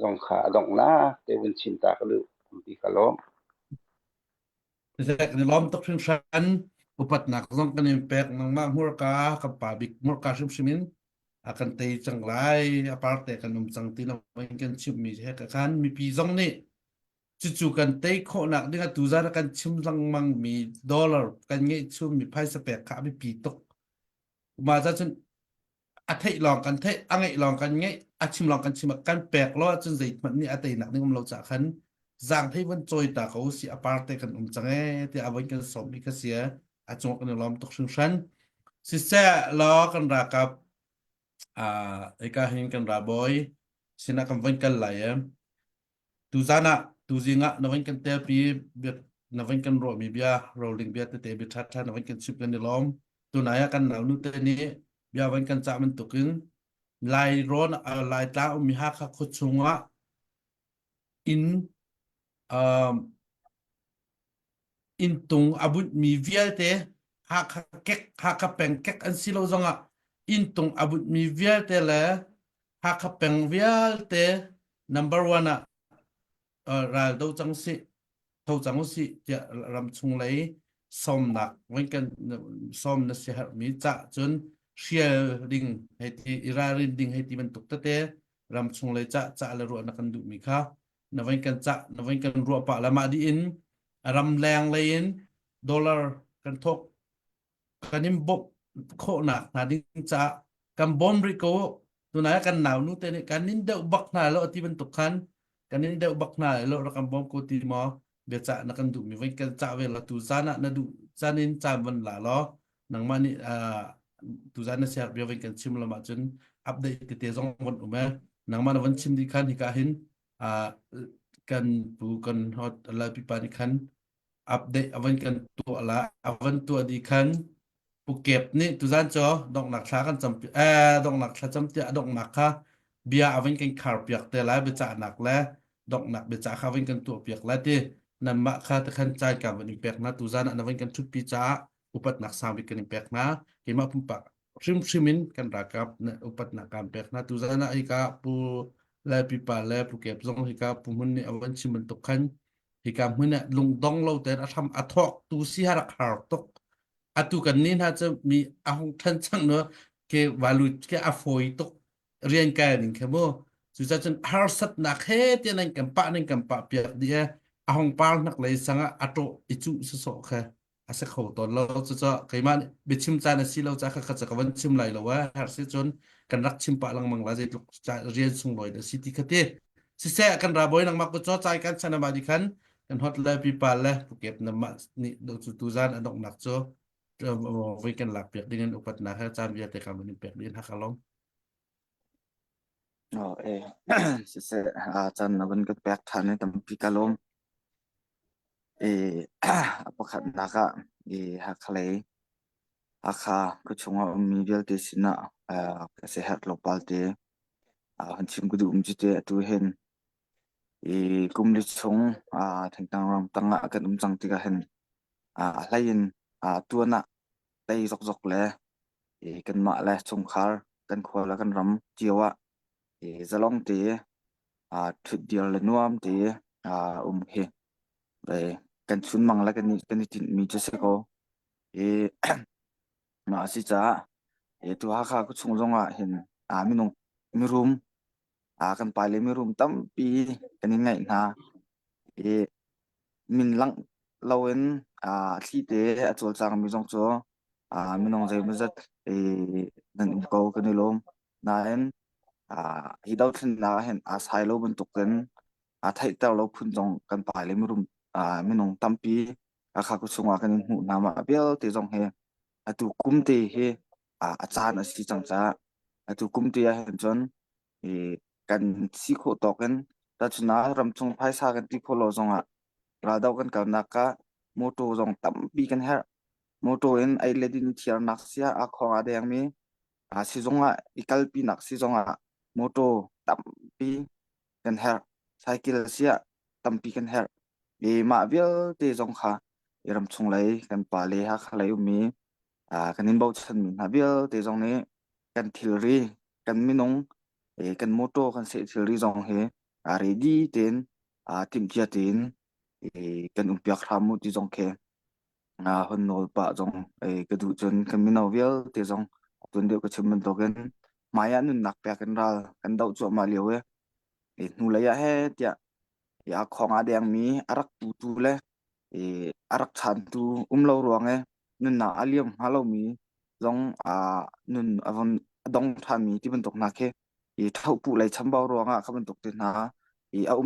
jong kha dong na te win chin ta ka lu ti ka lom se kan lom tok thing shan upat nak zong kan impact nang ma hurka ka pa bik murka shim shimin akan tei chang lai aparte kan chang ti na kan chim mi he ka kan mi pi zong ni chu kan tei kho nak dinga tu za kan chim lang mang mi dollar kan nge chu mi phai sa pek kha mi pi tok ma za chun a thei long kan thei angai long kan nge a chim long kan chim kan pek lo chun zai man ni a tei nak ni ngom lo cha khan giang thấy vẫn trôi ta có si aparte kan chang e ti a vẫn kan som mi ka sia a chung kan lom tok sung shan si se lo kan ra kap eka hin kan ra boy sina kan vẫn kan lai em tu zana tu zinga na vẫn kan te pi bet na vẫn kan ro mi bia rolling bia te bi that na vẫn kan chip kan lom tu na ya kan na nu te ni bia vẫn kan cha man tukin lai ron lai ta mi ha kha khu chunga in in tung abut mi vial te ha ka peng kek an silo zonga in tung abut mi vial te le ha ka peng vial te number 1 ra do chang si thâu chang si ya ram chung lei som nak wen kan som na se har mi cha chun share ding he ti irarin ding he ti man tuk ta te ram chung lei cha la ru na kan du mi kha na wen kan cha na wen kan ru pa la ma di in ram leng lein dollar kan thok kanim bob kho na ding cha kan bom ri ko tu na kan naw nu te ni kan nin de bak na lo ti ban tuk khan kan nin de bak na lo kan bom ko ti mo be cha na kan du mi wen kan cha ve la tu za na du cha nin cha ban la lo nang mani tu za na se be wen kan chim la ma chun update ti te zong bon u me nang man wan chim di khan hi ka hin kan pu kan hot la pi pa ni khan update awan kan tu ala awan tu di khan pu kep ni tu zan cho dong nak tha kan cham dong nak tha cham ti dong nak kha bia awan kan khar piak te la be cha nak la dong nak be cha kha awan kan tu piak la ti nama kha ta khan chai ka ban impact na tu zana na van kan thut pi cha upat nak sang bi kan impact na ke ma pum pa shrimin kan rakap na upat nak kan impact na tu zana ai ka pu la pi pa la pu kep zong hi ka pu mun ni awan chimin to khan hi ka mun na lung dong lo te a tham a thok tu si harak har tok atu kan nin ha cha mi ahong than chang no ke valu ke a foi tok rian ka ning ke mo chu cha chen har sat na khe te nan kan pa pia dia ahong pal nak le sanga ato ichu su so kha ase kho ton lo chu cha kai man be chim cha na si lo cha kha kha cha ka wan chim lai lo wa har se chon kan rak chim pa lang mang la je tuk cha rian sung loi da city khate si se kan ra boy nang ma ko cho chai kan chana ba di khan kan hot le pi pa le phuket na ma ni do chu tu zan adok nak cho với cái lạc việc đi nên upat na ha chan bia te kam ni pek din ha kalong se se chan na ban ka pek thane tam pi kalom apakhat naka haklei akha ko chunga mi vel te sina se hat lopal te han chim gudu te tu hen kum li chung thang tang ram tanga kan chang ti ka hen lain tuana tei zok zok le kan ma le chung khar kan khwala kan ram chiwa zalong te thut dial le nuam te he ve kan chun mang la kan ni tin mi che se ko ma si cha tu ha kha ko chung zonga hin mi nong mi room kan pa le mi room tam pi kan ni ngai na min lang lawen thi te chol chang mi jong cho mi nong jai mazat nan ko kan ni lom na en hi dau thin na hen sai lo bun tuk kan thai taw lo phun jong kan pa le mi room mi nong tam pi kha ko chunga kan hu na ma bel te jong he atu kum te he chan si chang cha atu kum te ya hen chon kan si kho to kan ta chuna ram chung phai sa kan ti kho lo jong ra dau kan ka na ka moto jong tam pi kan her moto en ai le din thiar nak sia a khong a deng mi si jong ikal pi nak si jong moto tam pi kan her cycle sia tam pi kan her ma vial te jong kha ram chung lai kan pa le ha khalai mi kan in bau chan min ha vial te jong ne kan thil ri kan minong kan moto kan se thil ri jong he ready ten tim kia ten kan umpiak ramu ti jong ke hon nol pa jong ka du chon kan minau vial te jong tun deu ka chim to kan maya nun nak pa kan ral kan dau chu ma liu nu la ya he tia ya khong adeng mi arak tu le arak chan tu lo ruang nun na aliam halo mi zong nun avon dong than mi ti ban tok na ke thau pu lai cham baw ruanga khaban tok te na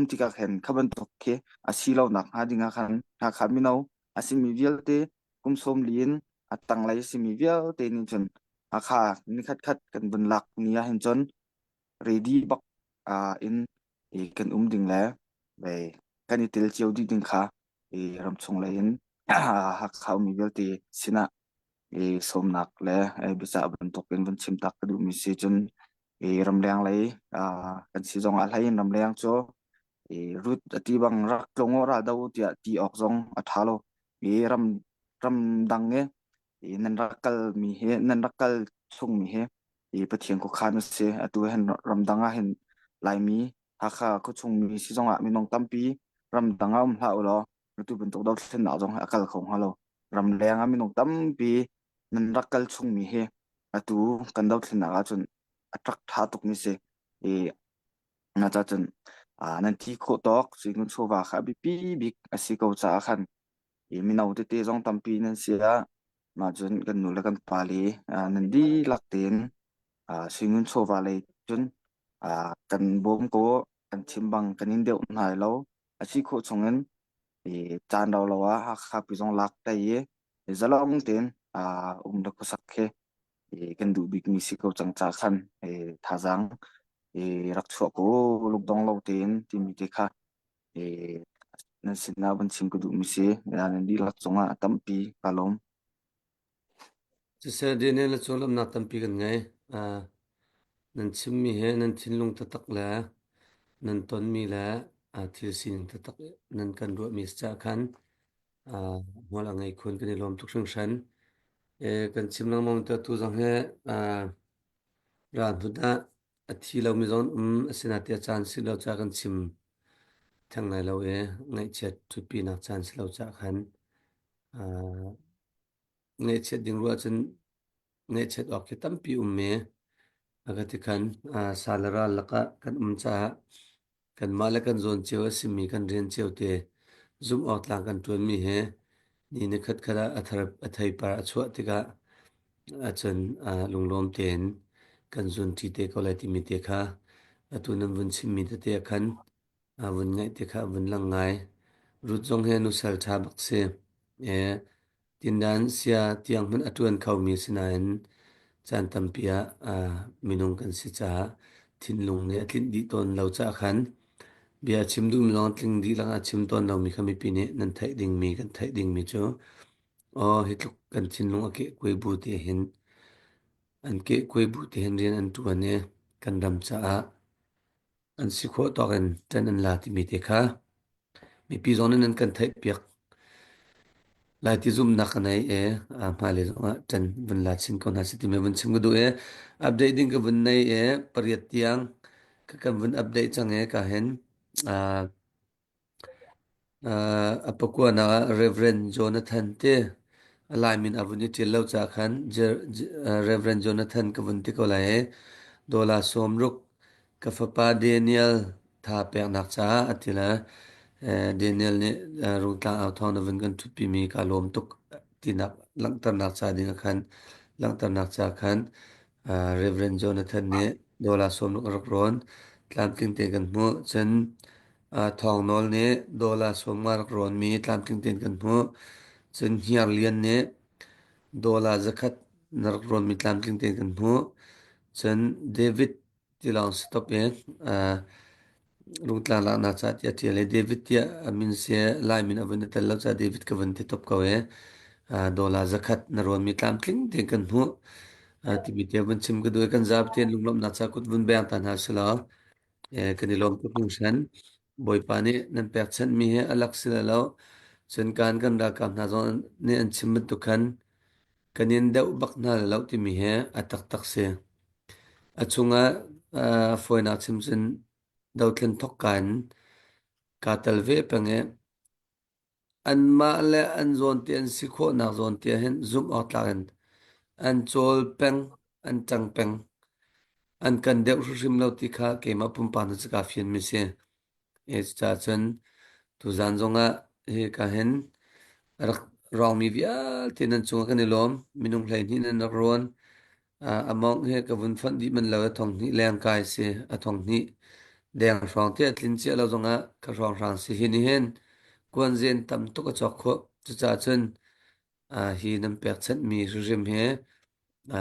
ti ka khen khaban tok ke si lo nak ha dinga khan ha kha mi no mi vial te kum som lin atang lai si mi vial te ni chon kha ni khat khat kan bun lak ni a hen chon ready bak in kan ding le ve kan itel chiu di ding kha ram chung lai in ha khau mi vial te sina som nak le bisa ban tok in ban chim tak du mi si chun ram leng lai kan si jong a lai ram leng cho rut ati bang rak tlongo ra dau tia ti ok zong a thalo ram ram dang nge nan rakal mi he nan rakal chung mi he pathian ko khan se atu hen ram danga hen lai mi ha kha ko chung mi si jong a mi nong tampi ram danga hla lo tu ben tok dau thlen na jong akal khong halo ram leng a mi nong tampi nan rakal chung mi he atu kan dau thlen na chun atrak tha tuk mi se na cha chun nan thi kho tok singun chowa kha bi pi bik asi ko cha khan mi nau te jong tampi nan sia ma chun kan nu la kan pali nan di lak ten singun chowa le chun kan bom ko kan chimbang kan in deuh nai lo asi kho chongen chan daw lo wa ha kha pi jong lak tai ye zalong ten da ko sak khe kan du bik mi si ko chang cha khan thazang rak chua ko luk dong lo ten ti mi te kha nan sin na ban chim ko du mi se nan di lak chonga tampi kalom Chỉ sẽ đi nên là chỗ làm nát tâm pi gần ngay nên chim mi he nên chin lung ta tak la nên ton mi la thil sin ta tak nan kan ru mi cha khan mola ngai khun kan lom tuk sang shan kan chim lang mong ta tu jang he ran hu da thi lo mi zon asina tia chan si lo cha kan chim thang nai lo ngai chet thu pi na chan si lo cha khan ngai chet ding ru chen ngai chet ok ke tam pi me agati khan salara laka kan cha kan mala kan zon cheu simi kan ren cheu te zoom out lang kan tuan mi he ni ne khat khara athai par achwa tika achon lunglom ten kan zon ti te ko lai ti mi te kha atunam vun simi te khan vun ngai te kha vun lang ngai rut jong he nu sal tha bak se e tindan sia tiang hun atun khau mi sinain chan tampia minung kan si cha thin lung ne atlin di ton lo cha khan bia chim dum long tling di lang a chim ton lo mi khami pi ne nan thai ding mi kan thai ding mi chu hitluk kan thin lung ake koi bu te hin an ke koi bu te hin rian an tu ane kan ram cha an si kho to kan tan an la ti mi te kha mi pi zon nan kan thai piak lai ti zum na kanai ma le zonga tan bun la chin kon ha siti me bun chim gu update ding ka bun nei pariat tiang ka kan bun update chang ka hen apakwa na Reverend Jonathan te alaimin avuni til lo cha khan Reverend Jonathan ka bun ti ko lai dola somruk ka fapa Daniel tha pek nak cha atila Daniel ne rungtang au thon avun kan thupi mi ka lom tuk tinak langtar nak cha ding khan langtar nak cha khan Reverend Jonathan ne dola somruk ron tlam ting te kan mu chen thong nol ne dola somar ron mi tlam ting te kan mu chen hiar lian ne dola zakat nar ron mi tlam ting te kan mu chen David tilang stop lung tlang la na cha tia tia le David tia amin se lai min avun tel lo cha David ka van te top ka we dola zakat na ron mi tlam ting te kan mu ti mi tia van chim ka do kan zap ten lung lom na cha kut bun bang tan ha sala kan ni lom ku shan boy pa ne nan pek chen mi he alak sila lo chen kan ra kam na zon ne an chim tu khan kanin deuh bak na lo ti mi he atak tak se achunga foina chim chen deuh thlen thok kan ka tal ve penge an ma le an zon ti an si kho na zon ti hen zoom out la an chol peng an chang peng an kan deuh rim lo ti kha ke ma pum pa na cha ka fian mi se cha chen tu zan zonga he ka hen rak rong mi vial tin an chunga kan ni lom minung hlai ni nan ron among he ka vun fan di man lo thong ni leng kai se a thong ni deng rong te tlin che lo zonga ka rong rang si hi ni hen kwan zen tam to ka chok kho chu cha chen hi nam pek chat mi rim he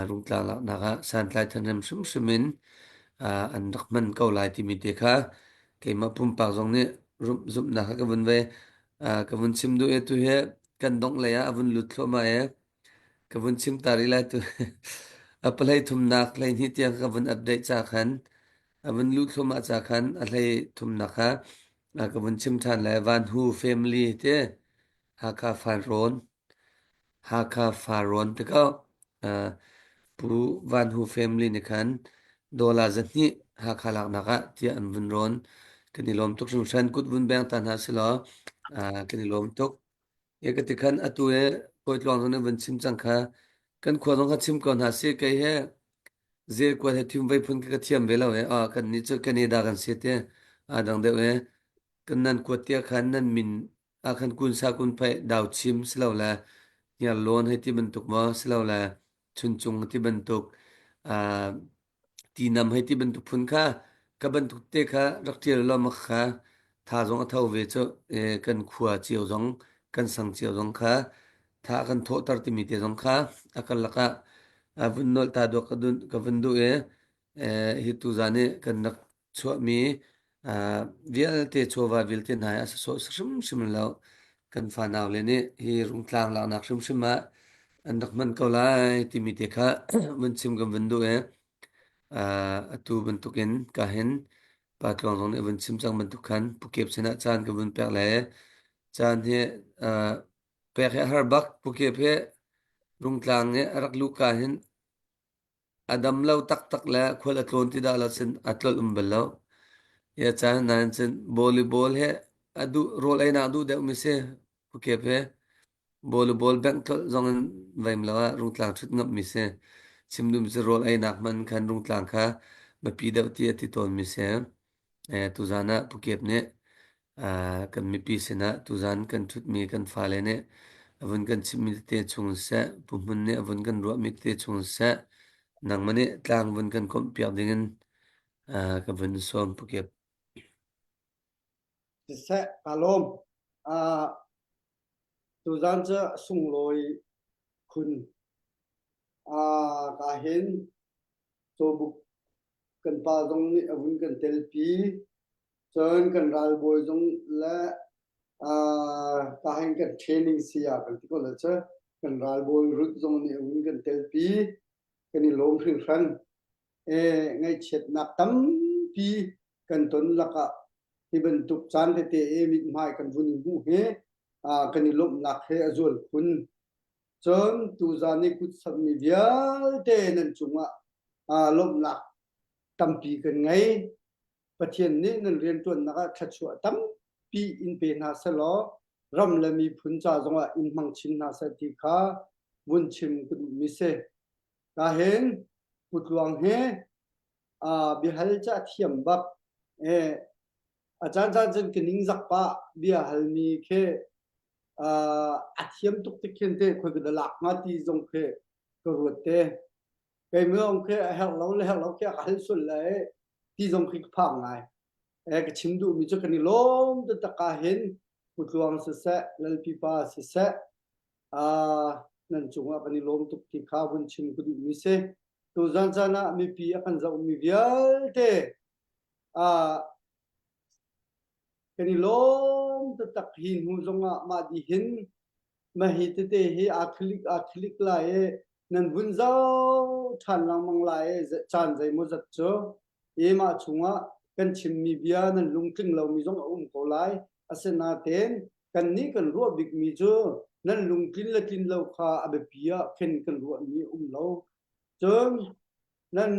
rung tla la na ga san tlai than ram shum shumin an rak man ko lai ti mi te kha ke ma pum pa zong ne rum zum na ka vun ve ka vun chim du tu he kan dong le ya avun lut thlo ma ka vun chim tari lai tu apalai thum nak lai ni tiang ka vun update cha khan avun lut thlo ma cha khan alai thum na kha ka vun chim than lai van hu family te haka faron haka faron te ka pu van hu family ni khan dola zatni haka lak na ka tia an vun ron kani lom tok sum shan kut vun bang tan ha sila kani lom tok ekati khan atue koi tlong ne vun chim chang kha kan khwa dong kha chim kon ha se kai he je kwa he thim vai phun ka thiam ve lo kan ni chu Canada kan se te dang de we kan nan ko tia khan nan min khan kun sa kun phai daw chim silo la ya lon he ti ban tuk ma silo la chun chung ti ban tuk a ti nam he ti ban tuk phun kha ka ban tuk te kha rak ti lo ma kha tha jong a thau ve chu kan khua chiu jong kan sang chiu jong kha tha kan tho tar ti mi te jong kha akal laka vun nol ta do ka dun ka vun du hi tu zane kan nak chua mi vial te chowa vil te nai as so shim shim lo kan fa naw le ne hi rung tlang la nak shim shim ma an dak man ko lai ti mi te kha mun chim gam vun du atu bun tukin ka hen pa tlong zong ne vun chim chang man tu khan Phuket sena chan ka vun pek le chan he pek he har bak Phuket he rung tlang he arak lu ka hin adam lo tak la khol atlon ti da la sen atlol bel lo ya chan nan chen volleyball he adu role ai na adu de mi se Phuket he volleyball bank tol zong an vaim lawa rung tlang thut ngap mi se chimdum se role ai nak man khan rung tlang kha ba pi da ti ton mi se tu zana Phuket ne kan mi pi se na tu zan kan thut mi kan fa le ne avun kan chim mi te chung se pu mun ne avun kan ro mi te chung se nang mane tlang vun kan kom piak dingen ka vun som Phuket sẽ kalom tu zan cha sung loi kun ka hen so bu kan pa dong ni avun kan tel pi chön kan ral boy dong la ka hen kan training sia kan ti ko la cha kan ral boy rut dong ni avun kan tel pi kan ni lom phrin phan ngay chet na tam pi kan ton la ka ti ben tuk chan te mit mai kan vun bu he kan ni lom nak he azul kun chön tu zani kut sab mi vial te nan chunga lom nak tam pi kan ngai pathian ni nan rian tuan naka thachua tam pi in pe na sa lo ram la mi phun cha zonga in mang chin na sa ti kha vun chim ku mi se ka hen putluang he bi hal cha thiam bak achan chen kening zak pa bia hal mi khe thiam tuk te khen te khoi ga lak nga ti zong khe ko ru te cái mưa ông kia hẹn lâu kia hal sul lại ti dòng khích phang này cái chim du mi cho cái lom tự tất cả hen một luồng sẽ lal pipa sẽ nên chúng cái lom tục thì khá vun chim cái mi se tu zan zan mi pi akan zau mi vial te cái lom tự tất hin hu zong ma di hin mà hi te hi acrylic lại nên vun zau than lang mang lai chan zai mo zat cho ema chunga kan chim mi bia nan lungting lo mi zong ko lai asena ten kan ni kan ro big mi cho nan lungtin la tin lo kha abe pia khen kan ro mi lo chon nan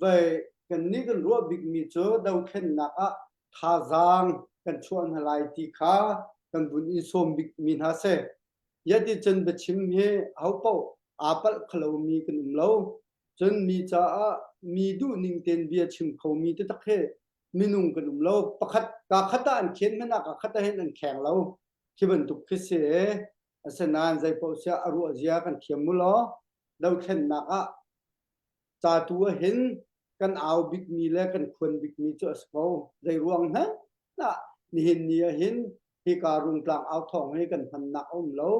vai kan ni kan ro big mi cho dau khen na a tha zang kan chuan halai ti kha kan bun in som big mi na se yadi chen be chim he hau pau apal khalo mi kan lo chun mi cha mi du ning ten bia chim kho mi te tak he minung kan lo pakhat ka khata an khen mena ka khata hen an kheng lo khiban tuk khi se asanan zai po sia aru azia kan thiam mu lo dau khen na ka cha tu hen kan au big mi le kan khun big mi cho aspo zai ruang ha na ni hin ni hin hi ka rung tlang au thong he kan han na lo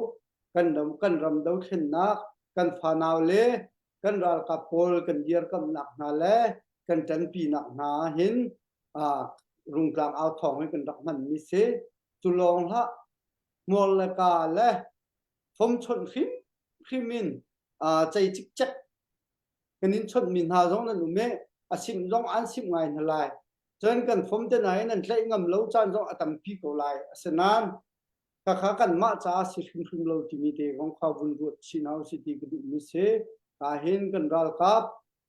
kan ram dau khen na kan phanaw le kan ral ka pol kan diar kam nak na le kan tan pi nak na hin rung tlang au thong he kan rak man mi se chu long ha mol la ka le phom chon khimin chai chik chak kanin chon min ha zong na nu me asim zong an sim ngai na lai chen kan phom te nai nan tlai ngam lo chan zong atam pi ko lai asenan ka kha kan ma cha si khim lo ti mi te gong kha bun ru chinau si ti ku mi se ka hen kan ral kap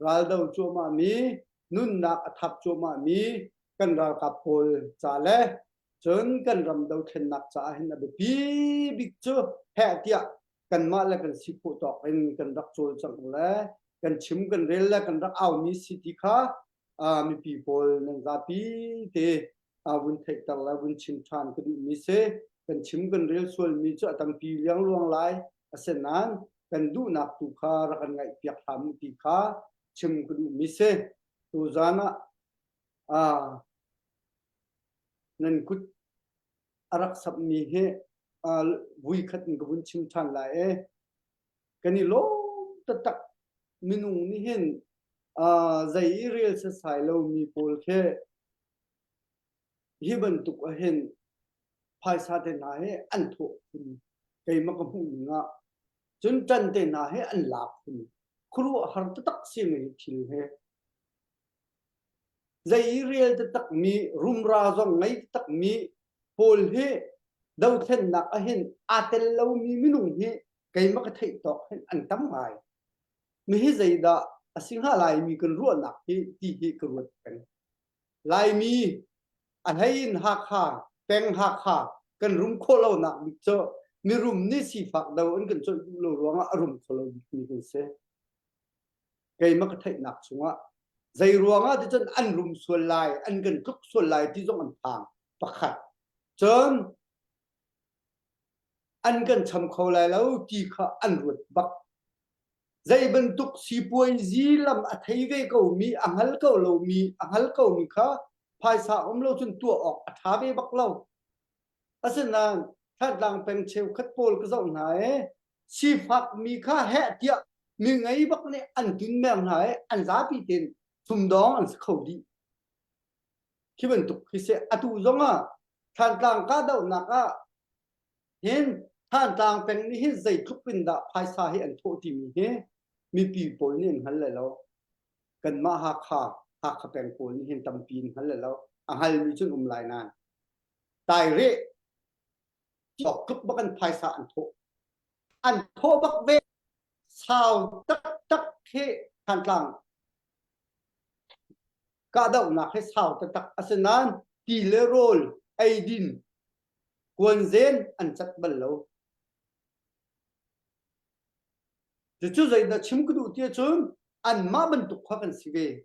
ral dau chu ma mi nun na athap chu ma mi kan ral kap pol cha le chön kan ram dau khen nak cha hen abe pi big chu he tia kan ma la kan si pu to kan rak chol chang le kan chim kan rel la kan rak au mi si ti kha mi pi pol nang za pi te bun thek tak la bun chim than ku mi se kan chim kan rel sual mi chu atang pi liang luang lai asenan kan du nak tu kha ra kan ngai piak tham ti kha chim ku mi se tu zana nan kut arak sab mi he vui khat ng bun chim than lai kani lo tak minung ni hen zai real se sai lo mi pol khe hi ban tuk a hen phai sa te na he an tho kai ma ka hu nga chun tan te na he an la khru har tak se me thil he zai real te tak mi rumra zong ngai tak mi pol he dau then nak a hin atel lo mi minung he kai ma ka thei tok hen an tam mai mi hi zai da asingha lai mi kan ru nak hi ti hi ka ru kan lai mi an hain ha kha peng ha kha kan rum kho lo nak mi cho mi rum ni si phak dau an kan cho lo ruanga arum kho lo mi kan se kai ma ka thei nak chunga zai ruanga ti chen an rum sual lai an kan thuk sual lai ti zong an phang pakhat chon an kan cham kho lai lo ti kha an rut bak zai ban tuk si puai zi lam a thei ve ko mi anghal ko lo mi anghal ko mi kha phai sa lo chun tua ok a tha ve bak lo asana thad lang peng cheu khat pol ka zong nai si phak mi kha he tia mi ngai bak ne an tun mem nai an za pi tin thum dong an khâu đi khi bên tục khi sẽ atu giống à than tang cá đậu nạc à hen than tang peng ni hen dây thúc pin đã phai sa hi an thô tìm he mi pi pol ni han le lo kan ma ha kha peng pol ni hen tam pin han le lo a hal mi chun lai nan tai re chọc cúp bắc an phai sa an thô bắc ve sao tắc he than tang cá đậu nạc hay sao tắc asenan ti le rol ai din quân zen an chặt bal lo chu zai da chim ku du tia chun an ma ban tuk kha kan sive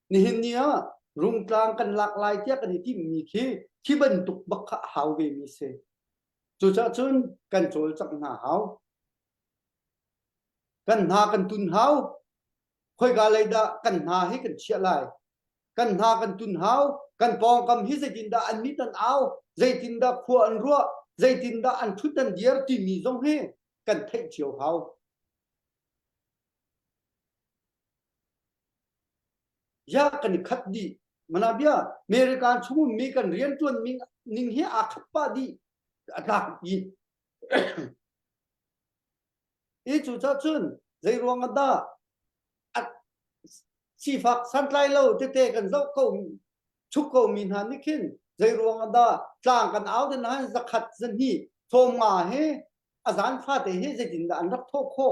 ni hin nia rung tlang kan lak lai tia kan ti mi khi ban tuk bak kha haw ve mi se chu cha chun kan chol chak na haw kan ha kan tun haw khoi ga lai da kan ha hi kan chia lai kan ha kan tun haw kan pong kam hi zai tin da an mi tan aw zai tin da khu an ruwa zai tin da an thut tan dier ti mi zong he kan thei chiu haw ya kan khat di manabia american chu mi kan rian tuan mi ning hi a khat pa di atak yi e chu cha chun zai ruang da si phak san lai lo te te kan zo ko chuk ko min han ni khin zai ruang da tlang kan aw den han zakhat zan hi thom ma he azan pha te he zai din da an rak tho kho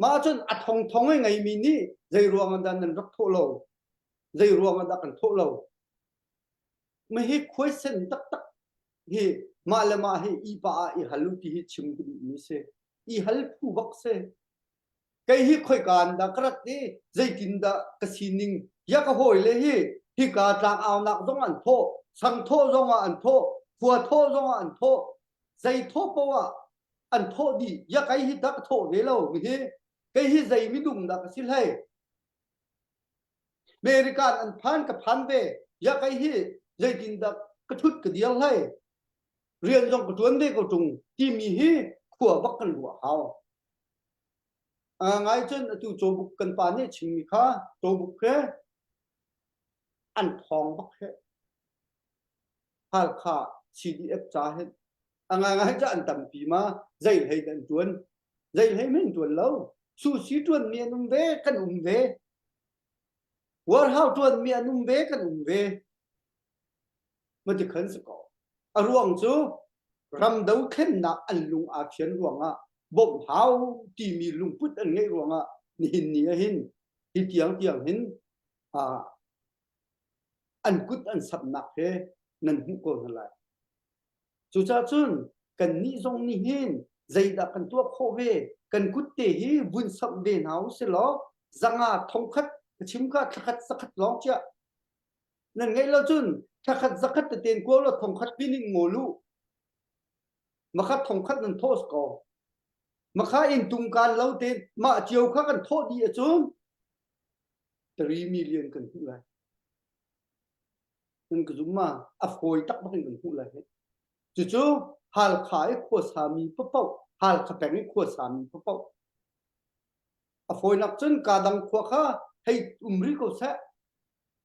ma chun a thong thong ngai mi ni zai ruang da nan rak tho lo zai ruang da kan tho lo me hi question tak tak hi malama hi i pa i halu ti hi chim ku ni se i hal phu bak se cái hi khoi kan da krat ni zai tin da kasining ya ka hoi le hi ka tlang aw nak zong an tho sang tho zong an tho phua tho zong an tho zai tho po wa an tho di ya kai hi dak tho ve lo mi hi cái hi zai mi dum da ka sil hai american an phan ka phan ve ya kai hi zai tin da ka thut ka dial hai rian zong ka tuan ve ko tung ti mi hi khua bak kan lu haw ngay chân tu cho bục cần pan này chừng mi kha cho bục ke an thong bak he hal kha CDF cha he ngay cha an tam pi ma zai hay dan men tuan lâu su si tuan mi anum ve kan ve war how tuan mi anum ve kan ve ma ti khan ko a ruang chu ram dau khen na an lung a phian ruanga bom hao ti mi lung put an ngai ruanga ni hin ni hin hi tiang hin an kut an sap nak he nan hu ko hala chu cha chun kan ni zong ni hin zai da kan tua kho ve kan kut te hi bun sap de nau se lo zanga thong khat chim ka thakhat sakhat long cha nan ngai lo chun thakhat zakhat te ten ko lo thong khat pining ngolu ma khat thong khat nan thos ko mà khai in tung can lâu tên mà chiều khác cần thốt đi ở chốn 3 million cần hút lại nên cái chúng mà phôi tắc bắt cần hút lại hết chú hal khai khua sami popao hal khapeng khua sami popao phôi nắp chân cả đằng khua kha hay umri ko sa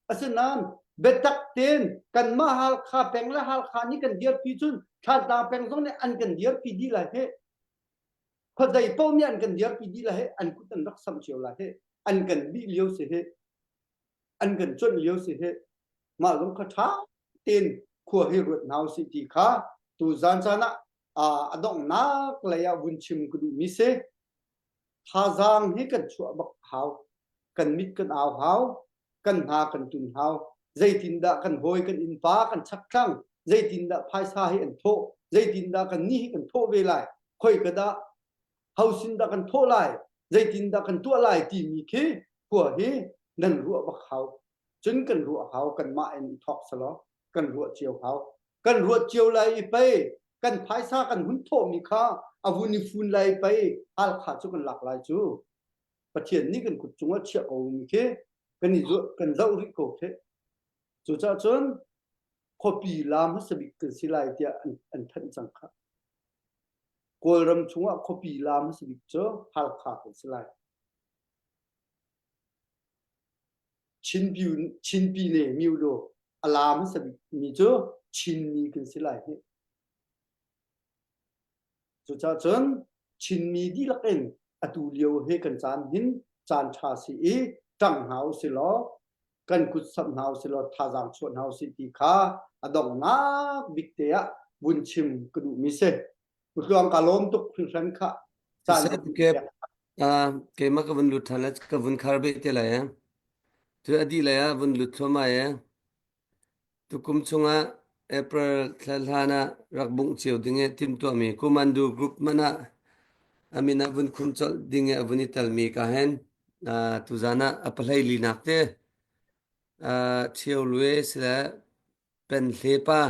asenan betak tên cần mà hal khapeng la hal khani cần diệt pi chun than ta peng song ne an cần diệt pi đi lại hết có dây bao nhiêu anh cần diệt pi đi là hết anh cũng cần rắc xăm chiều là hết anh cần bị liêu sẽ hết an gần chuẩn liêu si he mà lom kha tha tin khua hi ruột nào si ti kha tu zan chana adong na klaya bun chim kudu mi se tha giang hi kan chu bak hau kan mit kan aw hau kan ha kan tun hau dây tin đã kan hoi kan in pa kan chak thang dây tin đã phai sa hi an tho dây tin đã kan ni hi kan tho về lại khoi ka da hau sin đã kan tho lại dây tin đã kan tua lại ti mi khi của hi nan ruột bak hau chun kan ruột hau kan ma en thok salo kan ruột chiều hau kan ruột chiều lại pe kan phai sa kan hun tho mi kha avuni fun lại pe al kha chu kan lak lại chu phát triển ní cần cụt chúng nó triệu cầu mình thế cần gì rồi cần dâu rít cổ thế chủ cha chốn copy làm hết sự bị cần xí lại thì anh thân chẳng khác cô làm chúng nó copy làm hết sự bị cho hal khác cần xí lại chín bi này miêu đồ làm hết sự bị mi cho chín mi cần xí lại thế chủ cha chốn chín mi đi lạc en atu liều he cần chan hin chan cha si trăng hào si lo cần cút sầm hào si lo tha giang chuan hào si ti kha adong na big te a bun chim kudu mi se luang ka lom tuk phran kha chan Set ke ke ma ka vun lut thala ka vun khar be te la ya tu adi la ya vun lut thoma ya tu kum chunga April thalhana rakbung chiu dinge tim to mi commando group mana amina vun khum chol dinge avuni tal mi ka hen tu zana apalai li nakte chiu lue sila pen lepa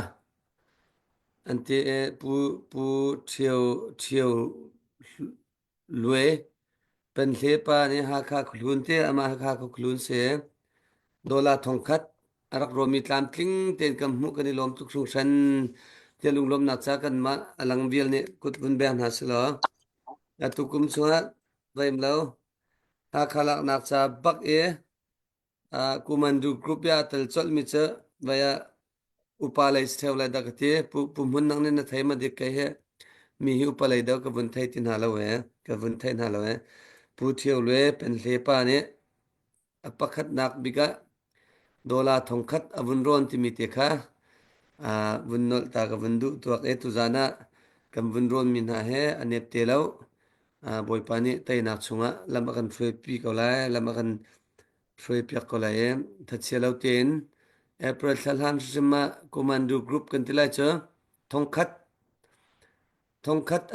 ante pu chiu lue pen lepa ni ha kha khulun te ama ha kha khulun se dola thongkhat arak romi tlam tling ten kam mu kan lom tuk su san te lung lom na cha kan ma alang bial ne kut bun ben ha selo tu kum chunga vaim lo ha khala nak cha bak kumandu group ya tel chol mi cha vaya upalai sthewla da kate pu mun nang ne na thai ma dik kai he mi hi upalai da ka bun thai tin hala we ka bun thai na hala we pu thieu le pen le pa ne apakhat nak biga dola thongkhat avun ron ti mi te kha vun nol ta ka vun du tuak tu zana kam vun ron min ha he anep te lo boy pani tai nak chunga lama kan free pi ko lai lama kan free piak ko lai that se lo ten April thalhan sima commando group kan tilai cha thongkhat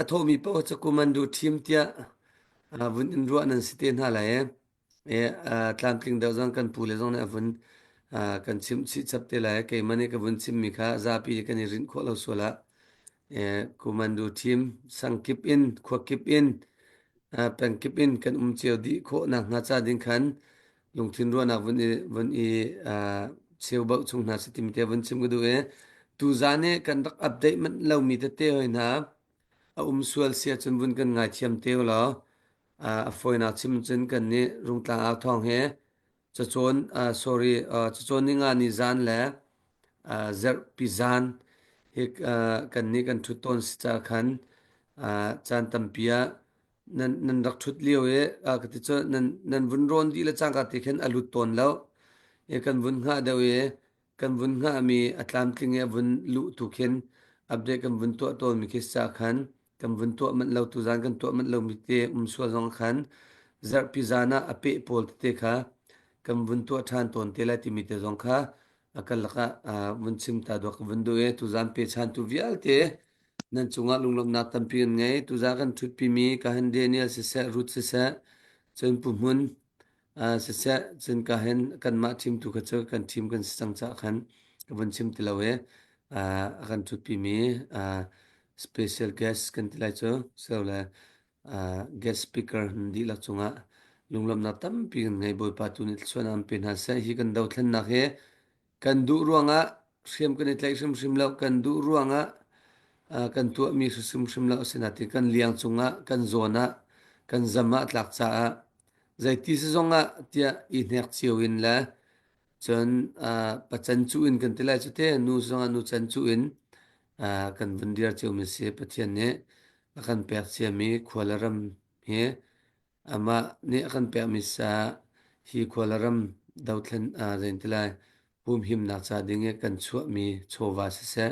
athomi po cha commando team tia vun in ruan an siten ha lai tlam tling da zang kan pule zong na vun kan chim chi chap te lai ke mane ka vun chim mi kha za pi kan rin kho lo sola commando team sang keep in kho keep in pen keep in kan cheu di kho na nga cha ding khan lung thin ruan na vun i cheu bau chung na sitim te vun chim gu tu zane kan rak update man lo mi te hoi na sual sia chun vun kan ngai thiam te lo foi na chim chun kan ni rung tlang a thong he chachon sorry chachon ni nga ni zan le zer pizan he kan ni kan thu ton sta khan chan tampia nan rak thut liu ka ti cho nan vun ron di la chang ka ti khen alu ton lo kan vun nga da kan vun nga mi atlam tling vun lu tu khen update kan vun to ton mi ke sa khan kan vun to man lo tu zan kan to man lo mi te sual zong khan zer pizana ape pol te kha kan vun to than ton te la ti mi te zong kha akal laka vun sim ta do vun do tu zan pe chan tu vial te nan chunga lunglom na tampi ngai tu za kan thut pi mi ka han daniel se se rut se se chen pu mun se se chen ka hen kan ma team tu ka cho kan team kan sang cha khan ka vun chim tilawe kan thut pi mi special guest kan tilai cho so la guest speaker di la chunga lunglom na tampi ngai boy pa tu ni chuan am pe na se hi kan dau thlen na he kan du ruanga siam kan itlai sim lo kan du ruanga kan tu mi su sim lo senati kan liang chunga kan zona kan zama tlak cha zai ti se zonga tia i nek chiu in la chon pachan chu in kan tilai chu te nu zonga nu chan chu in kan vandir chiu mi se pathian ne kan pek che mi khwalaram he ama ne kan pek mi sa hi khwalaram dau thlen ren tilai pum him nak cha dinge kan chu mi chowa se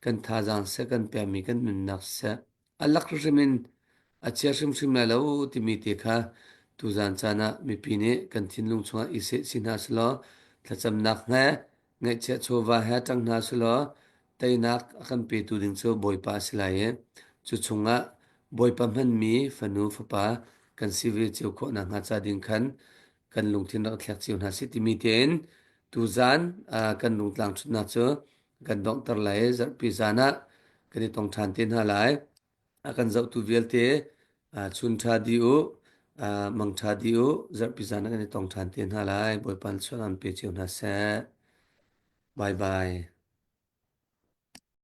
kan tha jang se kan pe mi kan nun nak se alak rimin achia shim la lo ti mi te kha tu zan chana mi pi ne kan thin lung chunga ise sinha slo thacham nak nge nge che chowa ha tang na slo tei nak kan pe tu ding cho boy pa sila ye chu chunga boy pa man mi fanu fapa kan sivi cheu kho na nga cha ding khan kan lung thin rak thlak chiu na si ti mi ten tu zan kan lung tlang chut na cho kan dong tar lai zar pi zana kan ni tong than tin ha lai akan zau tu vel te chun tha di u mang tha di u zar pi zana kan ni tong than tin ha lai boy pan chuan an pe chiu na se bye bye